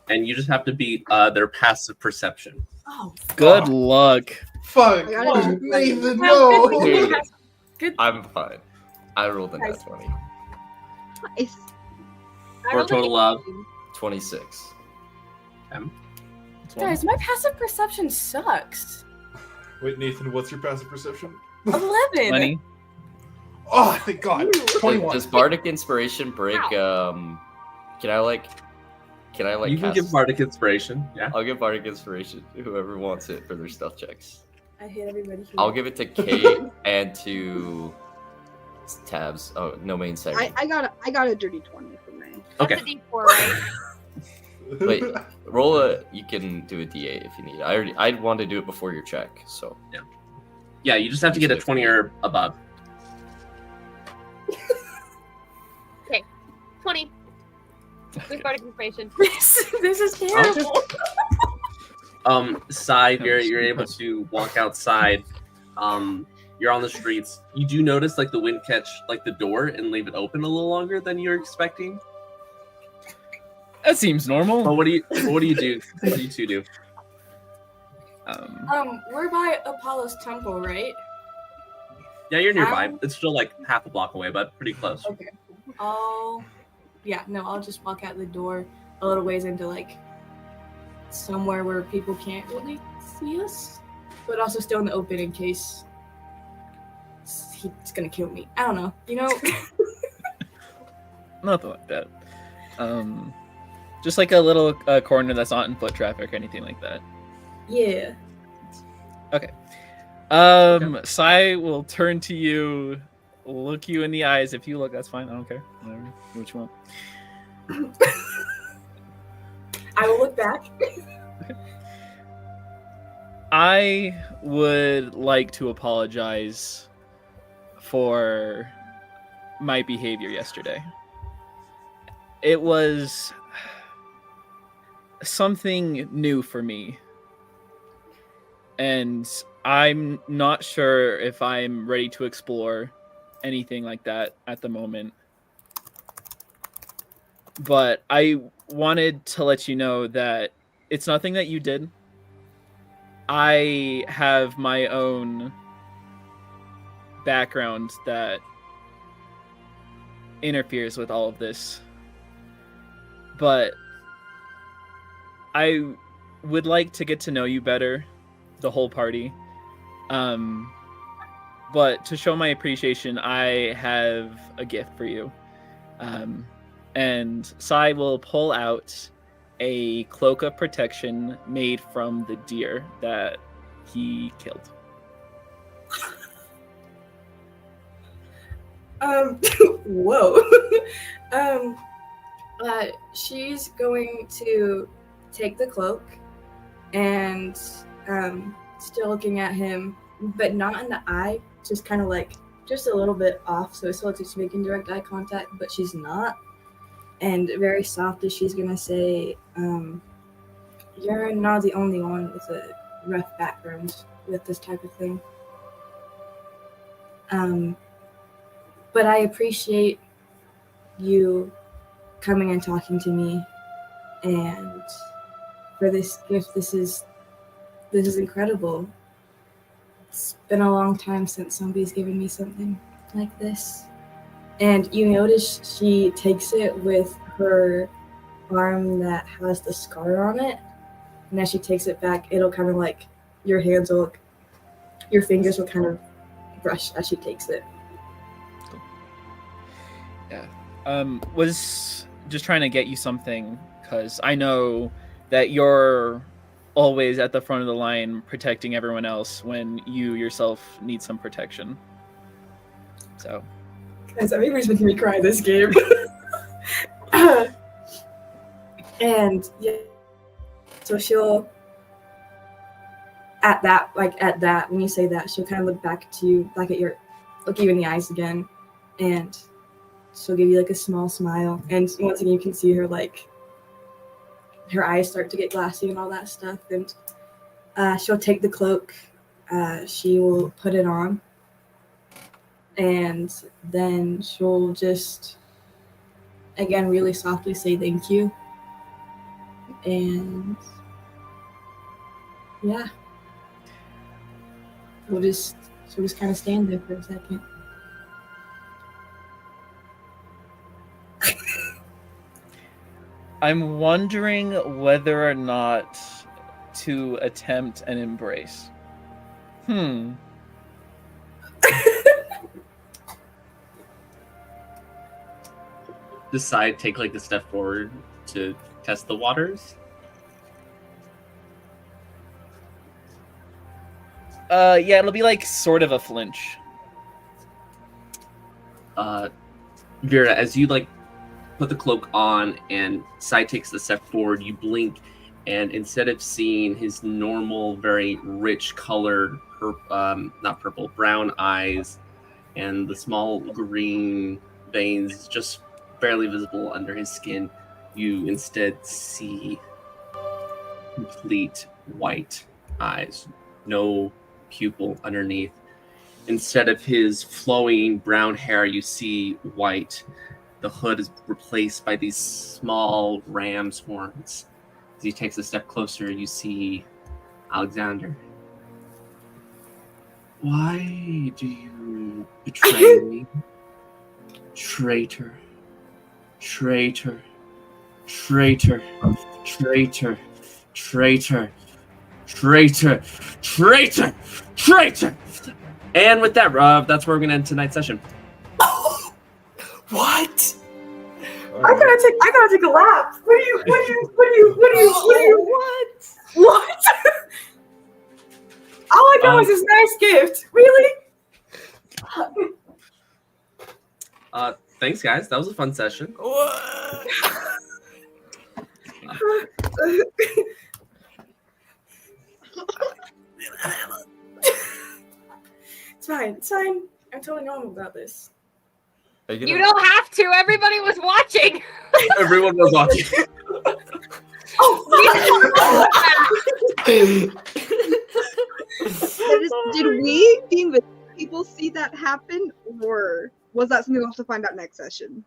and you just have to beat their passive perception. Oh, Good luck. Fuck! I gotta Oh, do- Nathan, well, no! good thing good. I'm fine. I rolled a nat 20. Nice. I For a rolled an total of 26. Guys, my passive perception sucks. Wait, Nathan, what's your passive perception? 11. 20. Oh, thank God! 21. Does bardic inspiration break? Can I like? you can cast- give bardic inspiration. Yeah. I'll give bardic inspiration to whoever wants it for their stealth checks. I hate everybody here. I'll give it to Kate and to Tabs. Oh, no main segment. I got a dirty 20 for me. Okay. That's a D4, right? Wait, roll a. You can do a D8 if you need. I want to do it before your check. So Yeah, you just have to get a 20 or above. 20. With bardic inspiration. This is terrible. Sai, you're able to walk outside. You're on the streets. You do notice like the wind catch like the door and leave it open a little longer than you're expecting. That seems normal. But what do you do? What do you two do? We're by Apollo's temple, right? Yeah, you're nearby. It's still like half a block away, but pretty close. Okay. I'll just walk out the door a little ways into like somewhere where people can't really see us, but also still in the open in case he's gonna kill me. I don't know, you know. Nothing like that. Just like a little corner that's not in foot traffic or anything like that. Yeah. Okay. Sai will turn to you, look you in the eyes. If you look, that's fine. I don't care. Whatever. Do what you want. I will look back. Okay. I would like to apologize for my behavior yesterday. It was something new for me. And I'm not sure if I'm ready to explore anything like that at the moment. But I wanted to let you know that it's nothing that you did. I have my own background that interferes with all of this. But I would like to get to know you better, the whole party. But to show my appreciation, I have a gift for you. And Sai will pull out a cloak of protection made from the deer that he killed. Whoa. She's going to take the cloak and still looking at him, but not in the eye, just kind of like just a little bit off, so it still looks like she's making direct eye contact, but she's not. And very softly, she's gonna say, "You're not the only one with a rough background with this type of thing. But I appreciate you coming and talking to me, and for this gift, this is incredible. It's been a long time since somebody's given me something like this." And you notice she takes it with her arm that has the scar on it. And as she takes it back, it'll kind of like your fingers will kind of brush as she takes it. Cool. Yeah. Was just trying to get you something because I know that you're always at the front of the line protecting everyone else when you yourself need some protection. So. Guys, everybody's making me cry this game. And yeah, so she'll at that when you say that, she'll kind of look back at you in the eyes again, and she'll give you like a small smile, and once again you can see her like her eyes start to get glassy and all that stuff, and she'll take the cloak, she will put it on, and then she'll just again really softly say thank you, and yeah, she'll just kind of stand there for a second. I'm wondering whether or not to attempt an embrace. Decide, take like the step forward to test the waters. Yeah, it'll be like sort of a flinch. Veera, as you like put the cloak on and Sai takes the step forward, you blink, and instead of seeing his normal, very rich colored, brown eyes and the small green veins just barely visible under his skin, you instead see complete white eyes, no pupil underneath, Instead of his flowing brown hair, you see white. The hood is replaced by these small ram's horns. As he takes a step closer, you see Alexander. Why do you betray me? Traitor. Traitor. Traitor. Traitor. Traitor. Traitor. Traitor. Traitor. And with that, that's where we're gonna end tonight's session. What? All right. I gotta take a lap. What? All I got was this nice gift. Really? Thanks, guys. That was a fun session. What? It's fine. It's fine. I'm totally normal about this. You don't have to. Everybody was watching. Everyone was watching. Did we, being the people, see that happen, or was that something we'll have to find out next session?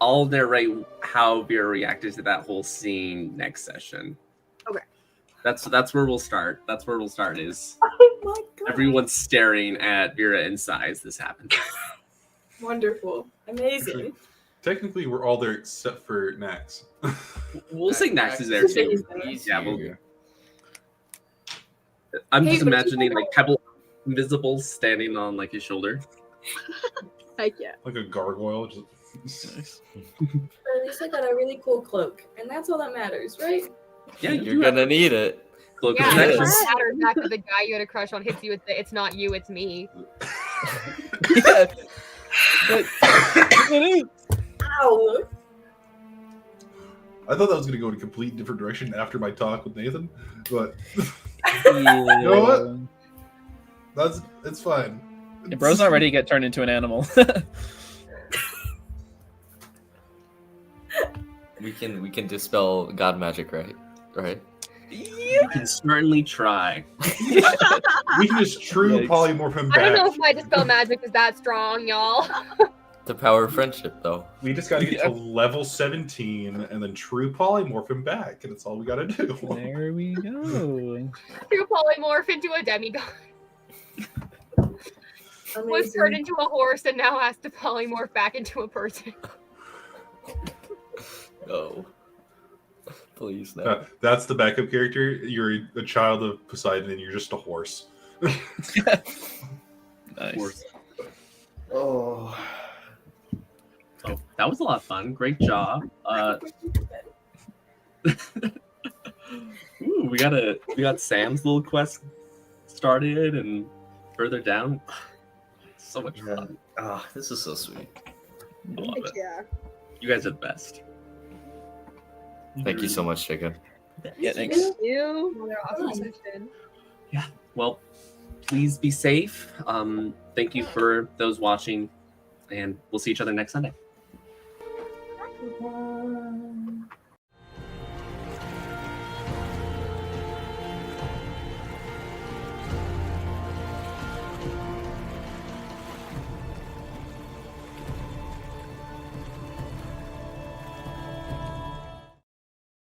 I'll narrate how Veera reacted to that whole scene next session. Okay. That's where we'll start. That's where we'll start. Is Oh my god. everyone's staring at Veera in size. This happens. Wonderful. Amazing. Technically, we're all there except for Nax. We'll say Nax is there too. Yeah, I'm Hey, just but imagining like Pebble invisible standing on like his shoulder. Heck yeah. Like a gargoyle. Just... But at least I got a really cool cloak, and that's all that matters, right? Yeah, You're gonna need it. Cloak Yeah, of it protection. doesn't matter after the guy you had a crush on hits you with the "It's not you, it's me." Yeah. But it is. Ow. I thought that was going to go in a complete different direction after my talk with Nathan, but You know what? It's fine. Yeah, bro's not ready to get turned into an animal. We can dispel god magic, right? Right? You can certainly try. We can just true Yikes. polymorph him I don't know back. if my dispel magic is that strong, y'all. The power of friendship, though. We just got to get Yeah. to level 17 and then true polymorph him back, and it's all we got to do. There we go. To polymorph into a demigod. Was turned into a horse and now has to polymorph back into a person. No. Please, no. That's the backup character. You're a child of Poseidon, and you're just a horse. Nice. Oh. Oh, that was a lot of fun. Great job. Ooh, we got Sam's little quest started and further down. So much fun. Ah, this is so sweet. I love Heck it. yeah. You guys are the best. Thank you so much, Jacob. Yeah, thanks. Thank you. Another awesome session. Well, please be safe. Thank you for those watching, and we'll see each other next Sunday. Bye.